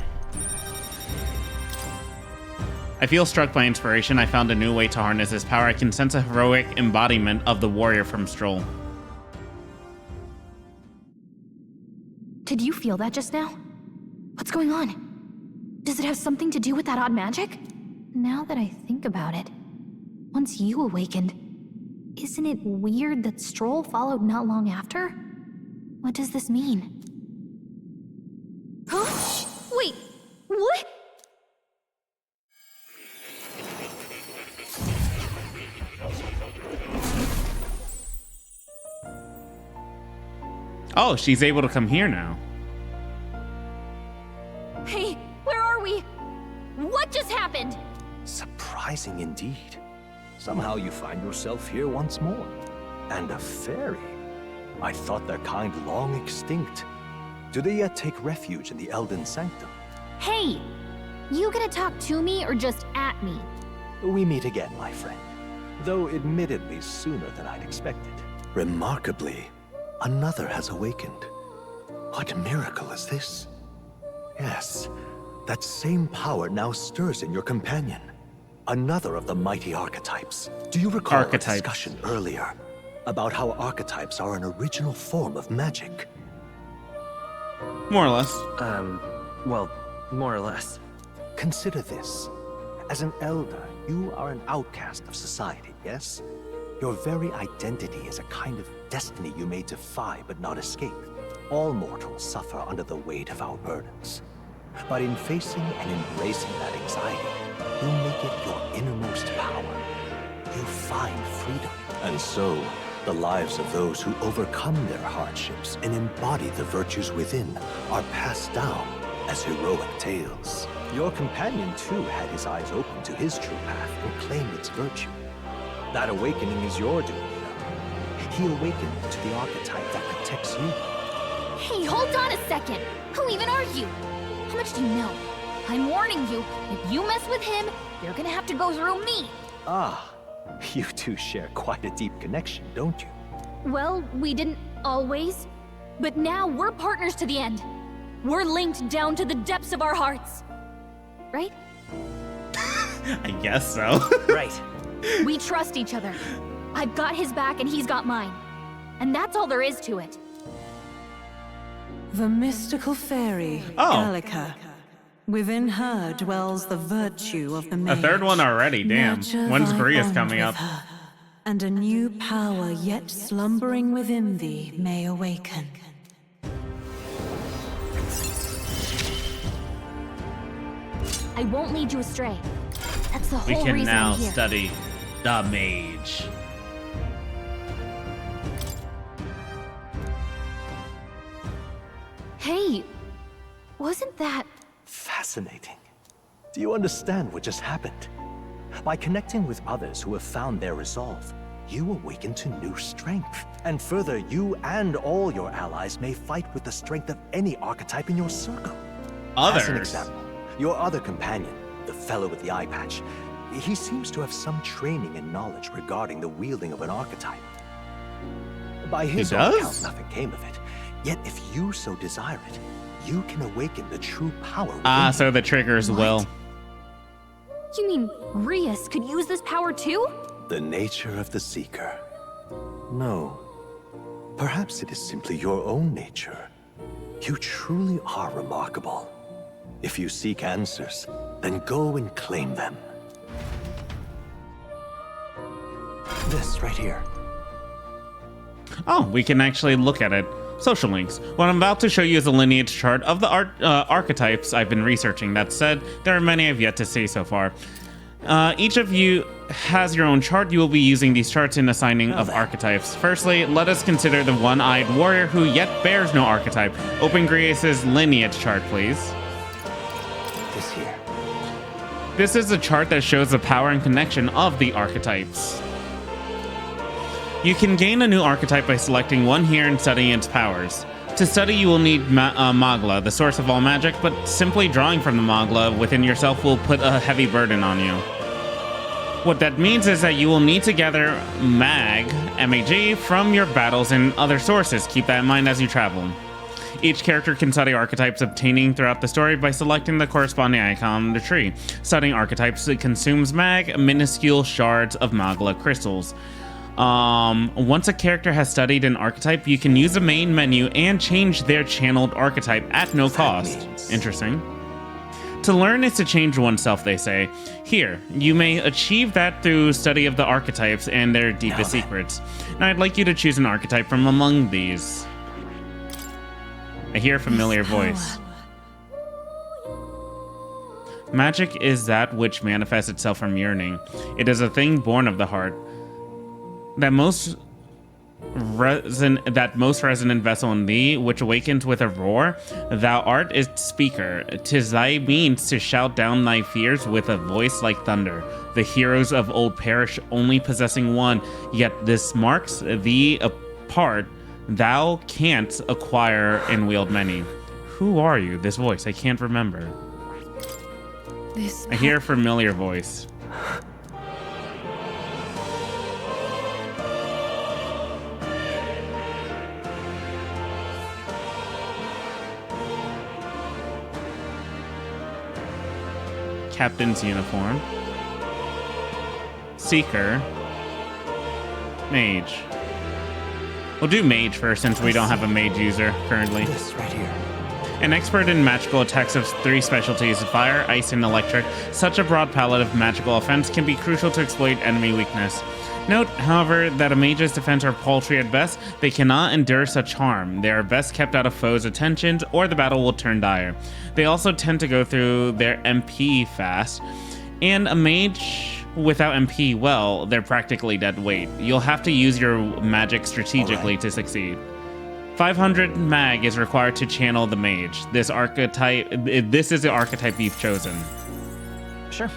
I feel struck by inspiration. I found a new way to harness this power. I can sense a heroic embodiment of the warrior from Stroll. Did you feel that just now? What's going on? Does it have something to do with that odd magic? Now that I think about it, once you awakened, isn't it weird that Stroll followed not long after? What does this mean? Huh? Wait, what? Oh, she's able to come here now. Hey, where are we? What just happened? Surprising indeed. Somehow you find yourself here once more. And a fairy. I thought their kind long extinct. Do they yet take refuge in the Elden Sanctum? Hey! You gonna talk to me or just at me? We meet again, my friend. Though admittedly sooner than I'd expected. Remarkably, another has awakened. What miracle is this? Yes, that same power now stirs in your companion. Another of the mighty archetypes. Do you recall a discussion earlier about how archetypes are an original form of magic? More or less. Well, more or less. Consider this. As an elder, you are an outcast of society, yes? Your very identity is a kind of destiny you may defy but not escape. All mortals suffer under the weight of our burdens. But in facing and embracing that anxiety, you make it your innermost power. You find freedom. And so, the lives of those who overcome their hardships and embody the virtues within are passed down as heroic tales. Your companion, too, had his eyes open to his true path and claimed its virtue. That awakening is your doing, though. He awakened to the archetype that protects you. Hey, hold on a second. Who even are you? How much do you know? I'm warning you, if you mess with him, you're gonna have to go through me. Ah, you two share quite a deep connection, don't you? Well, we didn't always. But now we're partners to the end. We're linked down to the depths of our hearts. Right? I guess so. Right. We trust each other. I've got his back and he's got mine. And that's all there is to it. The mystical fairy, Gallica. Within her dwells the virtue of the mage. A third one already, damn. Nurture When's thy Grius bond coming with up? her, and a new power yet slumbering within thee may awaken. I won't lead you astray. That's the We whole can reason now I'm here. study the mage. Hey, wasn't that... Fascinating. Do you understand what just happened? By connecting with others who have found their resolve, you awaken to new strength. And further, you and all your allies may fight with the strength of any archetype in your circle. Others? As an example, your other companion, the fellow with the eye patch, he seems to have some training and knowledge regarding the wielding of an archetype. By his own account, nothing came of it. Yet if you so desire it, you can awaken the true power. So the triggers will. You mean Rias could use this power too? The nature of the Seeker. No. Perhaps it is simply your own nature. You truly are remarkable. If you seek answers, then go and claim them. This right here. Oh, we can actually look at it. Social links. What I'm about to show you is a lineage chart of the archetypes I've been researching. That said, there are many I've yet to see so far. Each of you has your own chart. You will be using these charts in assigning of archetypes. Firstly, let us consider the one-eyed warrior who yet bears no archetype. Open Grievous' lineage chart, please. This here. This is a chart that shows the power and connection of the archetypes. You can gain a new archetype by selecting one here and studying its powers. To study, you will need Magla, the source of all magic, but simply drawing from the Magla within yourself will put a heavy burden on you. What that means is that you will need to gather MAG, from your battles and other sources. Keep that in mind as you travel. Each character can study archetypes obtaining throughout the story by selecting the corresponding icon on the tree. Studying archetypes consumes minuscule shards of Magla crystals. Once a character has studied an archetype, you can use the main menu and change their channeled archetype at no cost. Interesting. To learn is to change oneself, they say. Here, you may achieve that through study of the archetypes and their deepest secrets. Now, I'd like you to choose an archetype from among these. I hear a familiar voice. Magic is that which manifests itself from yearning. It is a thing born of the heart. That most resonant vessel in thee, which awakens with a roar, thou art its speaker. 'Tis thy means to shout down thy fears with a voice like thunder. The heroes of old perish only possessing one, yet this marks thee apart. Thou canst acquire and wield many. Who are you? This voice, I can't remember. I hear a familiar voice. Captain's uniform. Seeker. Mage. We'll do mage first since we don't have a mage user currently. This right here. An expert in magical attacks of 3 specialties, fire, ice, and electric. Such a broad palette of magical offense can be crucial to exploit enemy weakness. Note, however, that a mage's defense are paltry at best. They cannot endure such harm. They are best kept out of foes' attentions, or the battle will turn dire. They also tend to go through their MP fast, and a mage without MP, well, they're practically dead weight. You'll have to use your magic strategically to succeed. 500 mag is required to channel the mage. This is the archetype you've chosen. Sure.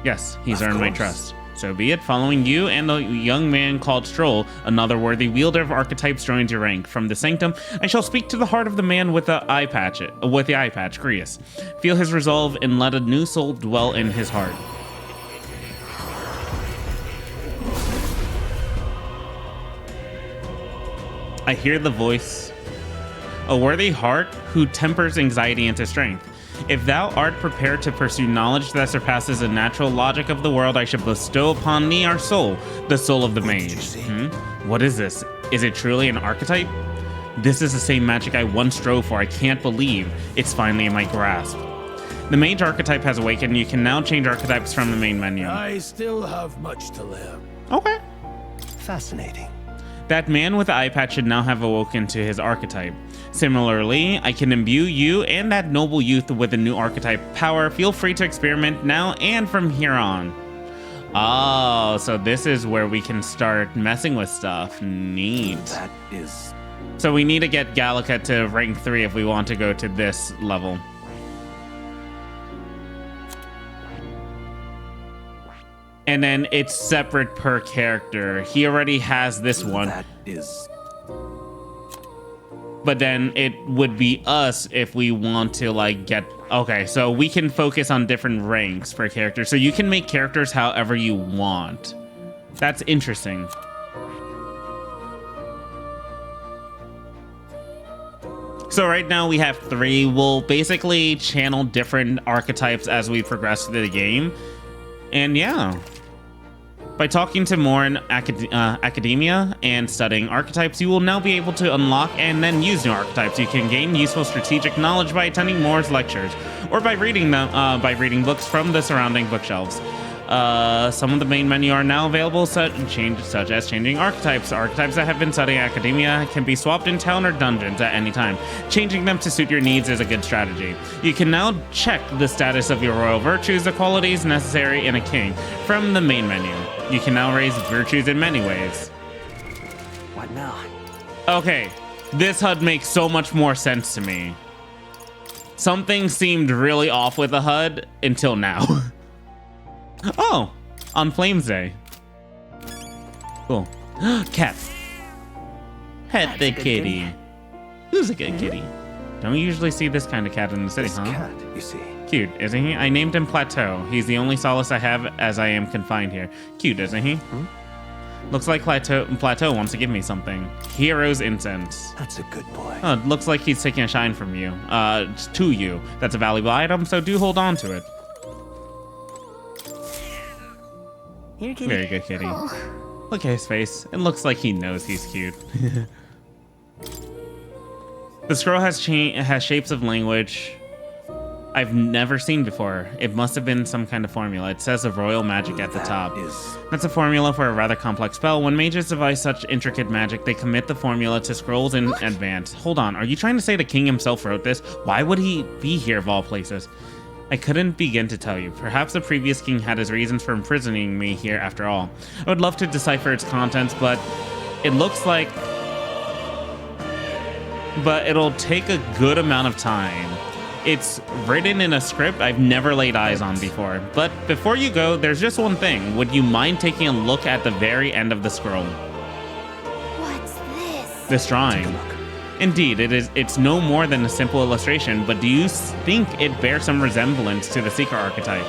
Yes, he's earned my trust. So be it. Following you and a young man called Stroll, another worthy wielder of archetypes joins your rank. From the sanctum, I shall speak to the heart of the man with the eye patch, Grievous. Feel his resolve and let a new soul dwell in his heart. I hear the voice. A worthy heart who tempers anxiety into strength. If thou art prepared to pursue knowledge that surpasses the natural logic of the world, I shall bestow upon thee our soul, the soul of the mage. What is this? Is it truly an archetype? This is the same magic I once strove for. I can't believe it's finally in my grasp. The mage archetype has awakened. You can now change archetypes from the main menu. I still have much to learn. Okay. Fascinating. That man with the eye patch should now have awoken to his archetype. Similarly, I can imbue you and that noble youth with a new archetype power. Feel free to experiment now and from here on. Oh, so this is where we can start messing with stuff. Neat. That is... So we need to get Gallica to rank 3 if we want to go to this level. and then it's separate per character. He already has this one. That is... But then it would be us if we want to like get... Okay, so we can focus on different ranks per character. So you can make characters however you want. That's interesting. So right now we have 3. We'll basically channel different archetypes as we progress through the game. And yeah, by talking to more in academia and studying archetypes, you will now be able to unlock and then use new archetypes. You can gain useful strategic knowledge by attending Moore's lectures, or by reading books from the surrounding bookshelves. Some of the main menu are now available, such as changing archetypes. Archetypes that have been studying academia can be swapped in town or dungeons at any time. Changing them to suit your needs is a good strategy. You can now check the status of your royal virtues, the qualities necessary in a king, from the main menu. You can now raise virtues in many ways. What now? Okay, this HUD makes so much more sense to me. Something seemed really off with the HUD until now. Oh, on Flames Day. Cool. Cat. Pet the kitty. Who's a good kitty? Don't usually see this kind of cat in the city, This huh? cat, you see. Cute, isn't he? I named him Plateau. He's the only solace I have as I am confined here. Cute, isn't he? Looks like Plateau wants to give me something. Hero's incense. That's a good boy. Oh, it looks like he's taking a shine from you. To you. That's a valuable item, so do hold on to it. Here, kitty. Very good, kitty. Look at his face. It looks like he knows he's cute. The scroll has shapes of language I've never seen before. It must have been some kind of formula. It says of royal magic at the top. That's a formula for a rather complex spell. When mages devise such intricate magic, they commit the formula to scrolls in advance. Hold on, are you trying to say the king himself wrote this? Why would he be here of all places? I couldn't begin to tell you. Perhaps the previous king had his reasons for imprisoning me here after all. I would love to decipher its contents, but it looks like... But it'll take a good amount of time. It's written in a script I've never laid eyes on before. But before you go, there's just one thing. Would you mind taking a look at the very end of the scroll? What's this? This drawing. Indeed, it's no more than a simple illustration, but do you think it bears some resemblance to the Seeker archetype?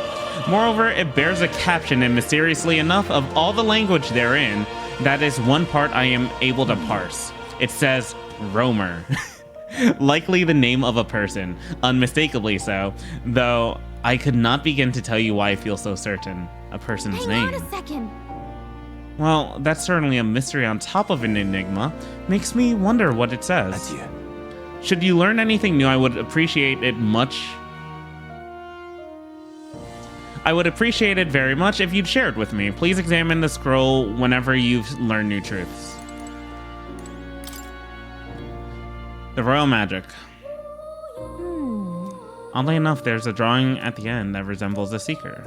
Moreover, it bears a caption, and mysteriously enough, of all the language therein, that is one part I am able to parse. It says, Roamer. Likely the name of a person, unmistakably so, though I could not begin to tell you why I feel so certain. A person's name. Hang on a second. Well, that's certainly a mystery on top of an enigma. Makes me wonder what it says. Adieu. Should you learn anything new, I would appreciate it much. I would appreciate it very much if you'd share it with me. Please examine the scroll whenever you've learned new truths. The royal magic. Oddly enough, there's a drawing at the end that resembles the Seeker.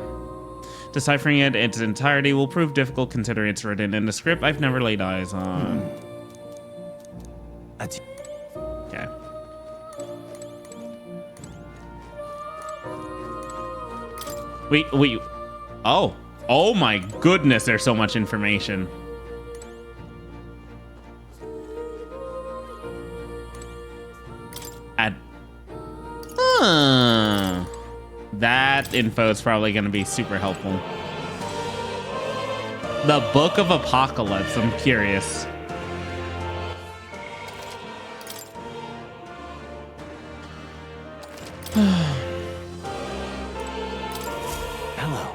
Deciphering it in its entirety will prove difficult considering it's written in a script I've never laid eyes on. Okay. Wait. Oh my goodness, there's so much information. That info is probably going to be super helpful. The Book of Apocalypse. I'm curious. Hello.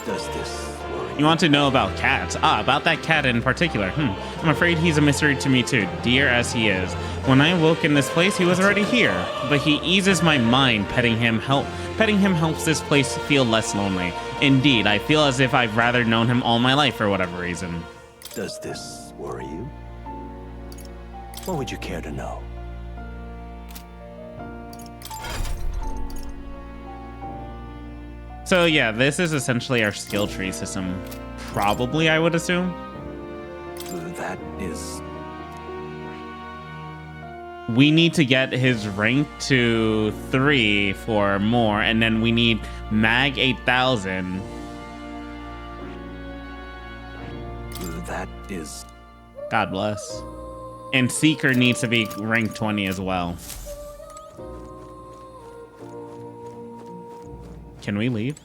Does this worry You want to know about cats? About that cat in particular. I'm afraid he's a mystery to me too, dear as he is. When I woke in this place, he was already here, but he eases my mind. Petting him helps this place feel less lonely. Indeed, I feel as if I've rather known him all my life for whatever reason. Does this worry you? What would you care to know? So yeah, this is essentially our skill tree system. Probably, I would assume. That is... We need to get his rank to 3 for more, and then we need Mag 8000 That is... God bless. And Seeker needs to be rank 20 as well. Can we leave?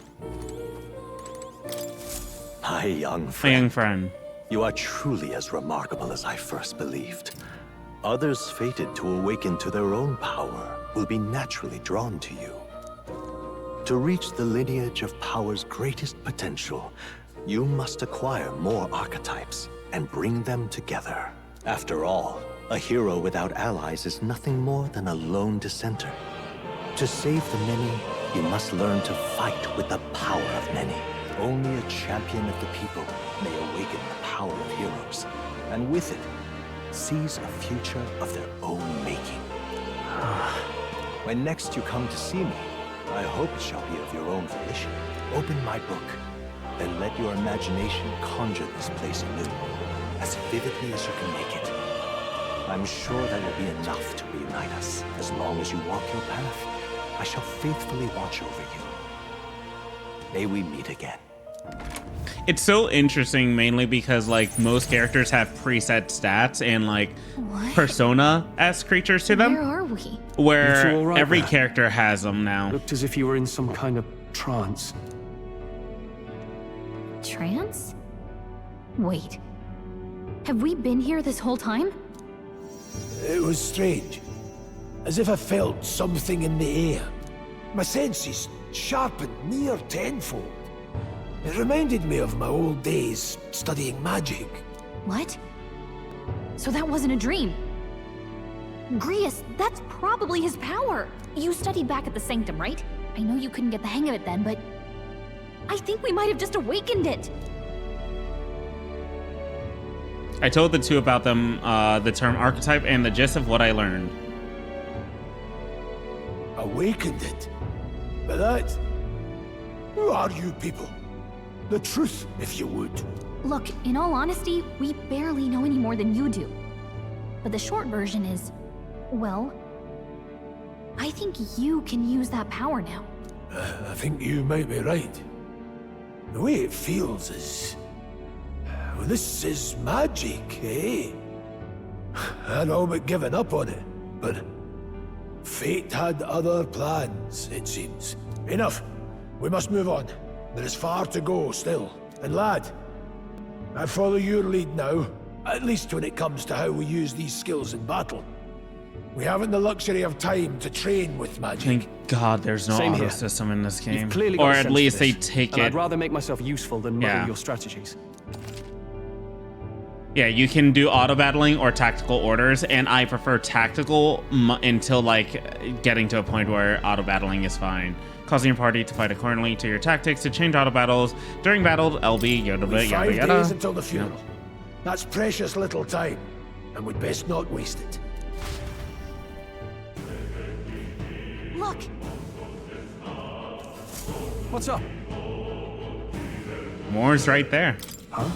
My young friend. My young friend. You are truly as remarkable as I first believed. Others fated to awaken to their own power will be naturally drawn to you. To reach the lineage of power's greatest potential, you must acquire more archetypes and bring them together. After all, a hero without allies is nothing more than a lone dissenter. To save the many, you must learn to fight with the power of many. Only a champion of the people may awaken the power of heroes, and with it, seize a future of their own making. When next you come to see me, I hope it shall be of your own volition. Open my book, then let your imagination conjure this place anew, as vividly as you can make it. I'm sure that will be enough to reunite us. As long as you walk your path, I shall faithfully watch over you. May we meet again. It's so interesting, mainly because like most characters have preset stats and like persona-esque creatures to them. Where are we? Where all right every there? character has them now. Looked as if you were in some kind of trance. Trance? Wait. Have we been here this whole time? It was strange. As if I felt something in the air. My senses sharpened near tenfold. It reminded me of my old days studying magic. What? So that wasn't a dream. Grius, that's probably his power. You studied back at the Sanctum, right? I know you couldn't get the hang of it then, but I think we might have just awakened it. I told the two about them, the term archetype and the gist of what I learned. Awakened it? But that... Who are you people? The truth, if you would. Look, in all honesty, we barely know any more than you do. But the short version is, well, I think you can use that power now. I think you might be right. The way it feels is... Well, this is magic, eh? I'd all but given up on it, but... Fate had other plans, it seems. Enough. We must move on. There is far to go still. And lad, I follow your lead now, at least when it comes to how we use these skills in battle. We haven't the luxury of time to train with magic. Thank God there's no Same auto here. system in this game. You've clearly got Or a at sense least for they this, take and it. I'd rather make myself useful than muddle Yeah. your strategies. Yeah, you can do auto battling or tactical orders, and I prefer tactical until like getting to a point where auto battling is fine. Causing your party to fight accordingly to your tactics to change auto battles during battle, LB, yada We've yada 5 yada. days until the funeral. That's precious little time, and we'd best not waste it. Look! What's up? Moore's right there. Huh?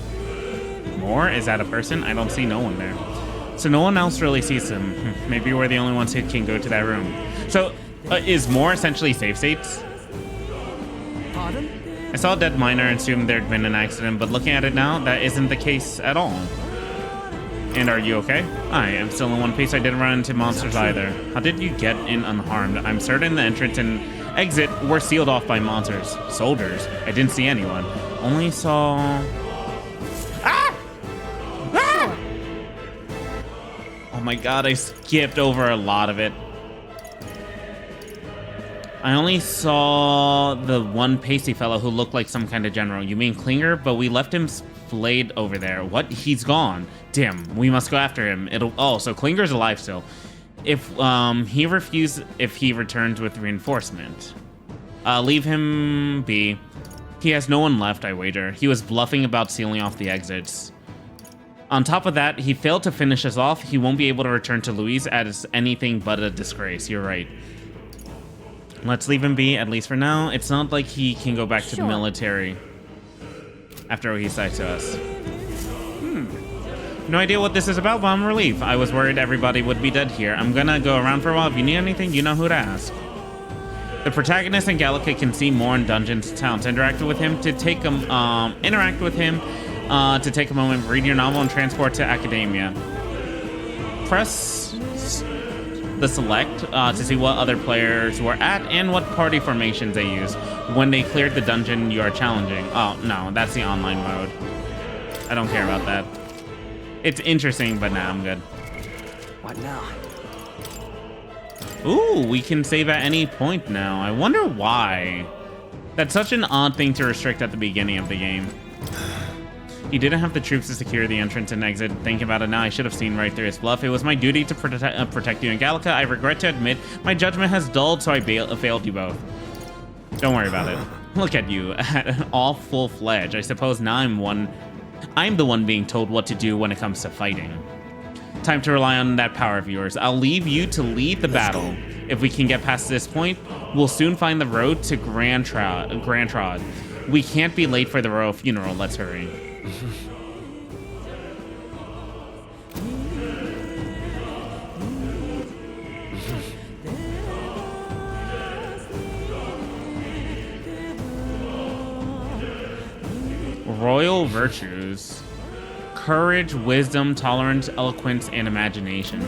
Moore? Is that a person? I don't see no one there. So no one else really sees him. Maybe we're the only ones who can go to that room. So is Moore essentially safe states? Pardon? I saw a dead miner and assumed there'd been an accident, but looking at it now, that isn't the case at all. And are you okay? I am still in one piece. I didn't run into monsters either. How did you get in unharmed? I'm certain the entrance and exit were sealed off by monsters. Soldiers. I didn't see anyone. Only saw... Ah! Ah! Oh my god, I skipped over a lot of it. I only saw the one pasty fellow who looked like some kind of general. You mean Klinger? But we left him splayed over there. What? He's gone. Damn, we must go after him. Oh, so Klinger's alive still. If he returns with reinforcement. Leave him be. He has no one left, I wager. He was bluffing about sealing off the exits. On top of that, he failed to finish us off. He won't be able to return to Louise as anything but a disgrace. You're right. Let's leave him be, at least for now. It's not like he can go back to the military after what he said to us. No idea what this is about, but I'm relieved. I was worried everybody would be dead here. I'm gonna go around for a while. If you need anything, you know who to ask. The protagonist and Gallica can see more in Dungeons & Towns. Interact with him to take a moment, read your novel, and transport to academia. Press the select to see what other players were at and what party formations they used when they cleared the dungeon you are challenging. Oh, no, that's the online mode. I don't care about that. It's interesting, but nah, I'm good. What now? Ooh, we can save at any point now. I wonder why. That's such an odd thing to restrict at the beginning of the game. He didn't have the troops to secure the entrance and exit. Thinking about it now, I should have seen right through his bluff. It was my duty to protect you and Gallica. I regret to admit my judgment has dulled, so I failed you both. Don't worry about it. Look at you, all full-fledged. I suppose now I'm the one being told what to do when it comes to fighting. Time to rely on that power of yours. I'll leave you to lead the battle. If we can get past this point, we'll soon find the road to Grand Trod. We can't be late for the royal funeral. Let's hurry. Royal virtues. Courage, wisdom, tolerance, eloquence, and imagination.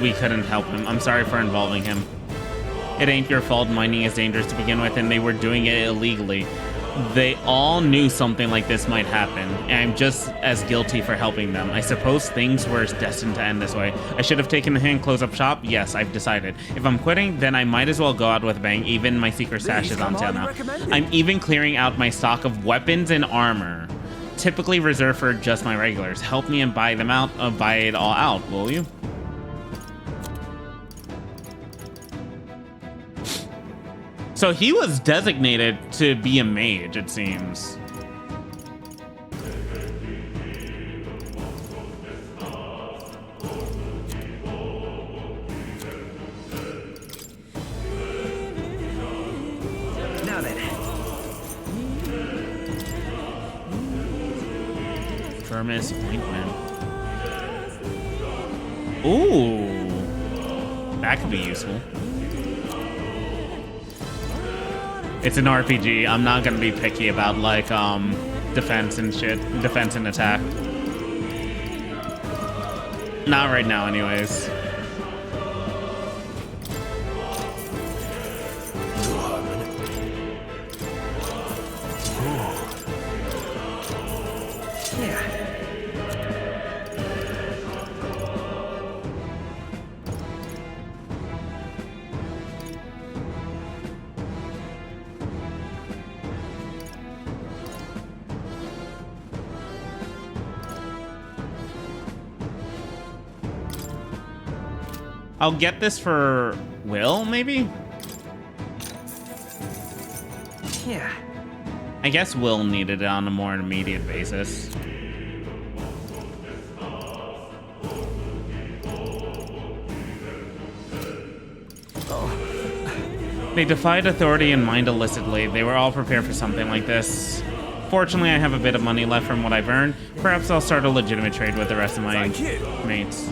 We couldn't help him. I'm sorry for involving him. It ain't your fault mining is dangerous to begin with, and they were doing it illegally. They all knew something like this might happen, and I'm just as guilty for helping them. I suppose things were destined to end this way. I should have taken the hint and closed up shop. Yes, I've decided. If I'm quitting, then I might as well go out with a bang. Even my secret stash is on sale now. I'm even clearing out my stock of weapons and armor, typically reserved for just my regulars. Help me and buy them out. Buy it all out, will you? So he was designated to be a mage, it seems. Now then. Firmus ointment. Ooh. That could be useful. It's an RPG. I'm not gonna be picky about like defense and shit, defense and attack. Not right now, anyways. I'll get this for Will, maybe? Yeah. I guess Will needed it on a more immediate basis. They defied authority and mined illicitly. They were all prepared for something like this. Fortunately, I have a bit of money left from what I've earned. Perhaps I'll start a legitimate trade with the rest of my mates.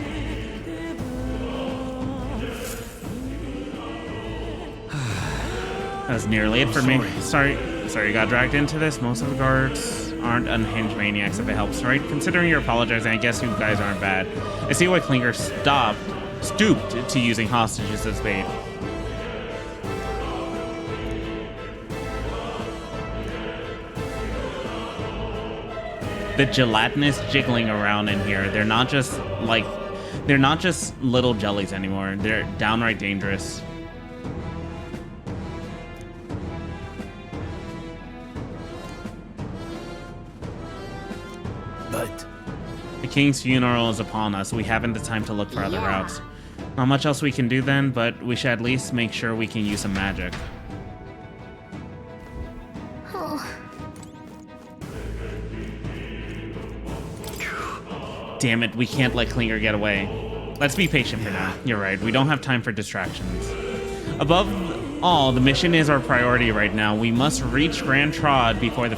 That was nearly it for me. Sorry you got dragged into this. Most of the guards aren't unhinged maniacs if it helps, right? Considering you're apologizing, I guess you guys aren't bad. I see why Klinger stooped to using hostages as bait. The gelatinous jiggling around in here, they're not just little jellies anymore. They're downright dangerous. But the king's funeral is upon us. We haven't the time to look for other routes. Not much else we can do then, but we should at least make sure we can use some magic. Oh. Damn it, we can't let Klinger get away. Let's be patient for now. You're right, we don't have time for distractions. Above all, the mission is our priority right now. We must reach Grand Trod before the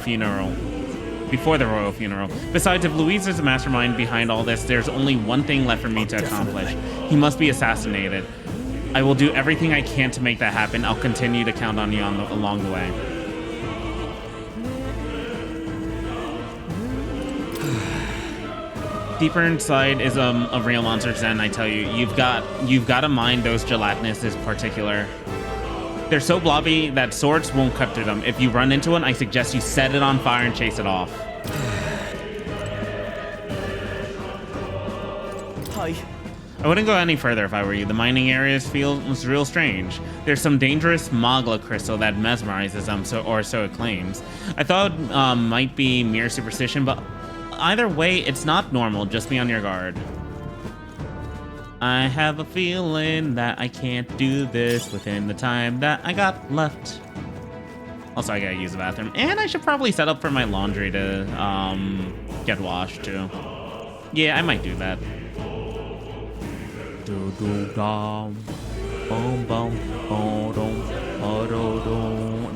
royal funeral. Besides, if Louise is the mastermind behind all this, there's only one thing left for me to accomplish. He must be assassinated. I will do everything I can to make that happen. I'll continue to count on you along the way. Deeper inside is a real monster's den, I tell you. You've got to mind those gelatinous in particular. They're so blobby that swords won't cut through them. If you run into one, I suggest you set it on fire and chase it off. Hi. I wouldn't go any further if I were you. The mining areas feels real strange. There's some dangerous Mogla crystal that mesmerizes them, so it claims. I thought might be mere superstition, but either way, it's not normal. Just be on your guard. I have a feeling that I can't do this within the time that I got left. Also, I gotta use the bathroom, and I should probably set up for my laundry to get washed too. Yeah, I might do that. The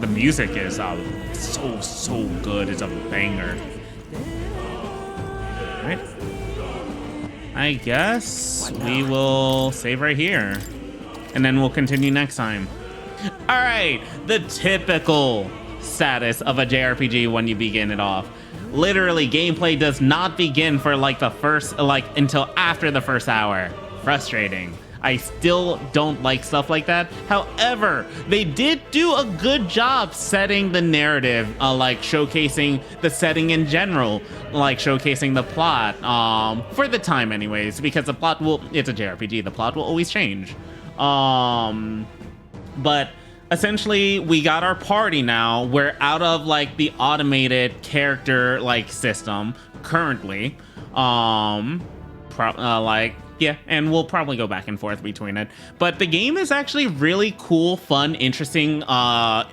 music is so good. It's a banger. Right. I guess we will save right here, and then we'll continue next time. All right, the typical status of a JRPG when you begin it off. Literally, gameplay does not begin for until after the first hour. Frustrating. I still don't like stuff like that. However, they did do a good job setting the narrative, showcasing the setting in general, showcasing the plot, for the time anyways, because the plot it's a JRPG, the plot will always change. But essentially, we got our party now. We're out of the automated character system currently. Yeah, and we'll probably go back and forth between it. But the game is actually really cool, fun, interesting. I've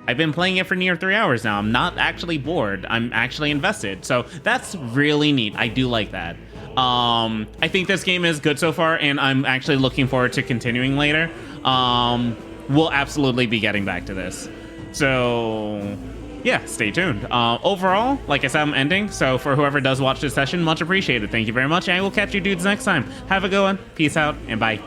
been playing it for near 3 hours now. I'm not actually bored. I'm actually invested. So that's really neat. I do like that. I think this game is good so far, and I'm actually looking forward to continuing later. We'll absolutely be getting back to this. So yeah, stay tuned. Overall, like I said, I'm ending. So for whoever does watch this session, much appreciated. Thank you very much. And I will catch you dudes next time. Have a good one. Peace out and bye.